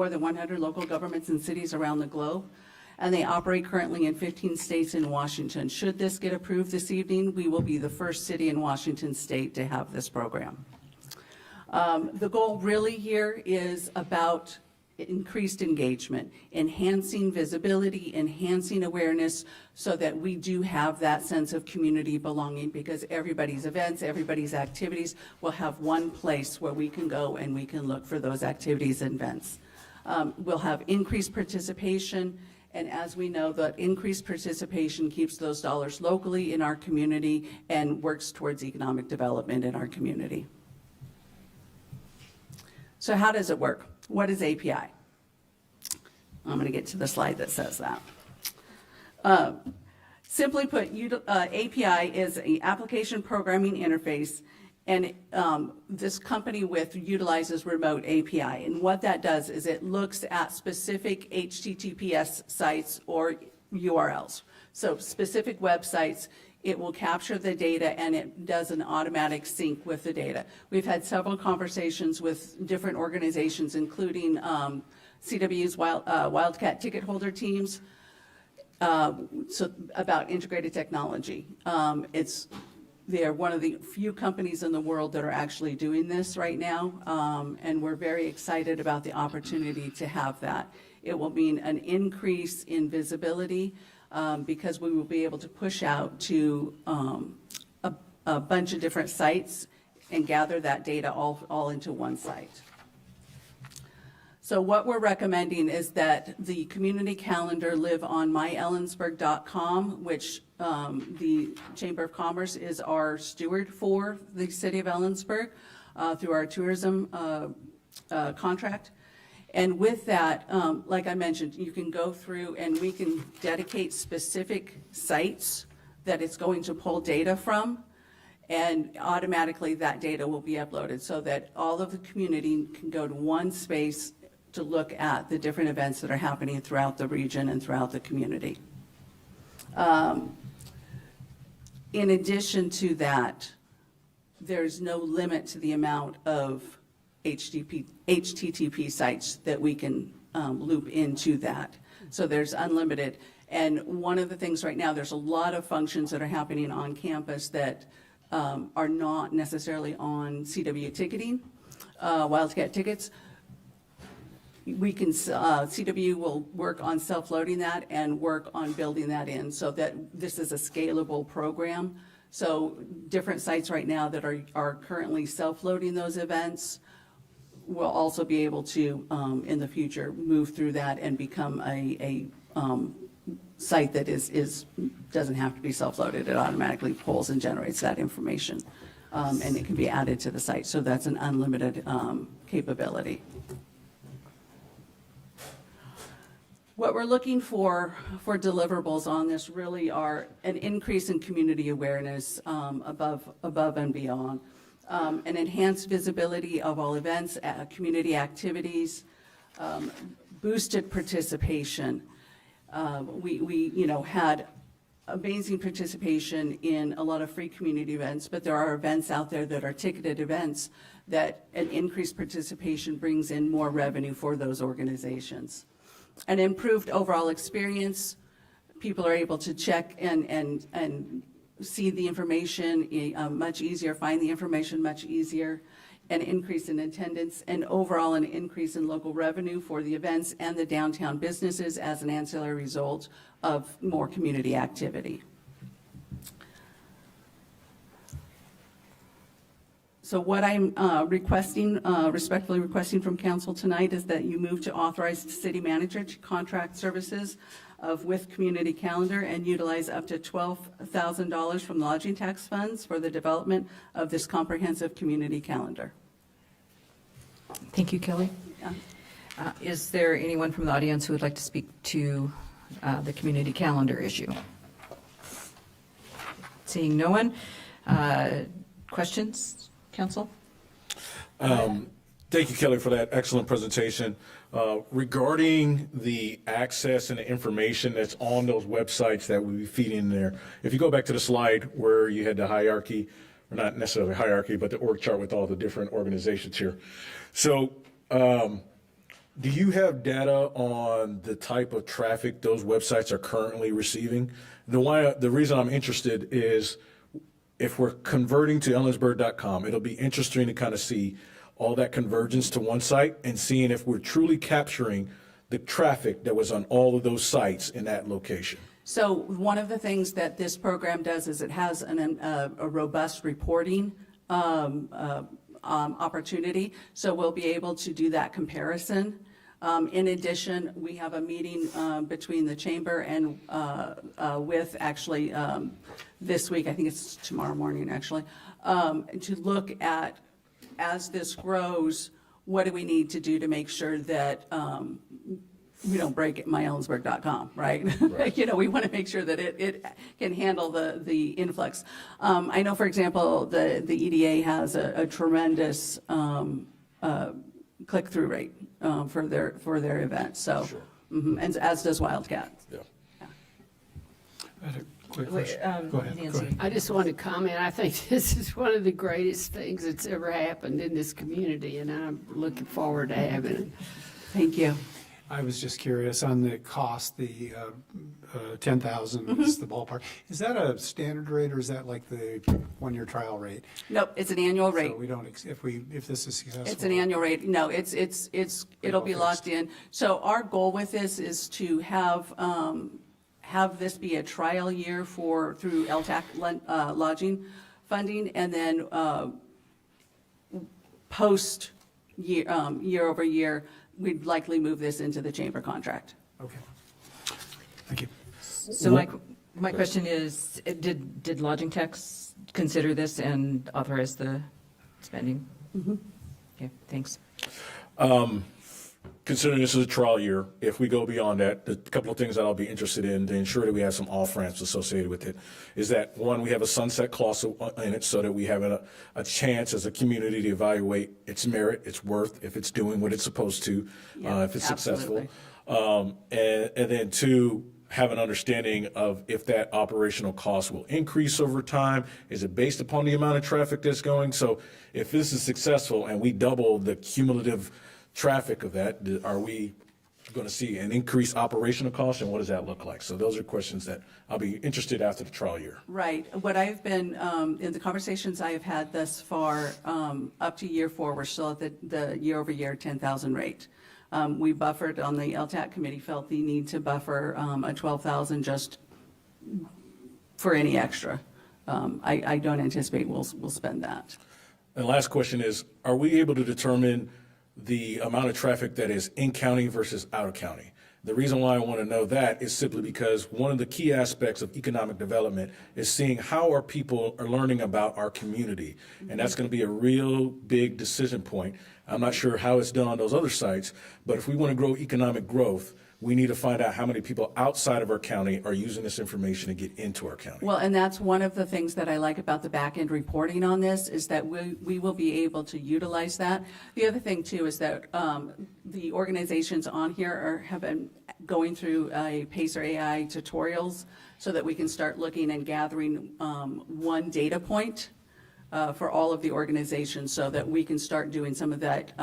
than 100 local governments and cities around the globe. And they operate currently in 15 states in Washington. Should this get approved this evening, we will be the first city in Washington state to have this program. The goal really here is about increased engagement, enhancing visibility, enhancing awareness so that we do have that sense of community belonging, because everybody's events, everybody's activities will have one place where we can go and we can look for those activities and events. We'll have increased participation. And as we know, that increased participation keeps those dollars locally in our community and works towards economic development in our community. So how does it work? What is API? I'm going to get to the slide that says that. Simply put, API is an application programming interface, and this company With utilizes remote API. And what that does is it looks at specific HTTPS sites or URLs. So specific websites, it will capture the data and it does an automatic sync with the data. We've had several conversations with different organizations, including CW's Wildcat ticket holder teams, about integrated technology. They're one of the few companies in the world that are actually doing this right now, and we're very excited about the opportunity to have that. It will mean an increase in visibility because we will be able to push out to a bunch of different sites and gather that data all into one site. So what we're recommending is that the community calendar live on myellensburg.com, which the Chamber of Commerce is our steward for the city of Ellensburg through our tourism contract. And with that, like I mentioned, you can go through and we can dedicate specific sites that it's going to pull data from, and automatically that data will be uploaded so that all of the community can go to one space to look at the different events that are happening throughout the region and throughout the community. In addition to that, there's no limit to the amount of HTTP sites that we can loop into that. So there's unlimited. And one of the things right now, there's a lot of functions that are happening on campus that are not necessarily on CW ticketing, Wildcat tickets. We can, CW will work on self-loading that and work on building that in so that this is a scalable program. So different sites right now that are currently self-loading those events will also be able to, in the future, move through that and become a site that doesn't have to be self-loaded. It automatically pulls and generates that information, and it can be added to the site. So that's an unlimited capability. What we're looking for deliverables on this really are an increase in community awareness above and beyond, an enhanced visibility of all events, community activities, boosted participation. We had amazing participation in a lot of free community events, but there are events out there that are ticketed events that an increased participation brings in more revenue for those organizations. An improved overall experience, people are able to check and see the information much easier, find the information much easier, an increase in attendance, and overall an increase in local revenue for the events and the downtown businesses as an ancillary result of more community activity. So what I'm respectfully requesting from council tonight is that you move to authorize the city manager to contract services with community calendar and utilize up to $12,000 from lodging tax funds for the development of this comprehensive community calendar. Thank you, Kelly. Is there anyone from the audience who would like to speak to the community calendar issue? Seeing no one. Questions, council? Thank you, Kelly, for that excellent presentation. Regarding the access and the information that's on those websites that we'll be feeding in there, if you go back to the slide where you had the hierarchy, or not necessarily hierarchy, but the org chart with all the different organizations here. So do you have data on the type of traffic those websites are currently receiving? The reason I'm interested is if we're converting to Ellensburg.com, it'll be interesting to kind of see all that convergence to one site and seeing if we're truly capturing the traffic that was on all of those sites in that location. So one of the things that this program does is it has a robust reporting opportunity, so we'll be able to do that comparison. In addition, we have a meeting between the chamber and with actually this week, I think it's tomorrow morning actually, to look at, as this grows, what do we need to do to make sure that we don't break myellensburg.com, right? We want to make sure that it can handle the influx. I know, for example, the EDA has a tremendous click-through rate for their events. So, Sure. And as does Wildcat. Yeah. I had a quick question. Go ahead. Nancy. I just want to comment, I think this is one of the greatest things that's ever happened in this community, and I'm looking forward to having it. Thank you. I was just curious on the cost, the 10,000 is the ballpark. Is that a standard rate or is that like the one-year trial rate? Nope, it's an annual rate. So we don't, if this is successful. It's an annual rate. No, it'll be locked in. So our goal with this is to have this be a trial year through LTAC lodging funding, and then post year over year, we'd likely move this into the chamber contract. Okay. Thank you. So my question is, did lodging tax consider this and authorize the spending? Mm-hmm. Okay, thanks. considering this is a trial year, if we go beyond that, the couple of things that I'll be interested in to ensure that we have some off-ramps associated with it is that, one, we have a sunset clause in it so that we have a chance as a community to evaluate its merit, its worth, if it's doing what it's supposed to, if it's successful. And then two, have an understanding of if that operational cost will increase over time. Is it based upon the amount of traffic that's going? So if this is successful and we double the cumulative traffic of that, are we going to see an increased operational cost, and what does that look like? So those are questions that I'll be interested after the trial year. Right. What I've been, in the conversations I have had thus far, up to year 4, we're still at the year-over-year 10,000 rate. We buffered on the LTAC committee, felt the need to buffer a 12,000 just for any extra. I don't anticipate we'll spend that. And last question is, are we able to determine the amount of traffic that is in county versus out of county? The reason why I want to know that is simply because one of the key aspects of economic development is seeing how our people are learning about our community. And that's going to be a real big decision point. I'm not sure how it's done on those other sites, but if we want to grow economic growth, we need to find out how many people outside of our county are using this information to get into our county. Well, and that's one of the things that I like about the back-end reporting on this, is that we will be able to utilize that. The other thing, too, is that the organizations on here have been going through PACER AI tutorials so that we can start looking and gathering one data point for all of the organizations, so that we can start doing some of that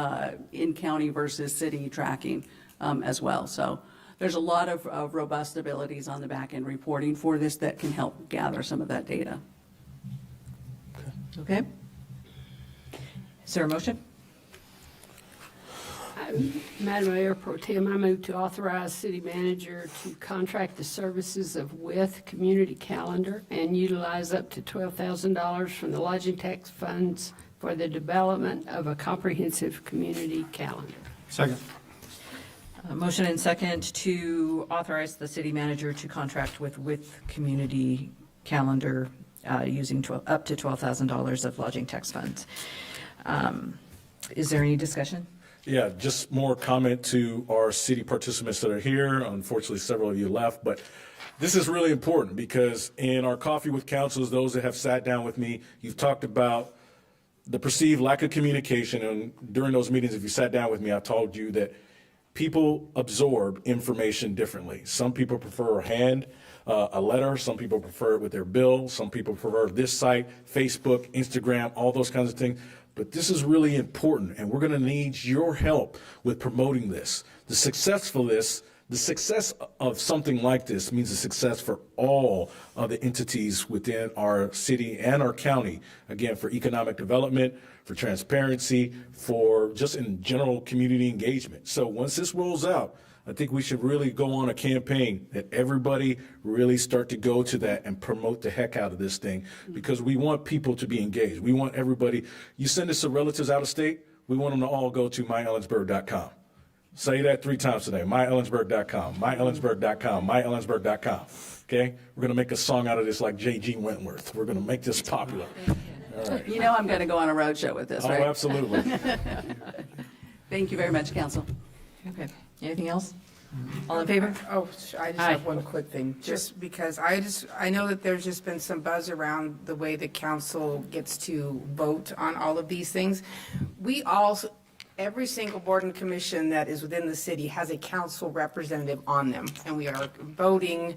in-county versus city tracking as well. So there's a lot of robust abilities on the back-end reporting for this that can help gather some of that data. Okay. Is there a motion? Madam Mayor Pro Tem, I move to authorize city manager to contract the services of WITH Community Calendar and utilize up to $12,000 from the lodging tax funds for the development of a comprehensive community calendar. Second. Motion and second to authorize the city manager to contract with Community Calendar using up to $12,000 of lodging tax funds. Is there any discussion? Yeah, just more comment to our city participants that are here. Unfortunately, several of you left, but this is really important because in our coffee with councils, those that have sat down with me, you've talked about the perceived lack of communication. And during those meetings, if you sat down with me, I told you that people absorb information differently. Some people prefer a letter. Some people prefer it with their bill. Some people prefer this site, Facebook, Instagram, all those kinds of things. But this is really important, and we're going to need your help with promoting this. The success of something like this means a success for all of the entities within our city and our county. Again, for economic development, for transparency, for just in general community engagement. So once this rolls out, I think we should really go on a campaign that everybody really start to go to that and promote the heck out of this thing, because we want people to be engaged. We want everybody. You send this to relatives out of state, we want them to all go to myellensburg.com. Say that 3 times today. myellensburg.com, myellensburg.com, myellensburg.com. Okay? We're going to make a song out of this like J.G. Wentworth. We're going to make this popular. All right. You know I'm going to go on a road show with this, right? Oh, absolutely. Thank you very much, council. Okay. Anything else? All in favor? Oh, I just Aye. have one quick thing, just because I know that there's just been some buzz around the way the council gets to vote on all of these things. Every single board and commission that is within the city has a council representative on them, and we are voting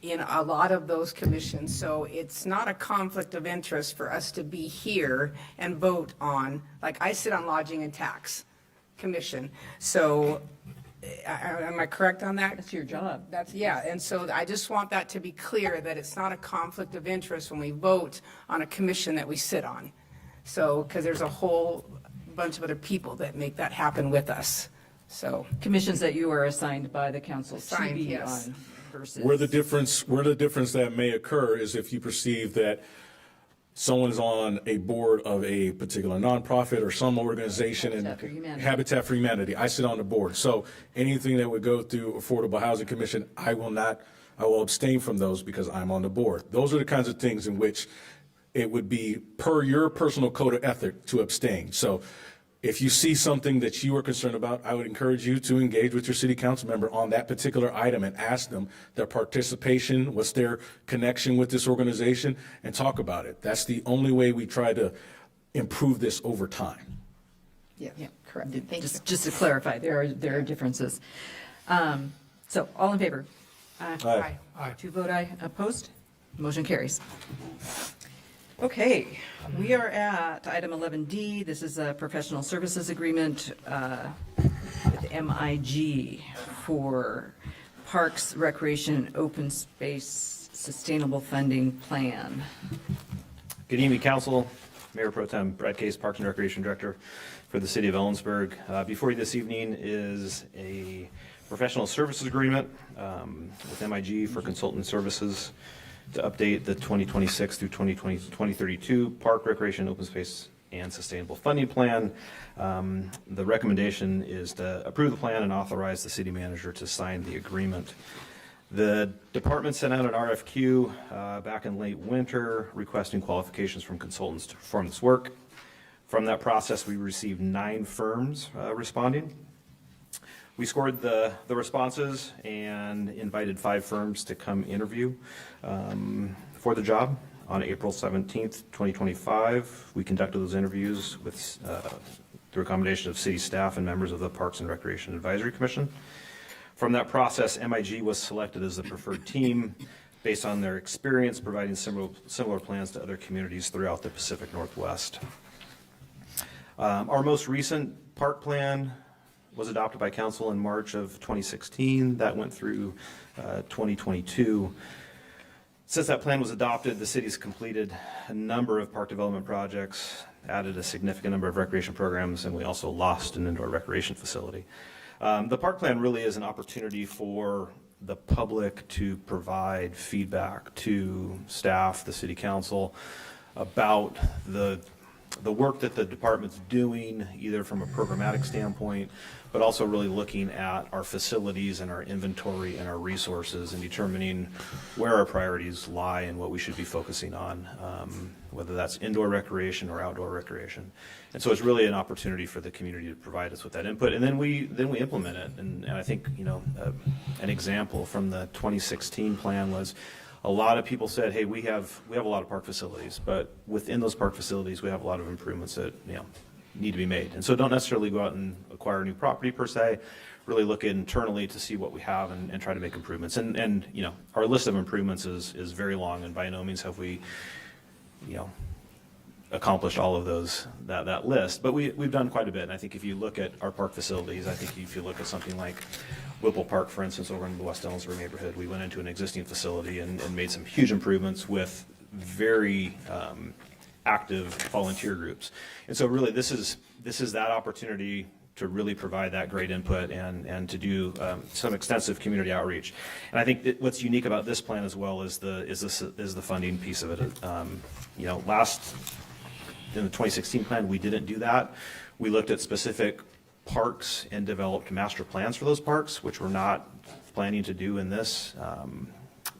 in a lot of those commissions. So it's not a conflict of interest for us to be here and vote on, like I sit on lodging and tax commission. So am I correct on that? That's your job. Yeah, and so I just want that to be clear, that it's not a conflict of interest when we vote on a commission that we sit on. So, because there's a whole bunch of other people that make that happen with us, so. Commissions that you are assigned by the council to Assigned, be yes. on versus. Where the difference that may occur is if you perceive that someone is on a board of a particular nonprofit or some organization. Habitat for Humanity. Habitat for Humanity. I sit on the board. So anything that would go through Affordable Housing Commission, I will abstain from those because I'm on the board. Those are the kinds of things in which it would be per your personal code of ethic to abstain. So if you see something that you are concerned about, I would encourage you to engage with your city council member on that particular item and ask them their participation, what's their connection with this organization, and talk about it. That's the only way we try to improve this over time. Yeah, correct. Just to clarify, there are differences. So, all in favor? Aye. Aye. 2 vote aye, opposed? Motion carries. Okay, we are at item 11D. This is a professional services agreement with MIG for Parks, Recreation, Open Space Sustainable Funding Plan. Good evening, Council. Mayor Pro Tem Brad Case, Parks and Recreation Director for the City of Ellensburg. Before you this evening is a professional services agreement with MIG for consultant services to update the 2026 through 2032 Park, Recreation, Open Space, and Sustainable Funding Plan. The recommendation is to approve the plan and authorize the city manager to sign the agreement. The department sent out an RFQ back in late winter requesting qualifications from consultants to perform this work. From that process, we received 9 firms responding. We scored the responses and invited 5 firms to come interview for the job on April 17th, 2025. We conducted those interviews with through a combination of city staff and members of the Parks and Recreation Advisory Commission. From that process, MIG was selected as the preferred team based on their experience providing similar plans to other communities throughout the Pacific Northwest. Our most recent park plan was adopted by council in March of 2016. That went through 2022. Since that plan was adopted, the city's completed a number of park development projects, added a significant number of recreation programs, and we also lost an indoor recreation facility. The park plan really is an opportunity for the public to provide feedback to staff, the city council, about the work that the department's doing, either from a programmatic standpoint, but also really looking at our facilities and our inventory and our resources and determining where our priorities lie and what we should be focusing on, whether that's indoor recreation or outdoor recreation. And so it's really an opportunity for the community to provide us with that input, and then we implement it. And I think, you know, an example from the 2016 plan was a lot of people said, hey, we have a lot of park facilities, but within those park facilities, we have a lot of improvements that, you know, need to be made. And so don't necessarily go out and acquire new property per se, really look internally to see what we have and try to make improvements. And you know, our list of improvements is very long, and by no means have we, you know, accomplished all of those, that list, but we've done quite a bit. And I think if you look at our park facilities, I think if you look at something like Whipple Park, for instance, over in the West Ellensburg neighborhood, we went into an existing facility and made some huge improvements with very active volunteer groups. And so really this is that opportunity to really provide that great input and to do some extensive community outreach. And I think that what's unique about this plan as well is the funding piece of it. You know, in the 2016 plan, we didn't do that. We looked at specific parks and developed master plans for those parks, which we're not planning to do in this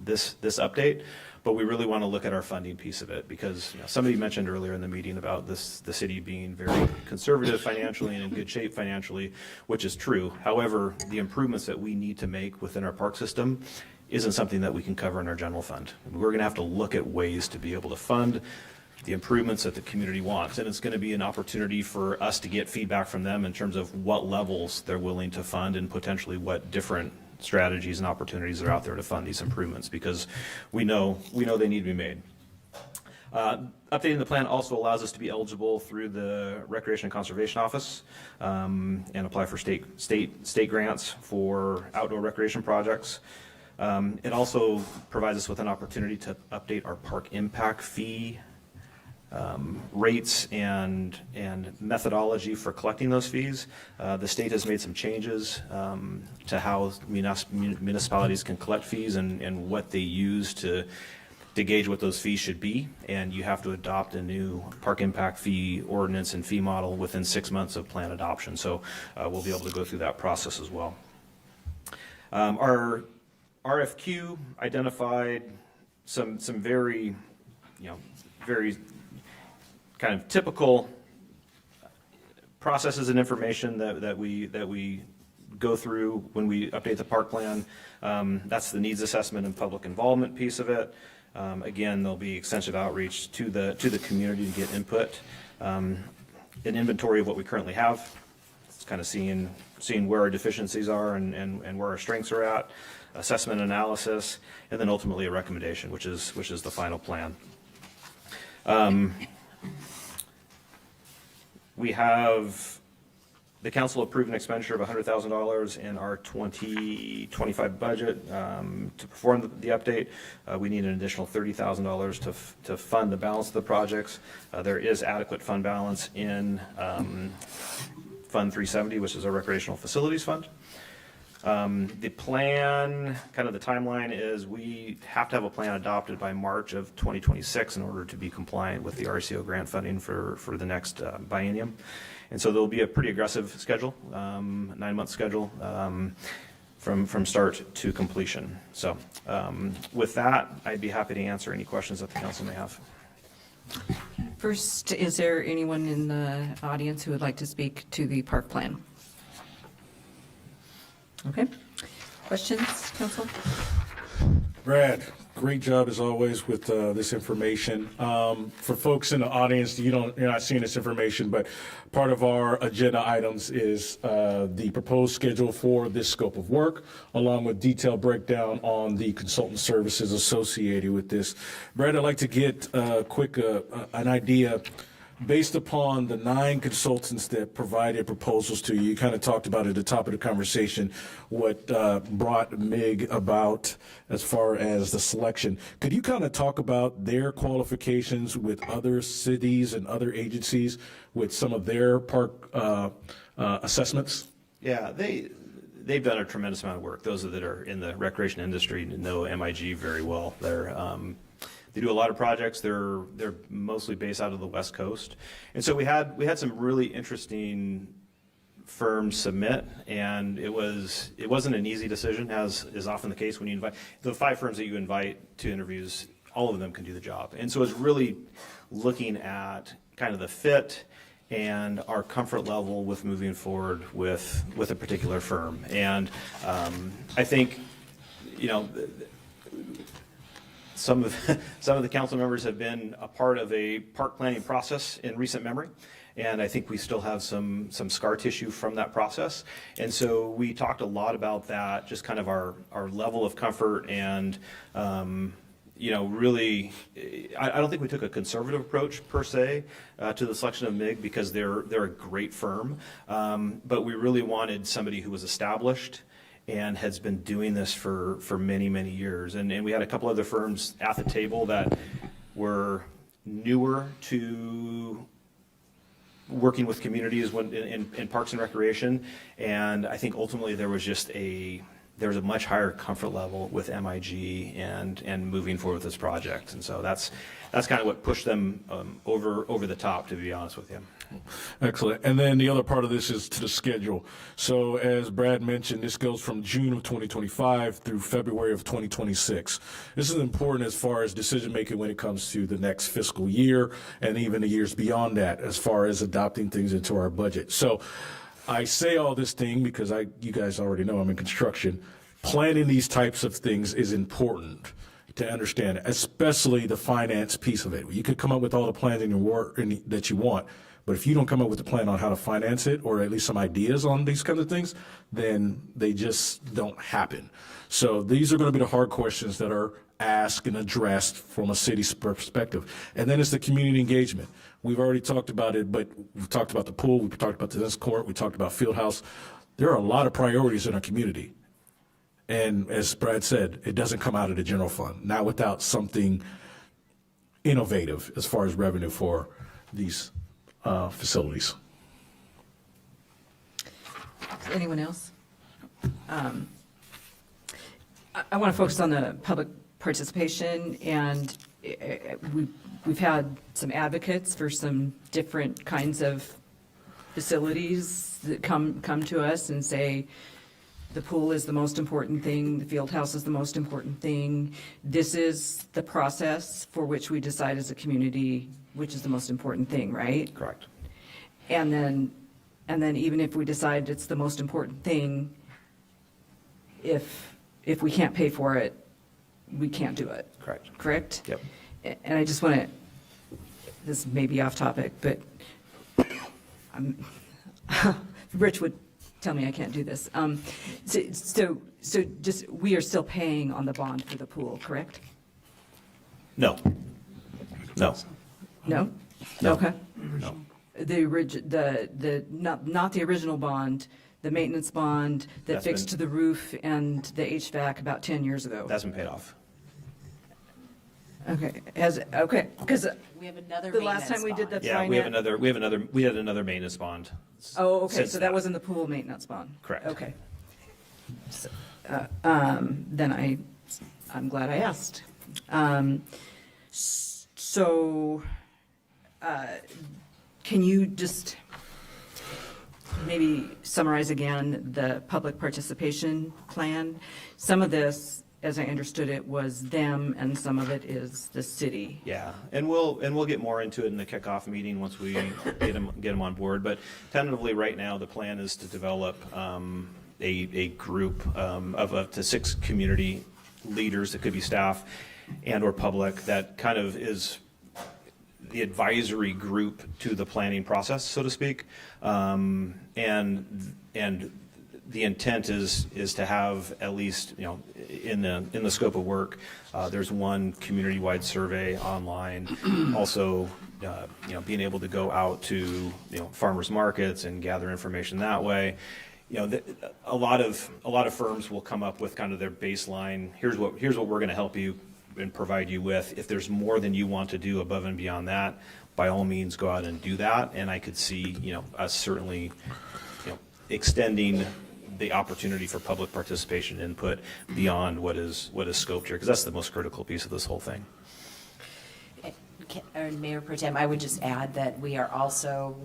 update. But we really want to look at our funding piece of it, because, you know, somebody mentioned earlier in the meeting about the city being very conservative financially and in good shape financially, which is true. However, the improvements that we need to make within our park system isn't something that we can cover in our general fund. We're going to have to look at ways to be able to fund the improvements that the community wants. And it's going to be an opportunity for us to get feedback from them in terms of what levels they're willing to fund and potentially what different strategies and opportunities are out there to fund these improvements, because we know they need to be made. Updating the plan also allows us to be eligible through the Recreation and Conservation Office and apply for state grants for outdoor recreation projects. It also provides us with an opportunity to update our park impact fee rates and methodology for collecting those fees. The state has made some changes to how municipalities can collect fees and what they use to gauge what those fees should be. And you have to adopt a new park impact fee ordinance and fee model within 6 months of plan adoption. So we'll be able to go through that process as well. Our RFQ identified some very, very kind of typical processes and information that we go through when we update the park plan. That's the needs assessment and public involvement piece of it. Again, there'll be extensive outreach to the community to get input, an inventory of what we currently have. It's kind of seeing where our deficiencies are and where our strengths are at, assessment analysis, and then ultimately a recommendation, which is the final plan. We have the council approved an expenditure of $100,000 in our 2025 budget to perform the update. We need an additional $30,000 to fund the balance of the projects. There is adequate fund balance in Fund 370, which is our recreational facilities fund. The plan, kind of the timeline is we have to have a plan adopted by March of 2026 in order to be compliant with the RCO grant funding for the next biennium. And so there'll be a pretty aggressive schedule, 9-month schedule from start to completion. So with that, I'd be happy to answer any questions that the council may have. First, is there anyone in the audience who would like to speak to the park plan? Okay. Questions, council? Brad, great job as always with this information. For folks in the audience, you're not seeing this information, but part of our agenda items is the proposed schedule for this scope of work, along with detailed breakdown on the consultant services associated with this. Brad, I'd like to get an idea. Based upon the 9 consultants that provided proposals to you, you kind of talked about at the top of the conversation what brought MIG about as far as the selection. Could you kind of talk about their qualifications with other cities and other agencies with some of their park assessments? Yeah, they've done a tremendous amount of work. Those that are in the recreation industry know MIG very well. They do a lot of projects. They're mostly based out of the West Coast, and so we had some really interesting firms submit, and it wasn't an easy decision, as is often the case when you invite the 5 firms that you invite to interviews. All of them can do the job, and so it's really looking at kind of the fit and our comfort level with moving forward with a particular firm. And I think, some of the council members have been a part of a park planning process in recent memory, and I think we still have some scar tissue from that process. And so we talked a lot about that, just kind of our level of comfort, and really, I don't think we took a conservative approach per se to the selection of MIG, because they're a great firm, but we really wanted somebody who was established and has been doing this for many, many years. And we had a couple other firms at the table that were newer to working with communities in parks and recreation. And I think ultimately there was a much higher comfort level with MIG and moving forward with this project. And so that's kind of what pushed them over the top, to be honest with you. Excellent. And then the other part of this is to the schedule. So as Brad mentioned, this goes from June of 2025 through February of 2026. This is important as far as decision making when it comes to the next fiscal year and even the years beyond that, as far as adopting things into our budget. So I say all this thing because you guys already know I'm in construction. Planning these types of things is important to understand, especially the finance piece of it. You could come up with all the plans in your work that you want, but if you don't come up with a plan on how to finance it, or at least some ideas on these kinds of things, then they just don't happen. So these are going to be the hard questions that are asked and addressed from a city's perspective. And then it's the community engagement. We've already talked about it, but we've talked about the pool, we've talked about the tennis court, we talked about field house. There are a lot of priorities in our community. And as Brad said, it doesn't come out of the general fund, not without something innovative as far as revenue for these facilities. Anyone else? I want to focus on the public participation, and we've had some advocates for some different kinds of facilities that come to us and say, the pool is the most important thing, the field house is the most important thing. This is the process for which we decide as a community which is the most important thing, right? Correct. And then And then even if we decide it's the most important thing, if we can't pay for it, we can't do it. Correct. Correct? Yep. And I just want to, this may be off topic, but Rich would tell me I can't do this. So just, we are still paying on the bond for the pool, correct? No. No. No? No. Okay. No. Not the original bond, the maintenance bond that That's fixed been- the roof and the HVAC about 10 years ago. That's been paid off. Okay, okay, because We have another the last time we did the Yeah, we had finance. another maintenance bond. Oh, okay, since so that was in the pool maintenance bond? Correct. Okay. So, then I'm glad I asked. So, can you just maybe summarize again the public participation plan? Some of this, as I understood it, was them, and some of it is the city. Yeah, and we'll get more into it in the kickoff meeting once we get them on board. But tentatively, right now, the plan is to develop a group of up to 6 community leaders that could be staff and/or public that kind of is the advisory group to the planning process, so to speak. And the intent is to have at least, in the scope of work, there's one community-wide survey online. Also, being able to go out to, farmers markets and gather information that way. A lot of firms will come up with kind of their baseline. Here's what we're going to help you and provide you with. If there's more than you want to do above and beyond that, by all means, go out and do that. And I could see, us certainly, extending the opportunity for public participation input beyond what is scoped here, because that's the most critical piece of this whole thing. Mayor Pro Tem, I would just add that we are also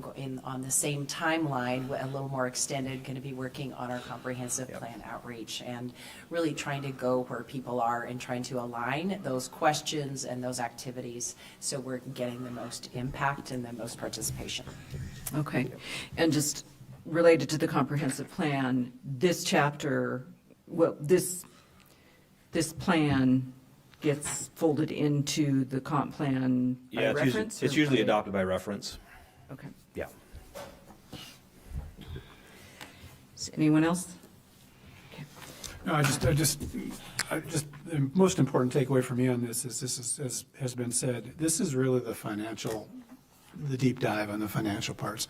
on the same timeline, a little more extended, going to be working on our comprehensive plan outreach and really trying to go where people are and trying to align those questions and those activities so we're getting the most impact and the most participation. Okay, and just related to the comprehensive plan, this chapter, this plan gets folded into the comp plan by Yeah, reference? it's or usually by- adopted by reference. Okay. Yeah. Is anyone else? No, I just, the most important takeaway for me on this is, as has been said, this is really the deep dive on the financial parts.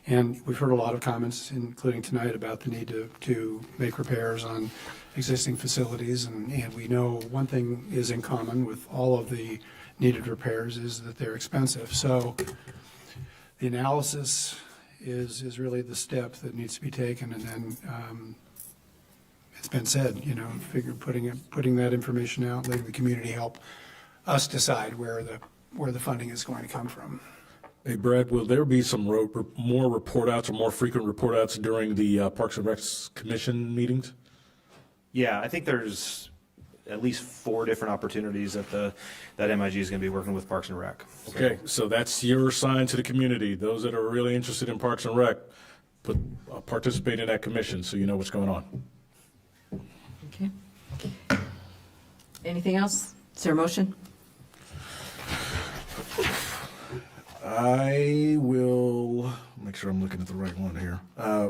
And we've heard a lot of comments, including tonight, about the need to make repairs on existing facilities. And we know one thing is in common with all of the needed repairs is that they're expensive. So the analysis is really the step that needs to be taken. And then it's been said, putting that information out, letting the community help us decide where the funding is going to come from. Hey, Brad, will there be some more report outs or more frequent report outs during the Parks and Recs Commission meetings? Yeah, I think there's at least 4 different opportunities that MIG is going to be working with Parks and Rec. Okay, so that's your sign to the community. Those that are really interested in Parks and Rec, participate in that commission so you know what's going on. Okay. Anything else? Is there a motion? I will make sure I'm looking at the right one here.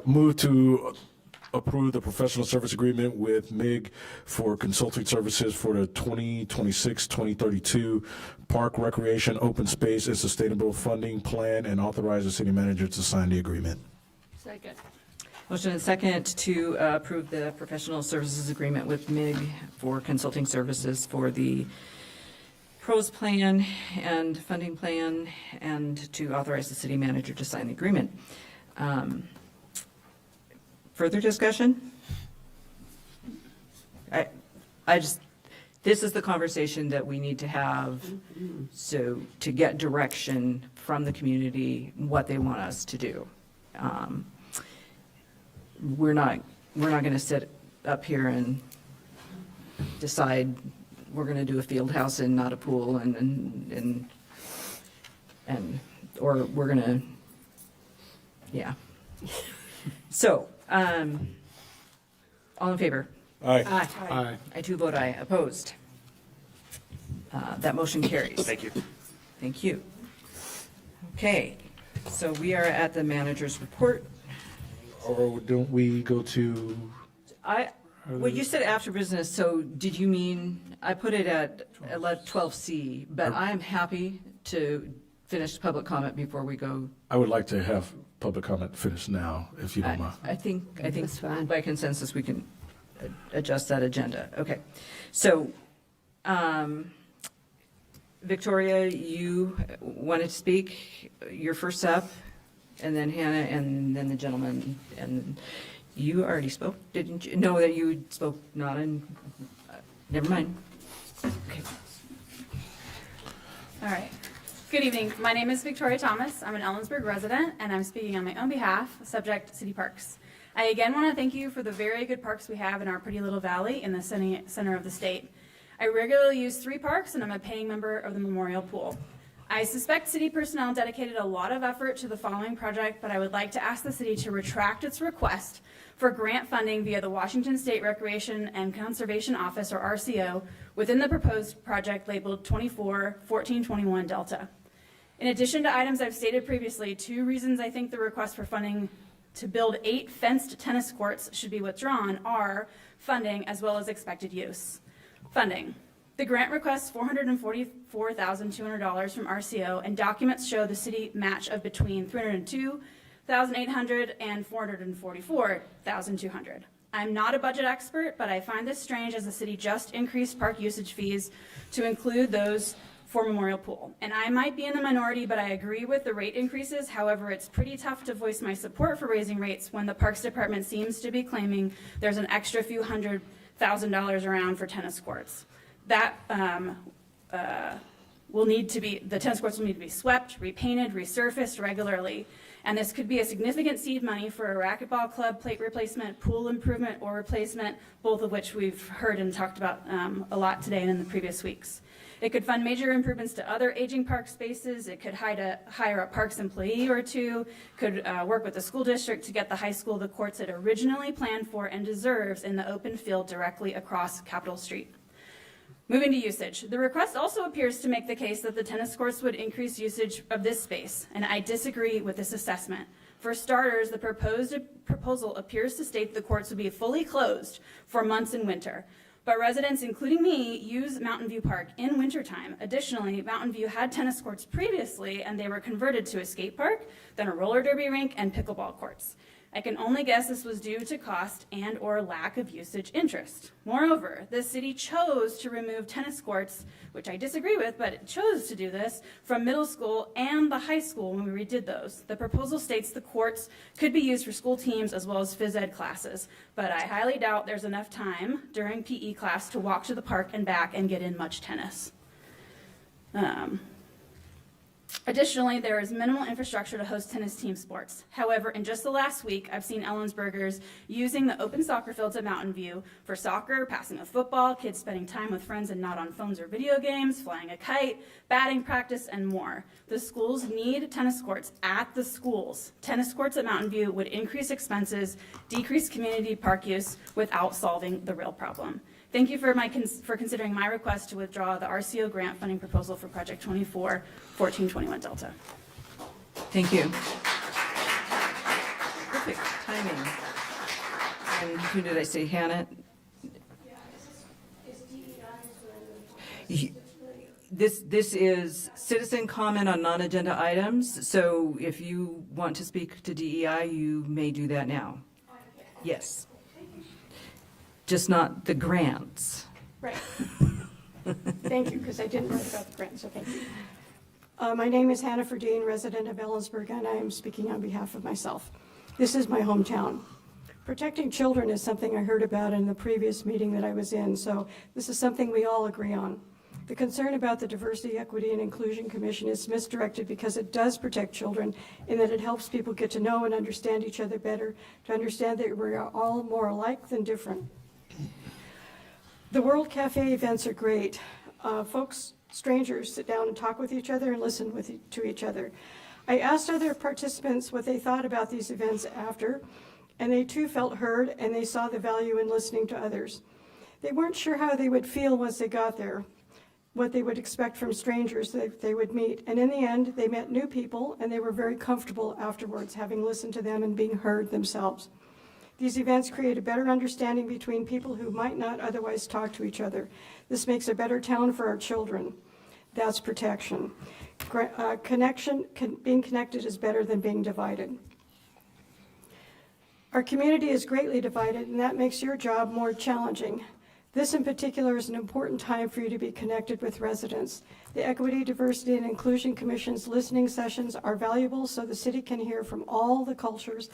Move to approve the professional service agreement with MIG for consulting services for the 2026-2032 Park Recreation Open Space and Sustainable Funding Plan and authorize the city manager to sign the agreement. Second. Motion and second to approve the professional services agreement with MIG for consulting services for the PROS plan and funding plan, and to authorize the city manager to sign the agreement. Further discussion? This is the conversation that we need to have, so to get direction from the community, what they want us to do. We're not going to sit up here and decide we're going to do a field house and not a pool, or we're going to, yeah. So, all in favor? Aye. Aye. I too vote aye. Opposed? That motion carries. Thank you. Thank you. Okay, so we are at the manager's report. Or don't we go to, Well, you said after business, so did you mean, I put it at 12C, but I am happy to finish public comment before we go. I would like to have public comment finished now, if you don't mind. I think That's fine. by consensus, we can adjust that agenda. Okay. So, Victoria, you wanted to speak. You're first up, and then Hannah, and then the gentleman. And you already spoke, didn't you? No, that you spoke not in, never mind. Okay. All right. Good evening. My name is Victoria Thomas. I'm an Ellensburg resident, and I'm speaking on my own behalf, subject city parks. I again want to thank you for the very good parks we have in our pretty little valley in the center of the state. I regularly use 3 parks, and I'm a paying member of the Memorial Pool. I suspect city personnel dedicated a lot of effort to the following project, but I would like to ask the city to retract its request for grant funding via the Washington State Recreation and Conservation Office, or RCO, within the proposed project labeled 24-1421 Delta. In addition to items I've stated previously, 2 reasons I think the request for funding to build 8 fenced tennis courts should be withdrawn are funding as well as expected use. Funding. The grant requests $444,200 from RCO, and documents show the city match of between $302,800 and $444,200. I'm not a budget expert, but I find this strange as the city just increased park usage fees to include those for Memorial Pool. And I might be in the minority, but I agree with the rate increases. However, it's pretty tough to voice my support for raising rates when the Parks Department seems to be claiming there's an extra few $100,000 around for tennis courts. That will need to be, the tennis courts will need to be swept, repainted, resurfaced regularly. And this could be a significant seed money for a racquetball club plate replacement, pool improvement or replacement, both of which we've heard and talked about a lot today and in the previous weeks. It could fund major improvements to other aging park spaces. It could hire a parks employee or 2, could work with the school district to get the high school the courts it originally planned for and deserves in the open field directly across Capitol Street. Moving to usage. The request also appears to make the case that the tennis courts would increase usage of this space, and I disagree with this assessment. For starters, the proposal appears to state the courts would be fully closed for months in winter. But residents, including me, use Mountain View Park in wintertime. Additionally, Mountain View had tennis courts previously, and they were converted to a skate park, then a roller derby rink, and pickleball courts. I can only guess this was due to cost and or lack of usage interest. Moreover, the city chose to remove tennis courts, which I disagree with, but it chose to do this, from middle school and the high school when we redid those. The proposal states the courts could be used for school teams as well as phys ed classes, but I highly doubt there's enough time during PE class to walk to the park and back and get in much tennis. Additionally, there is minimal infrastructure to host tennis team sports. However, in just the last week, I've seen Ellensburgers using the open soccer fields at Mountain View for soccer, passing a football, kids spending time with friends and not on phones or video games, flying a kite, batting practice, and more. The schools need tennis courts at the schools. Tennis courts at Mountain View would increase expenses, decrease community park use without solving the real problem. Thank you for considering my request to withdraw the RCO grant funding proposal for Project 24-1421 Delta. Thank you. Perfect timing. And who did I say, Hannah? This is citizen comment on non-agenda items, so if you want to speak to DEI, you may do that now. Yes. Just not the grants. Right. Thank you, because I didn't write about the grants, okay. My name is Hannah Ferdine, resident of Ellensburg, and I am speaking on behalf of myself. This is my hometown. Protecting children is something I heard about in the previous meeting that I was in, so this is something we all agree on. The concern about the Diversity, Equity, and Inclusion Commission is misdirected because it does protect children in that it helps people get to know and understand each other better, to understand that we're all more alike than different. The World Cafe events are great. Strangers sit down and talk with each other and listen to each other. I asked other participants what they thought about these events after, and they too felt heard and they saw the value in listening to others. They weren't sure how they would feel once they got there, what they would expect from strangers that they would meet. And in the end, they met new people and they were very comfortable afterwards, having listened to them and being heard themselves. These events create a better understanding between people who might not otherwise talk to each other. This makes a better town for our children. That's protection. Being connected is better than being divided. Our community is greatly divided, and that makes your job more challenging. This in particular is an important time for you to be connected with residents. The Equity, Diversity, and Inclusion Commission's listening sessions are valuable so the city can hear from all the cultures,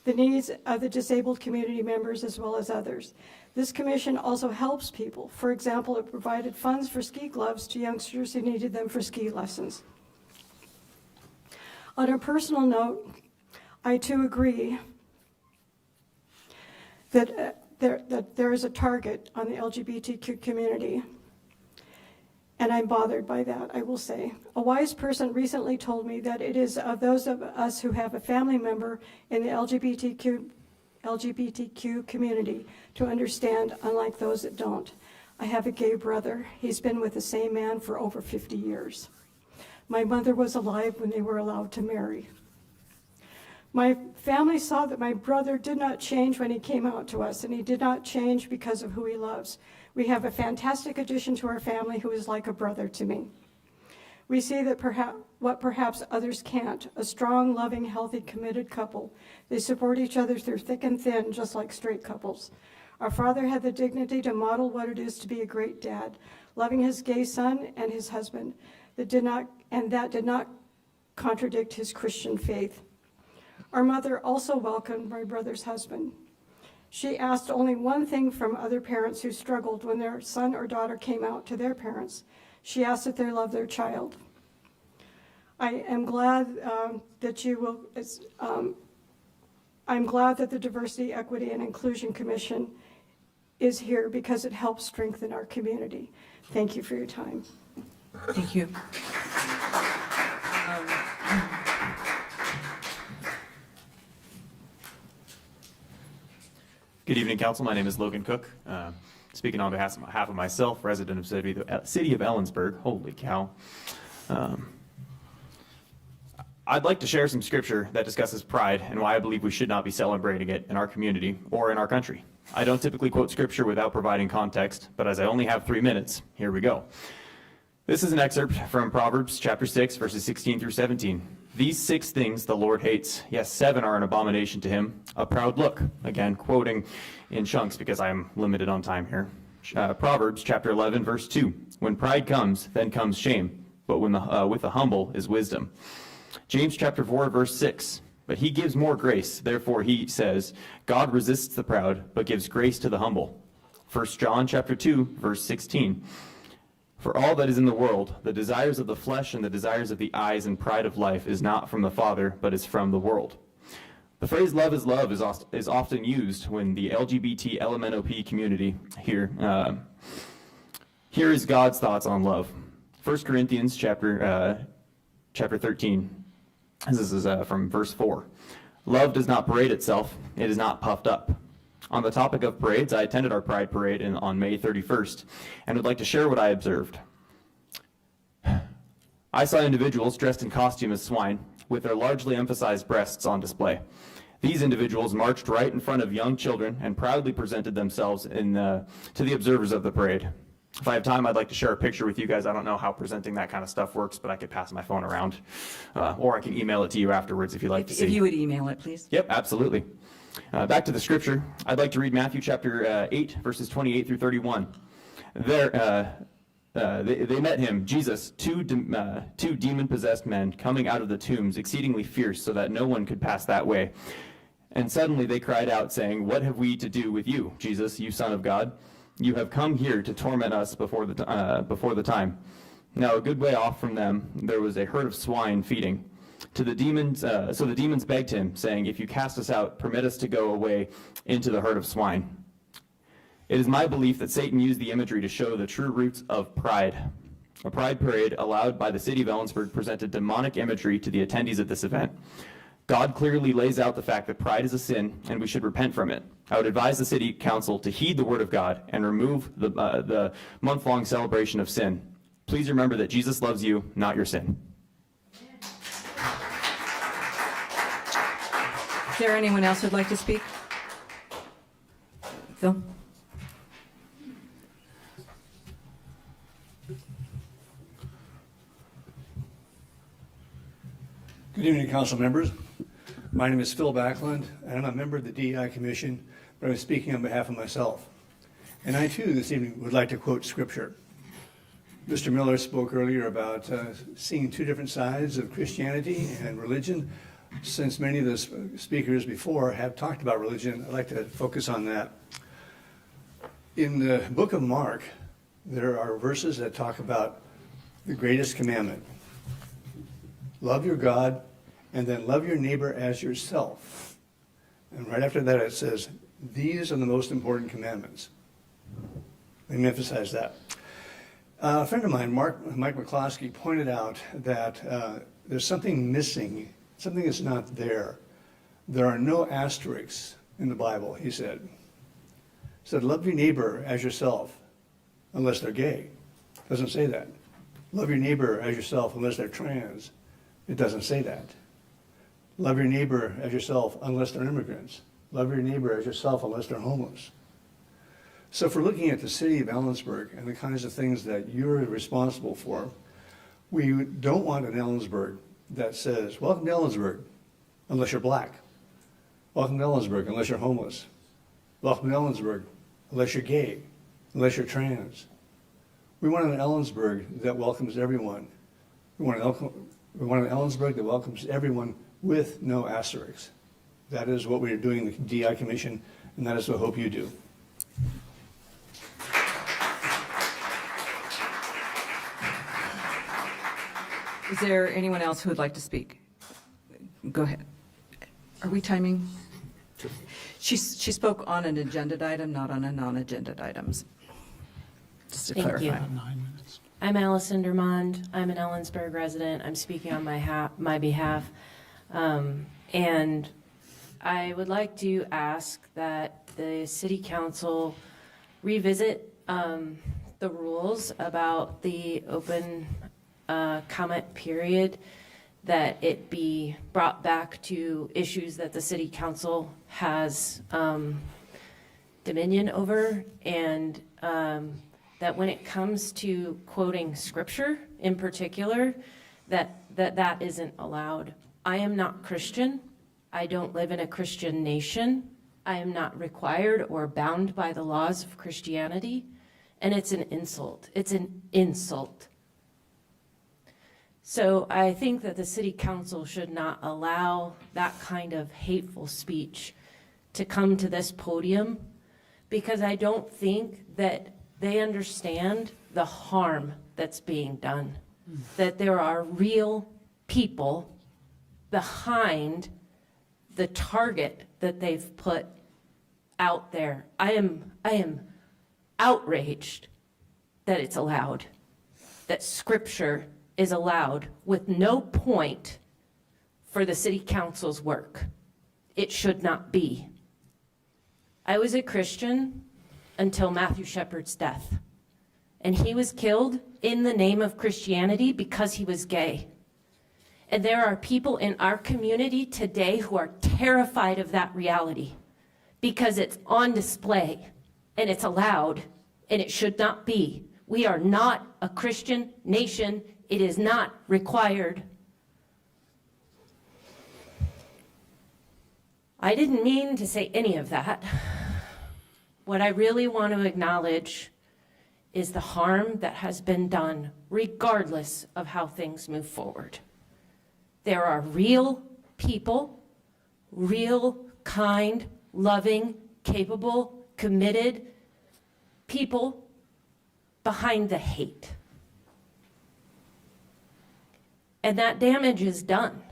the needs of the disabled community members as well as others. This commission also helps people. For example, it provided funds for ski gloves to youngsters who needed them for ski lessons. On a personal note, I too agree that there is a target on the LGBTQ community, and I'm bothered by that, I will say. A wise person recently told me that it is of those of us who have a family member in the LGBTQ community to understand, unlike those that don't. I have a gay brother. He's been with the same man for over 50 years. My mother was alive when they were allowed to marry. My family saw that my brother did not change when he came out to us, and he did not change because of who he loves. We have a fantastic addition to our family who is like a brother to me. We see that perhaps others can't, a strong, loving, healthy, committed couple. They support each other through thick and thin, just like straight couples. Our father had the dignity to model what it is to be a great dad, loving his gay son and his husband. That did not contradict his Christian faith. Our mother also welcomed my brother's husband. She asked only one thing from other parents who struggled when their son or daughter came out to their parents. She asked that they love their child. I am glad I'm glad that the Diversity, Equity, and Inclusion Commission is here because it helps strengthen our community. Thank you for your time. Thank you. Good evening, Council. My name is Logan Cook. Speaking on behalf of myself, resident of City of Ellensburg. Holy cow. I'd like to share some scripture that discusses pride and why I believe we should not be celebrating it in our community or in our country. I don't typically quote scripture without providing context, but as I only have 3 minutes, here we go. This is an excerpt from Proverbs chapter 6, verses 16 through 17. These 6 things the Lord hates. Yes, 7 are an abomination to him. A proud look. Again, quoting in chunks because I'm limited on time here. Proverbs chapter 11, verse 2. When pride comes, then comes shame. But with the humble is wisdom. James chapter 4, verse 6. But he gives more grace. Therefore he says, God resists the proud, but gives grace to the humble. 1 John chapter 2, verse 16. For all that is in the world, the desires of the flesh and the desires of the eyes and pride of life is not from the Father, but is from the world. The phrase love is often used when the LGBT LMNOP community here is God's thoughts on love. 1 Corinthians chapter 13. This is from verse 4. Love does not parade itself. It is not puffed up. On the topic of parades, I attended our Pride Parade on May 31st and would like to share what I observed. I saw individuals dressed in costume as swine with their largely emphasized breasts on display. These individuals marched right in front of young children and proudly presented themselves to the observers of the parade. If I have time, I'd like to share a picture with you guys. I don't know how presenting that kind of stuff works, but I could pass my phone around, or I can email it to you afterwards if you'd like to see. If you would email it, please. Yep, absolutely. Back to the scripture. I'd like to read Matthew chapter 8, verses 28 through 31. There, they met him, Jesus, two demon-possessed men coming out of the tombs, exceedingly fierce, so that no one could pass that way. And suddenly they cried out, saying, What have we to do with you, Jesus, you Son of God? You have come here to torment us before the time. Now a good way off from them there was a herd of swine feeding. So the demons begged him, saying, If you cast us out, permit us to go away into the herd of swine. It is my belief that Satan used the imagery to show the true roots of pride. A pride parade allowed by the city of Ellensburg presented demonic imagery to the attendees at this event. God clearly lays out the fact that pride is a sin and we should repent from it. I would advise the city council to heed the word of God and remove the month-long celebration of sin. Please remember that Jesus loves you, not your sin. Is there anyone else who'd like to speak? Phil? Good evening, council members. My name is Phil Backlund, and I'm a member of the DEI Commission, but I'm speaking on behalf of myself. And I, too, this evening would like to quote scripture. Mr. Miller spoke earlier about seeing two different sides of Christianity and religion. Since many of the speakers before have talked about religion, I'd like to focus on that. In the book of Mark, there are verses that talk about the greatest commandment. Love your God, and then love your neighbor as yourself. And right after that it says, these are the most important commandments. Let me emphasize that. A friend of mine, Mike McCloskey, pointed out that there's something missing, something that's not there. There are no asterisks in the Bible, he said. He said, love your neighbor as yourself, unless they're gay. Doesn't say that. Love your neighbor as yourself, unless they're trans. It doesn't say that. Love your neighbor as yourself unless they're immigrants. Love your neighbor as yourself unless they're homeless. So if we're looking at the city of Ellensburg and the kinds of things that you're responsible for, we don't want an Ellensburg that says, welcome to Ellensburg, unless you're black. Welcome to Ellensburg, unless you're homeless. Welcome to Ellensburg, unless you're gay, unless you're trans. We want an Ellensburg that welcomes everyone. We want an Ellensburg that welcomes everyone with no asterisks. That is what we're doing in the DI Commission, and that is what I hope you do. Is there anyone else who would like to speak? Go ahead. Are we timing? She spoke on an agenda item, not on a non-agenda items. Just to Thank clarify. you. I'm Allison Dermond. I'm an Ellensburg resident. I'm speaking on my behalf. And I would like to ask that the city council revisit the rules about the open comment period, that it be brought back to issues that the city council has dominion over, and that when it comes to quoting scripture in particular, that isn't allowed. I am not Christian. I don't live in a Christian nation. I am not required or bound by the laws of Christianity, and it's an insult. It's an insult. So I think that the city council should not allow that kind of hateful speech to come to this podium, because I don't think that they understand the harm that's being done, that there are real people behind the target that they've put out there. I am outraged that it's allowed, that scripture is allowed with no point for the city council's work. It should not be. I was a Christian until Matthew Shepard's death, and he was killed in the name of Christianity because he was gay. And there are people in our community today who are terrified of that reality because it's on display and it's allowed, and it should not be. We are not a Christian nation. It is not required. I didn't mean to say any of that. What I really want to acknowledge is the harm that has been done, regardless of how things move forward. There are real people, real, kind, loving, capable, committed people behind the hate. And that damage is done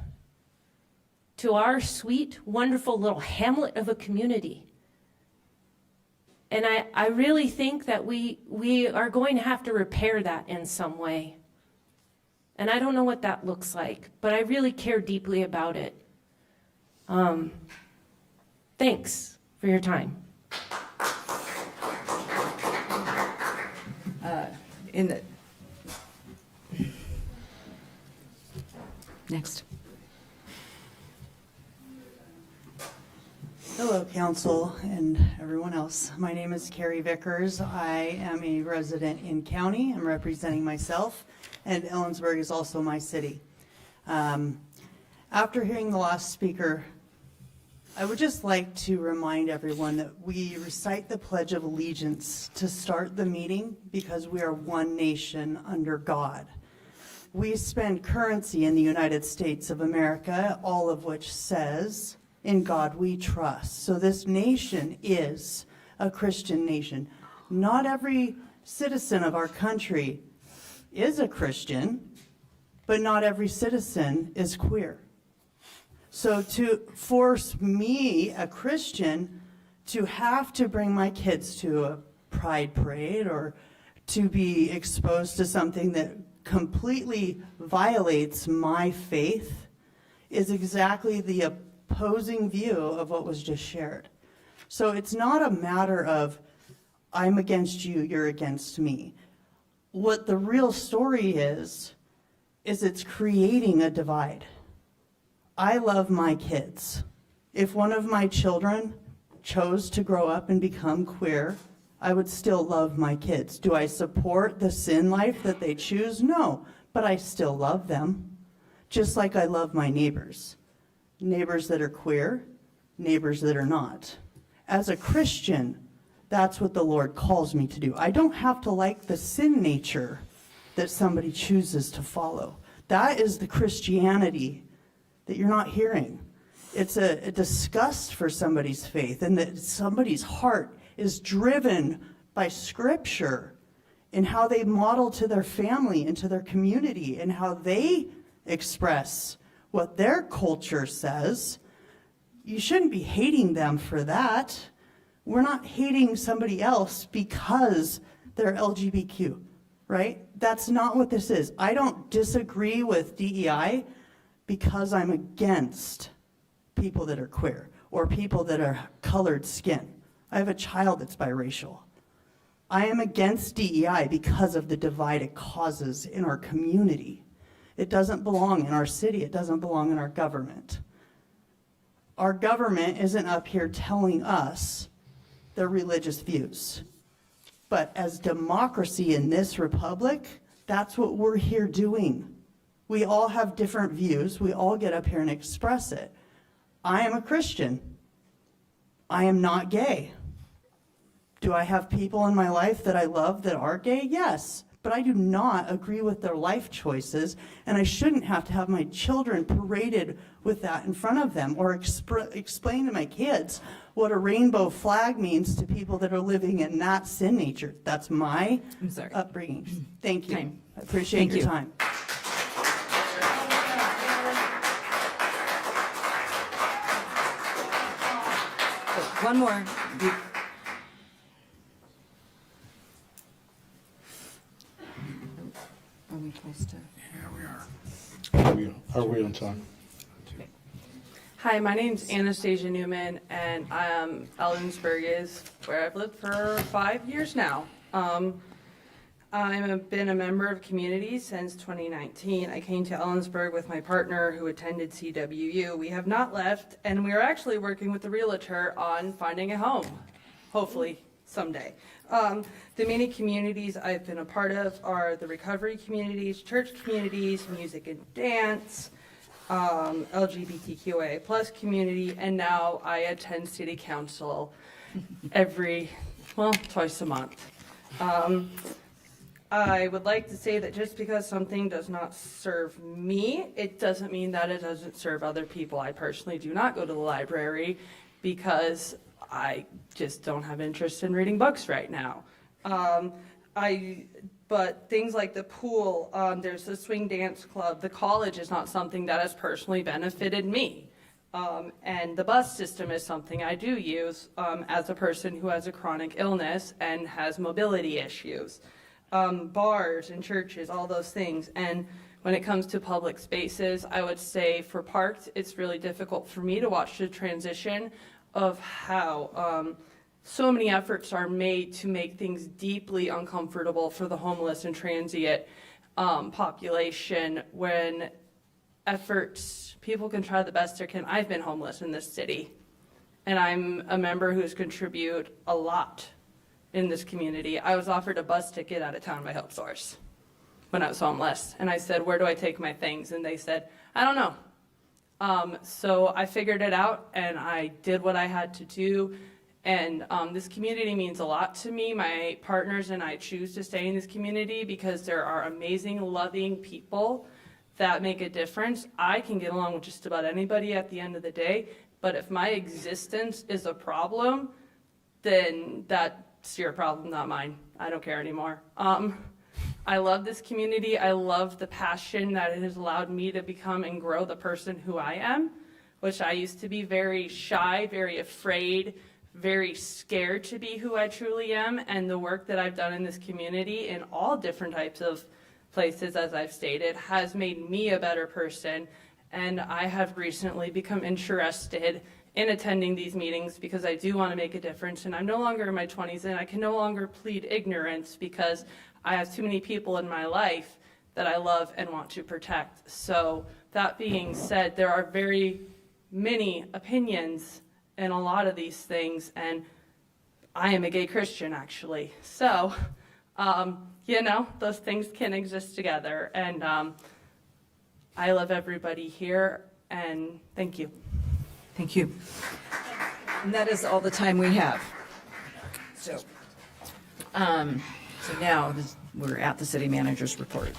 to our sweet, wonderful little hamlet of a community. And I really think that we are going to have to repair that in some way. And I don't know what that looks like, but I really care deeply about it. Thanks for your time. Next. Hello, council and everyone else. My name is Carrie Vickers. I am a resident in county. I'm representing myself, and Ellensburg is also my city. After hearing the last speaker, I would just like to remind everyone that we recite the Pledge of Allegiance to start the meeting because we are one nation under God. We spend currency in the United States of America, all of which says, "In God we trust." So this nation is a Christian nation. Not every citizen of our country is a Christian, but not every citizen is queer. So to force me, a Christian, to have to bring my kids to a pride parade or to be exposed to something that completely violates my faith is exactly the opposing view of what was just shared. So it's not a matter of I'm against you, you're against me. What the real story is it's creating a divide. I love my kids. If one of my children chose to grow up and become queer, I would still love my kids. Do I support the sin life that they choose? No, but I still love them, just like I love my neighbors. Neighbors that are queer, neighbors that are not. As a Christian, that's what the Lord calls me to do. I don't have to like the sin nature that somebody chooses to follow. That is the Christianity that you're not hearing. It's a disgust for somebody's faith, and that somebody's heart is driven by Scripture and how they model to their family and to their community and how they express what their culture says. You shouldn't be hating them for that. We're not hating somebody else because they're LGBTQ, right? That's not what this is. I don't disagree with DEI because I'm against people that are queer or people that are colored skin. I have a child that's biracial. I am against DEI because of the divide it causes in our community. It doesn't belong in our city. It doesn't belong in our government. Our government isn't up here telling us their religious views. But as democracy in this republic, that's what we're here doing. We all have different views. We all get up here and express it. I am a Christian. I am not gay. Do I have people in my life that I love that are gay? Yes. But I do not agree with their life choices, and I shouldn't have to have my children paraded with that in front of them or explain to my kids what a rainbow flag means to people that are living in that sin nature. That's my upbringing. Thank you. Time. I appreciate Thank your you. time. One more. Are we close to? Are we on time? Hi, my name's Anastasia Newman, and Ellensburg is where I've lived for 5 years now. I've been a member of community since 2019. I came to Ellensburg with my partner who attended CWU. We have not left, and we are actually working with the realtor on finding a home, hopefully someday. The many communities I've been a part of are the recovery communities, church communities, music and dance, LGBTQA plus community, and now I attend city council twice a month. I would like to say that just because something does not serve me, it doesn't mean that it doesn't serve other people. I personally do not go to the library because I just don't have interest in reading books right now. But things like the pool, there's the swing dance club, the college is not something that has personally benefited me. And the bus system is something I do use as a person who has a chronic illness and has mobility issues. Bars and churches, all those things. And when it comes to public spaces, I would say for parks, it's really difficult for me to watch the transition of how so many efforts are made to make things deeply uncomfortable for the homeless and transient population when people can try the best they can. I've been homeless in this city, and I'm a member who's contributed a lot in this community. I was offered a bus ticket out of town by Hope Source when I was homeless, and I said, where do I take my things? And they said, I don't know. So I figured it out, and I did what I had to do, and this community means a lot to me. My partners and I choose to stay in this community because there are amazing, loving people that make a difference. I can get along with just about anybody at the end of the day, but if my existence is a problem, then that's your problem, not mine. I don't care anymore. I love this community. I love the passion that it has allowed me to become and grow the person who I am, which I used to be very shy, very afraid, very scared to be who I truly am. And the work that I've done in this community in all different types of places, as I've stated, has made me a better person. And I have recently become interested in attending these meetings because I do want to make a difference. And I'm no longer in my 20s, and I can no longer plead ignorance because I have too many people in my life that I love and want to protect. So that being said, there are very many opinions in a lot of these things, and I am a gay Christian, actually. So, those things can exist together, and I love everybody here, and thank you. Thank you. And that is all the time we have. So now we're at the city manager's report.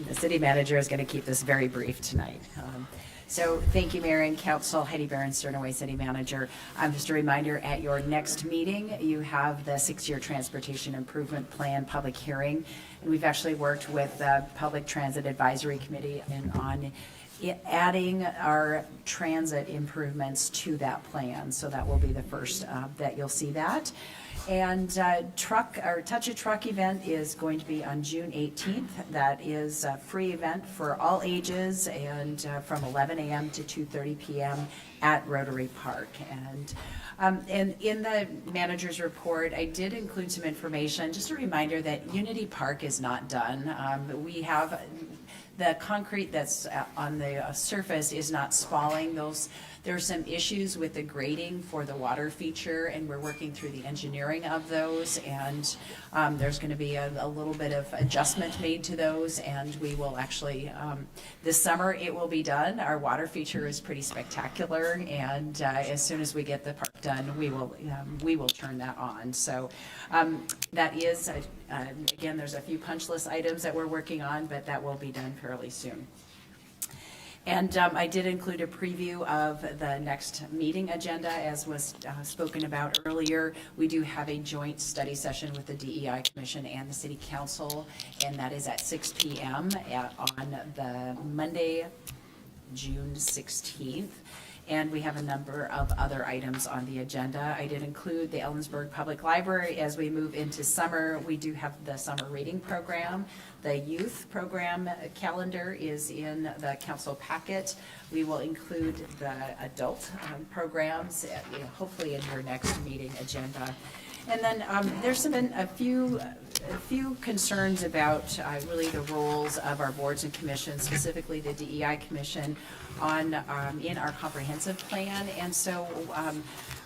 The city manager is going to keep this very brief tonight. So thank you, Mayor and Council. Heidi Barron, Sternaway City Manager. Just a reminder, at your next meeting, you have the 6-year Transportation Improvement Plan public hearing. And we've actually worked with the Public Transit Advisory Committee on adding our transit improvements to that plan. So that will be the first that you'll see that. And Touch a Truck event is going to be on June 18th. That is a free event for all ages and from 11 a.m. to 2:30 p.m. at Rotary Park. And in the manager's report, I did include some information, just a reminder that Unity Park is not done. We have the concrete that's on the surface is not spalling. There's some issues with the grading for the water feature, and we're working through the engineering of those, and there's going to be a little bit of adjustment made to those, and we will actually, this summer it will be done. Our water feature is pretty spectacular, and as soon as we get the park done, we will turn that on. So that is, again, there's a few punch list items that we're working on, but that will be done fairly soon. And I did include a preview of the next meeting agenda, as was spoken about earlier. We do have a joint study session with the DEI Commission and the City Council, and that is at 6 p.m. on the Monday, June 16th. And we have a number of other items on the agenda. I did include the Ellensburg Public Library. As we move into summer, we do have the summer reading program. The youth program calendar is in the council packet. We will include the adult programs, hopefully in your next meeting agenda. And then there's been a few concerns about really the roles of our boards and commissions, specifically the DEI Commission, in our comprehensive plan. And so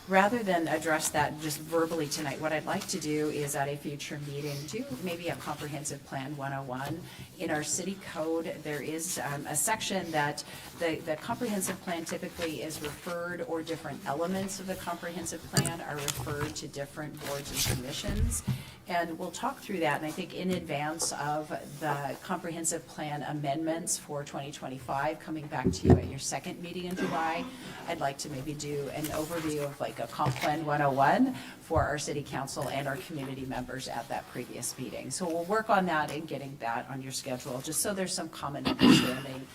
rather than address that just verbally tonight, what I'd like to do is at a future meeting do maybe a comprehensive plan 101. In our city code, there is a section that the comprehensive plan typically is referred, or different elements of the comprehensive plan are referred to different boards and commissions. And we'll talk through that, and I think in advance of the comprehensive plan amendments for 2025 coming back to you at your second meeting in July, I'd like to maybe do an overview of like a comp plan 101 for our city council and our community members at that previous meeting. So we'll work on that and getting that on your schedule, just so there's some common understanding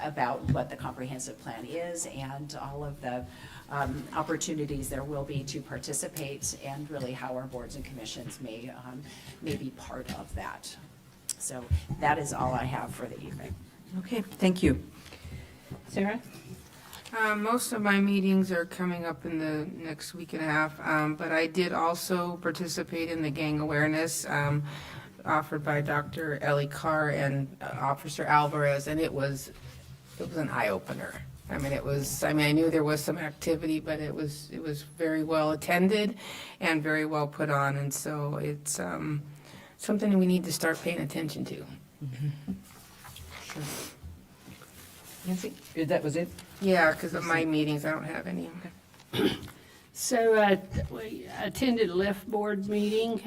about what the comprehensive plan is and all of the opportunities there will be to participate, and really how our boards and commissions may be part of that. So that is all I have for the evening. Okay, thank you. Sarah? Most of my meetings are coming up in the next week and a half, but I did also participate in the gang awareness offered by Dr. Ellie Carr and Officer Alvarez, and it was an eye-opener. I mean, I knew there was some activity, but it was very well attended and very well put on, and so it's something we need to start paying attention to. Sure. Nancy, that was it? Yeah, because of my meetings, I don't have any. So we attended a Left Board meeting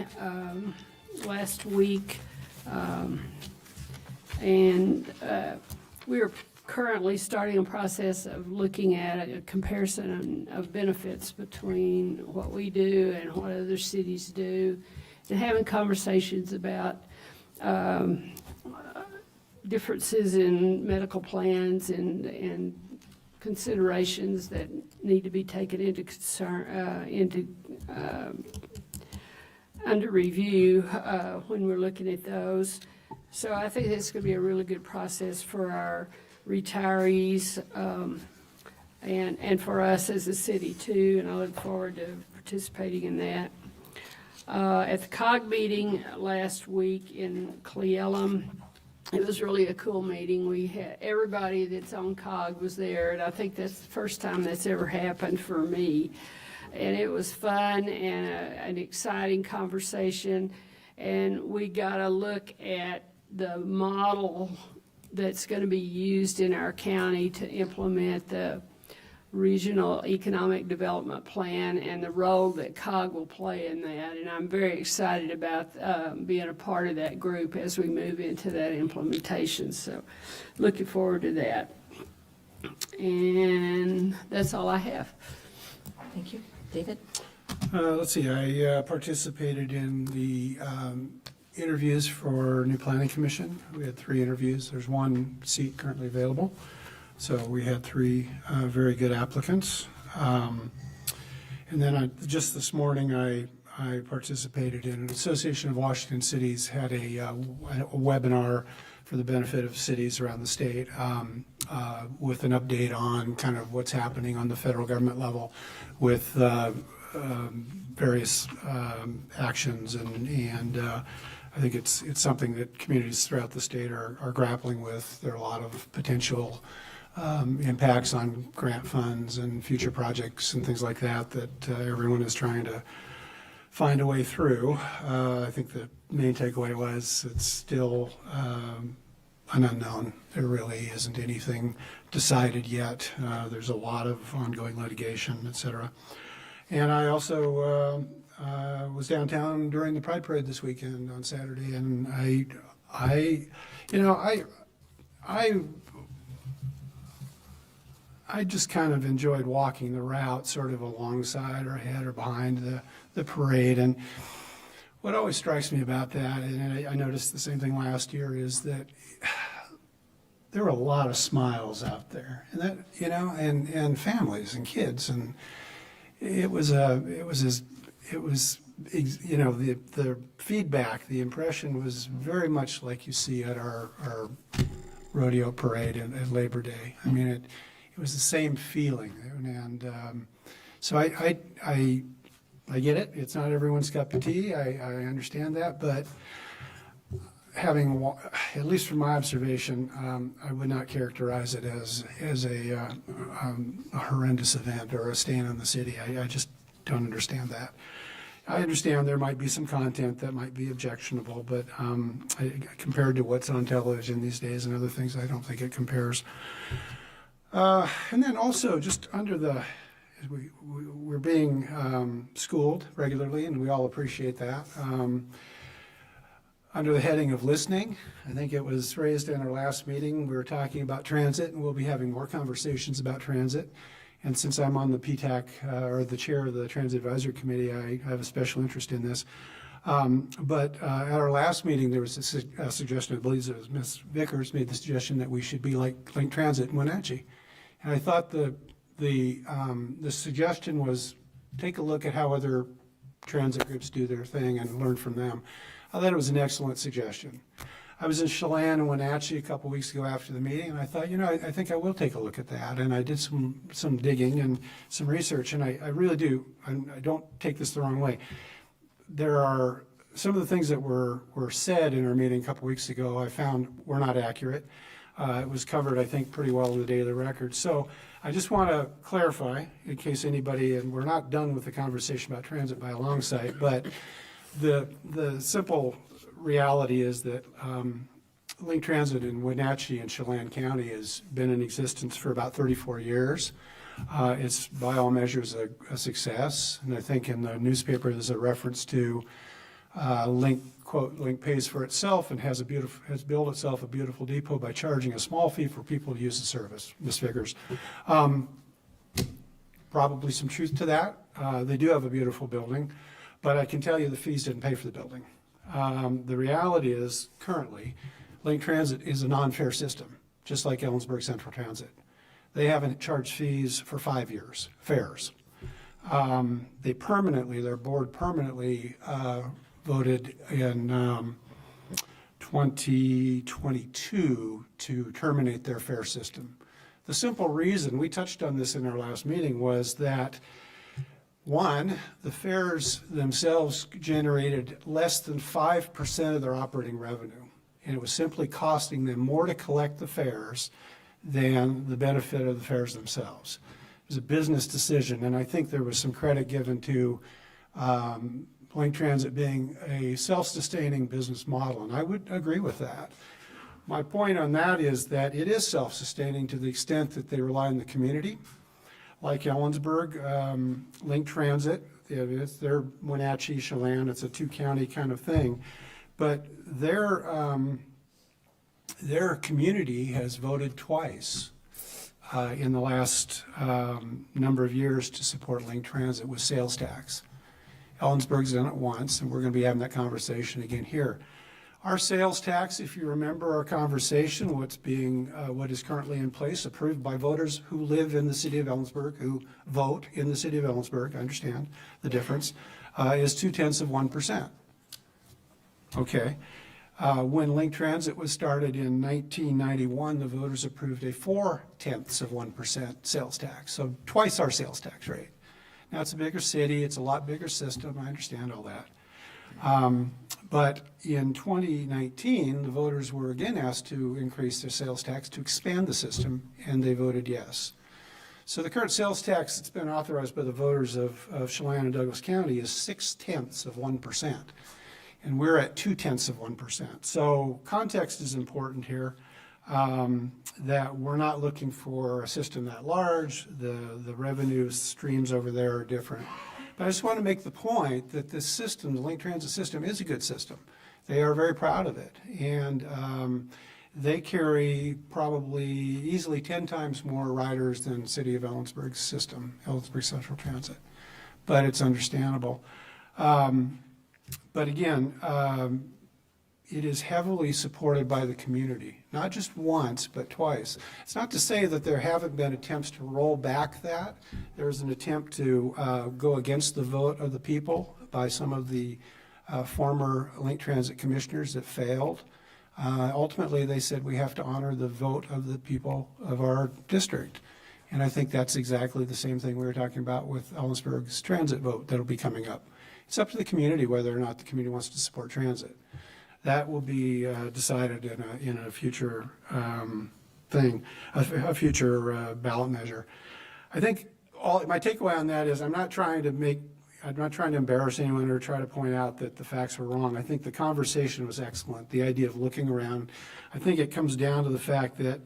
last week, and we were currently starting a process of looking at a comparison of benefits between what we do and what other cities do, and having conversations about differences in medical plans and considerations that need to be taken into under review when we're looking at those. So I think it's going to be a really good process for our retirees and for us as a city too, and I look forward to participating in that. At the COG meeting last week in Cle Elum, it was really a cool meeting. We had everybody that's on COG was there, and I think that's the first time that's ever happened for me. And it was fun and an exciting conversation, and we got a look at the model that's going to be used in our county to implement the regional economic development plan and the role that COG will play in that. And I'm very excited about being a part of that group as we move into that implementation. So looking forward to that. And that's all I have. Thank you. David? Let's see, I participated in the interviews for new planning commission. We had 3 interviews. There's 1 seat currently available. So we had 3 very good applicants. And then just this morning, I participated in an Association of Washington Cities had a webinar for the benefit of cities around the state with an update on kind of what's happening on the federal government level with various actions, and I think it's something that communities throughout the state are grappling with. There are a lot of potential impacts on grant funds and future projects and things like that everyone is trying to find a way through. I think the main takeaway was it's still an unknown. There really isn't anything decided yet. There's a lot of ongoing litigation, et cetera. And I also was downtown during the Pride Parade this weekend on Saturday, and I just kind of enjoyed walking the route sort of alongside or ahead or behind the parade. And what always strikes me about that, and I noticed the same thing last year, is that there were a lot of smiles out there, and that, and families and kids, and the feedback, the impression was very much like you see at our rodeo parade at Labor Day. I mean, it was the same feeling, and so I get it. It's not everyone's cup of tea. I understand that, but having, at least from my observation, I would not characterize it as a horrendous event or a stain on the city. I just don't understand that. I understand there might be some content that might be objectionable, but compared to what's on television these days and other things, I don't think it compares. And then also, just under the We're being schooled regularly, and we all appreciate that. Under the heading of listening, I think it was raised in our last meeting, we were talking about transit, and we'll be having more conversations about transit. And since I'm on the PTAC, or the chair of the Transit Advisory Committee, I have a special interest in this. But at our last meeting, there was a suggestion, I believe it was Ms. Vickers made the suggestion that we should be like Link Transit in Wenatchee. And I thought the suggestion was take a look at how other transit groups do their thing and learn from them. I thought it was an excellent suggestion. I was in Chelan and Wenatchee a couple weeks ago after the meeting, and I thought, I think I will take a look at that. And I did some digging and some research, and I really do. I don't take this the wrong way. There are some of the things that were said in our meeting a couple weeks ago I found were not accurate. It was covered, I think, pretty well in the Daily Record. So I just want to clarify, in case anybody, and we're not done with the conversation about transit by a long sight, but the simple reality is that Link Transit in Wenatchee and Chelan County has been in existence for about 34 years. It's by all measures a success, and I think in the newspaper there's a reference to Link, quote, Link pays for itself and has built itself a beautiful depot by charging a small fee for people to use the service, Ms. Vickers. Probably some truth to that. They do have a beautiful building, but I can tell you the fees didn't pay for the building. The reality is, currently, Link Transit is a non-fare system, just like Ellensburg Central Transit. They haven't charged fees for 5 years, fares. Their board permanently voted in 2022 to terminate their fare system. The simple reason, we touched on this in our last meeting, was that one, the fares themselves generated less than 5% of their operating revenue, and it was simply costing them more to collect the fares than the benefit of the fares themselves. It was a business decision, and I think there was some credit given to Link Transit being a self-sustaining business model, and I would agree with that. My point on that is that it is self-sustaining to the extent that they rely on the community. Like Ellensburg, Link Transit, they're Wenatchee, Chelan, it's a two-county kind of thing, but their community has voted twice in the last number of years to support Link Transit with sales tax. Ellensburg's done it once, and we're going to be having that conversation again here. Our sales tax, if you remember our conversation, what is currently in place, approved by voters who live in the city of Ellensburg, who vote in the city of Ellensburg, I understand the difference, is 0.2%. Okay. When Link Transit was started in 1991, the voters approved a 0.4% sales tax, so twice our sales tax rate. Now, it's a bigger city, it's a lot bigger system, I understand all that. But in 2019, the voters were again asked to increase their sales tax to expand the system, and they voted yes. So the current sales tax that's been authorized by the voters of Chelan and Douglas County is 0.6%, and we're at 0.2%. So context is important here, that we're not looking for a system that large, the revenue streams over there are different. But I just want to make the point that this system, the Link Transit system, is a good system. They are very proud of it, and they carry probably easily 10 times more riders than the City of Ellensburg's system, Ellensburg Central Transit. But it's understandable. But again, it is heavily supported by the community, not just once, but twice. It's not to say that there haven't been attempts to roll back that. There was an attempt to go against the vote of the people by some of the former Link Transit commissioners that failed. Ultimately, they said we have to honor the vote of the people of our district. And I think that's exactly the same thing we were talking about with Ellensburg's transit vote that'll be coming up. It's up to the community whether or not the community wants to support transit. That will be decided in a future thing, a future ballot measure. I think my takeaway on that is I'm not trying to embarrass anyone or try to point out that the facts were wrong. I think the conversation was excellent. The idea of looking around. I think it comes down to the fact that,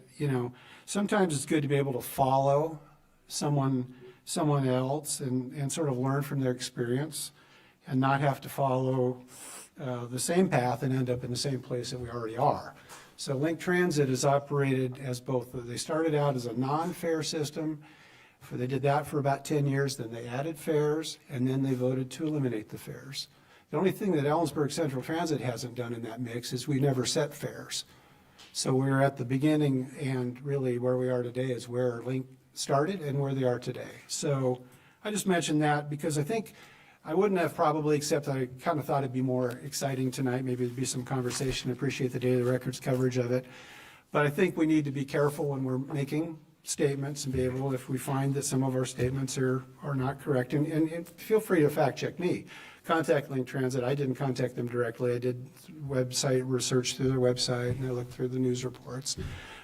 sometimes it's good to be able to follow someone someone else and sort of learn from their experience and not have to follow the same path and end up in the same place that we already are. So Link Transit is operated as both. They started out as a non-fare system. They did that for about 10 years, then they added fares, and then they voted to eliminate the fares. The only thing that Ellensburg Central Transit hasn't done in that mix is we never set fares. So we're at the beginning, and really where we are today is where Link started and where they are today. So I just mentioned that because I think I wouldn't have probably, except I kind of thought it'd be more exciting tonight. Maybe there'd be some conversation. I appreciate the Daily Records coverage of it. But I think we need to be careful when we're making statements and be able, if we find that some of our statements are not correct, and feel free to fact check me. Contact Link Transit. I didn't contact them directly. I did website research through their website, and I looked through the news reports.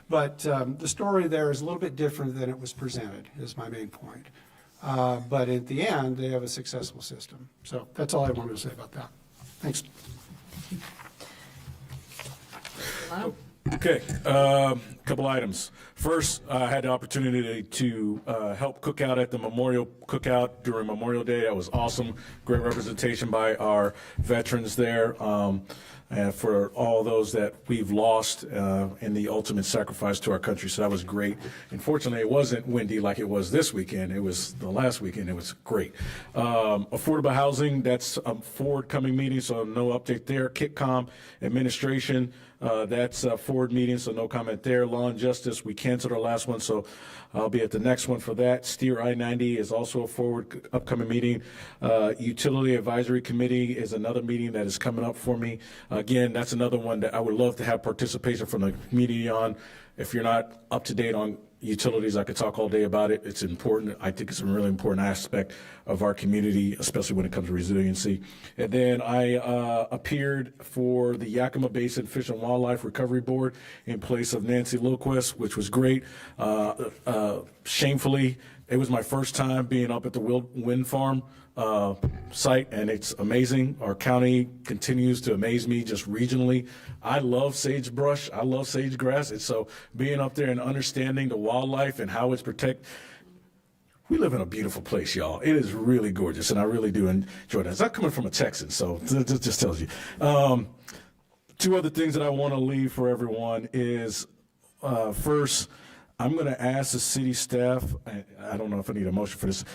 But the story there is a little bit different than it was presented, is my main point. But at the end, they have a successful system. So that's all I wanted to say about that. Thanks. Okay, couple items. First, I had the opportunity to help cook out at the Memorial Cookout during Memorial Day. That was awesome. Great representation by our veterans there. And for all those that we've lost in the ultimate sacrifice to our country. So that was great. Unfortunately, it wasn't windy like it was this weekend. It was the last weekend. It was great. Affordable housing, that's a forward-coming meeting, so no update there. KitCom administration, that's a forward meeting, so no comment there. Law and Justice, we canceled our last one, so I'll be at the next one for that. Steer I-90 is also a forward upcoming meeting. Utility Advisory Committee is another meeting that is coming up for me. Again, that's another one that I would love to have participation from the community on. If you're not up to date on utilities, I could talk all day about it. It's important. I think it's a really important aspect of our community, especially when it comes to resiliency. And then I appeared for the Yakima Basin Fish and Wildlife Recovery Board in place of Nancy Lilquist, which was great. Shamefully, it was my first time being up at the wind farm site, and it's amazing. Our county continues to amaze me just regionally. I love sagebrush. I love sagegrass. And so being up there and understanding the wildlife and how it's protected, we live in a beautiful place, y'all. It is really gorgeous, and I really do enjoy that. It's not coming from a Texan, so it just tells you. Two other things that I want to leave for everyone is, first, I'm going to ask the city staff, I don't know if I need a motion for this,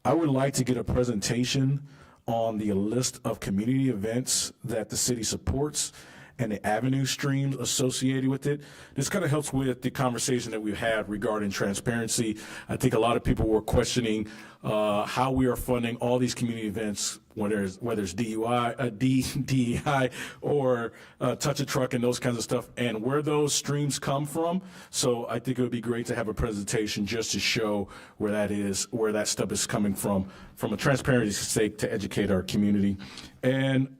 I would like to get a presentation on the list of community events that the city supports and the avenue streams associated with it. This kind of helps with the conversation that we've had regarding transparency. I think a lot of people were questioning how we are funding all these community events, whether it's DEI or Touch a Truck and those kinds of stuff, and where those streams come from. So I think it would be great to have a presentation just to show where that is, where that stuff is coming from a transparency sake, to educate our community. And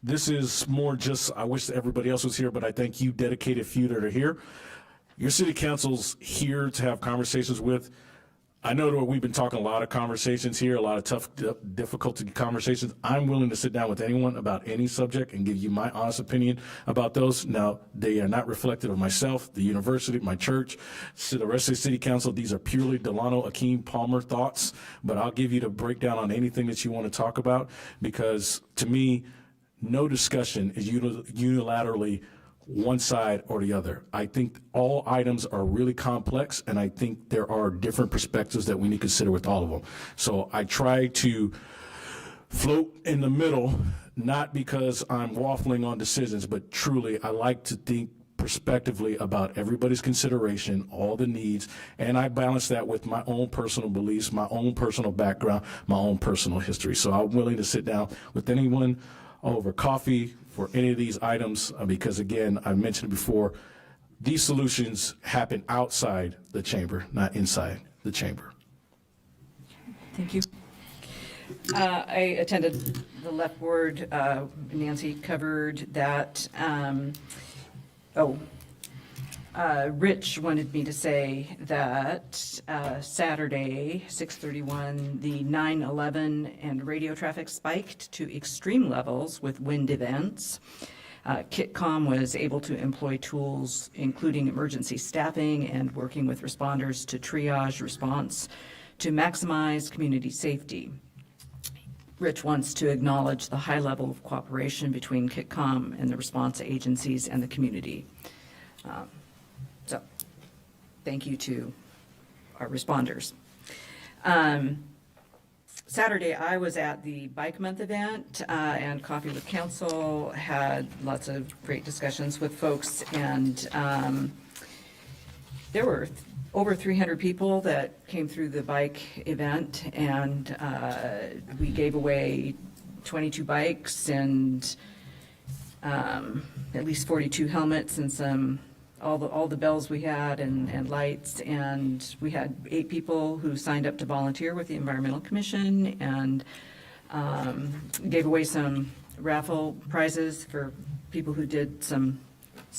this is more just, I wish everybody else was here, but I thank you dedicated few that are here. Your city council's here to have conversations with. I know that we've been talking a lot of conversations here, a lot of tough, difficult conversations. I'm willing to sit down with anyone about any subject and give you my honest opinion about those. Now, they are not reflective of myself, the university, my church, the rest of the city council. These are purely Delano Akeem Palmer thoughts, but I'll give you the breakdown on anything that you want to talk about, because to me, no discussion is unilaterally one side or the other. I think all items are really complex, and I think there are different perspectives that we need to consider with all of them. So I try to float in the middle, not because I'm waffling on decisions, but truly I like to think prospectively about everybody's consideration, all the needs, and I balance that with my own personal beliefs, my own personal background, my own personal history. So I'm willing to sit down with anyone over coffee for any of these items, because again, I mentioned it before, these solutions happen outside the chamber, not inside the chamber. Thank you. I attended the left board. Nancy covered that. Rich wanted me to say that Saturday, 6/31, the 9/11 and radio traffic spiked to extreme levels with wind events. KitCom was able to employ tools including emergency staffing and working with responders to triage response to maximize community safety. Rich wants to acknowledge the high level of cooperation between KitCom and the response agencies and the community. So, thank you to our responders. Saturday, I was at the Bike Month event and Coffee with Council, had lots of great discussions with folks, and there were over 300 people that came through the bike event, and we gave away 22 bikes and at least 42 helmets and some all the bells we had and lights, and we had 8 people who signed up to volunteer with the Environmental Commission, and gave away some raffle prizes for people who did some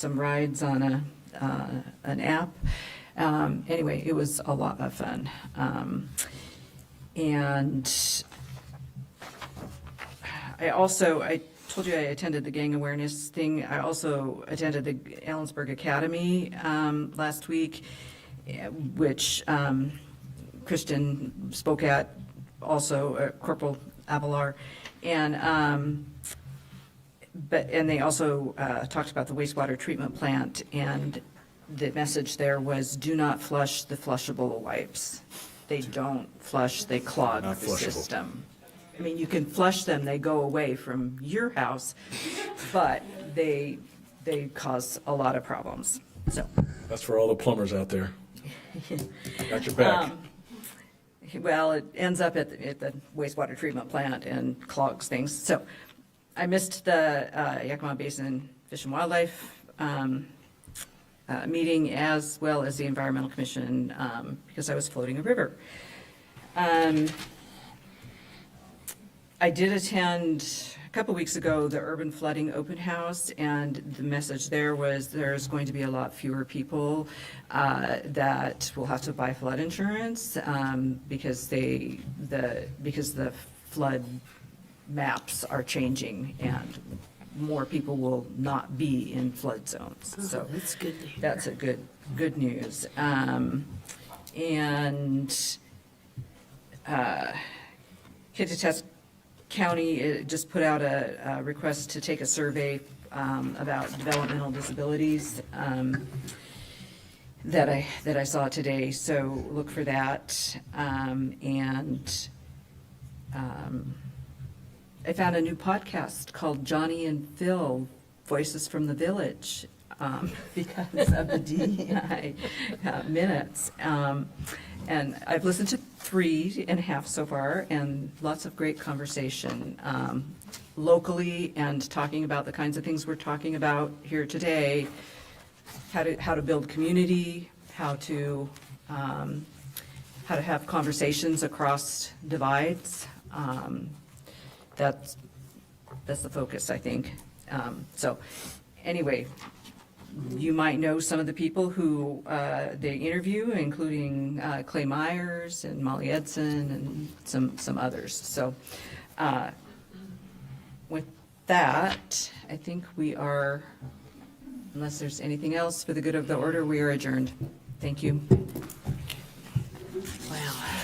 rides on an app. Anyway, it was a lot of fun. And I told you I attended the gang awareness thing. I also attended the Ellensburg Academy last week, which Christian spoke at, also Corporal Avalar, and they also talked about the wastewater treatment plant, and the message there was, do not flush the flushable wipes. They don't flush, they clog the system. I mean, you can flush them, they go away from your house, but they cause a lot of problems, so. That's for all the plumbers out there. Got your back. Well, it ends up at the wastewater treatment plant and clogs things. So I missed the Yakima Basin Fish and Wildlife meeting, as well as the Environmental Commission, because I was floating a river. I did attend a couple weeks ago the Urban Flooding Open House, and the message there was there's going to be a lot fewer people that will have to buy flood insurance because the flood maps are changing and more people will not be in flood zones. So that's good to hear. That's a good news. And Kittitas County just put out a request to take a survey about developmental disabilities that I saw today. So look for that. I found a new podcast called Johnny and Phil, Voices from the Village, because of the DEI minutes. And I've listened to 3.5 so far, and lots of great conversation locally, and talking about the kinds of things we're talking about here today, how to build community, how to have conversations across divides. That's the focus, I think. So anyway, you might know some of the people who they interview, including Clay Myers and Molly Edson and some others. So with that, I think we are, unless there's anything else for the good of the order, we are adjourned. Thank you. Wow.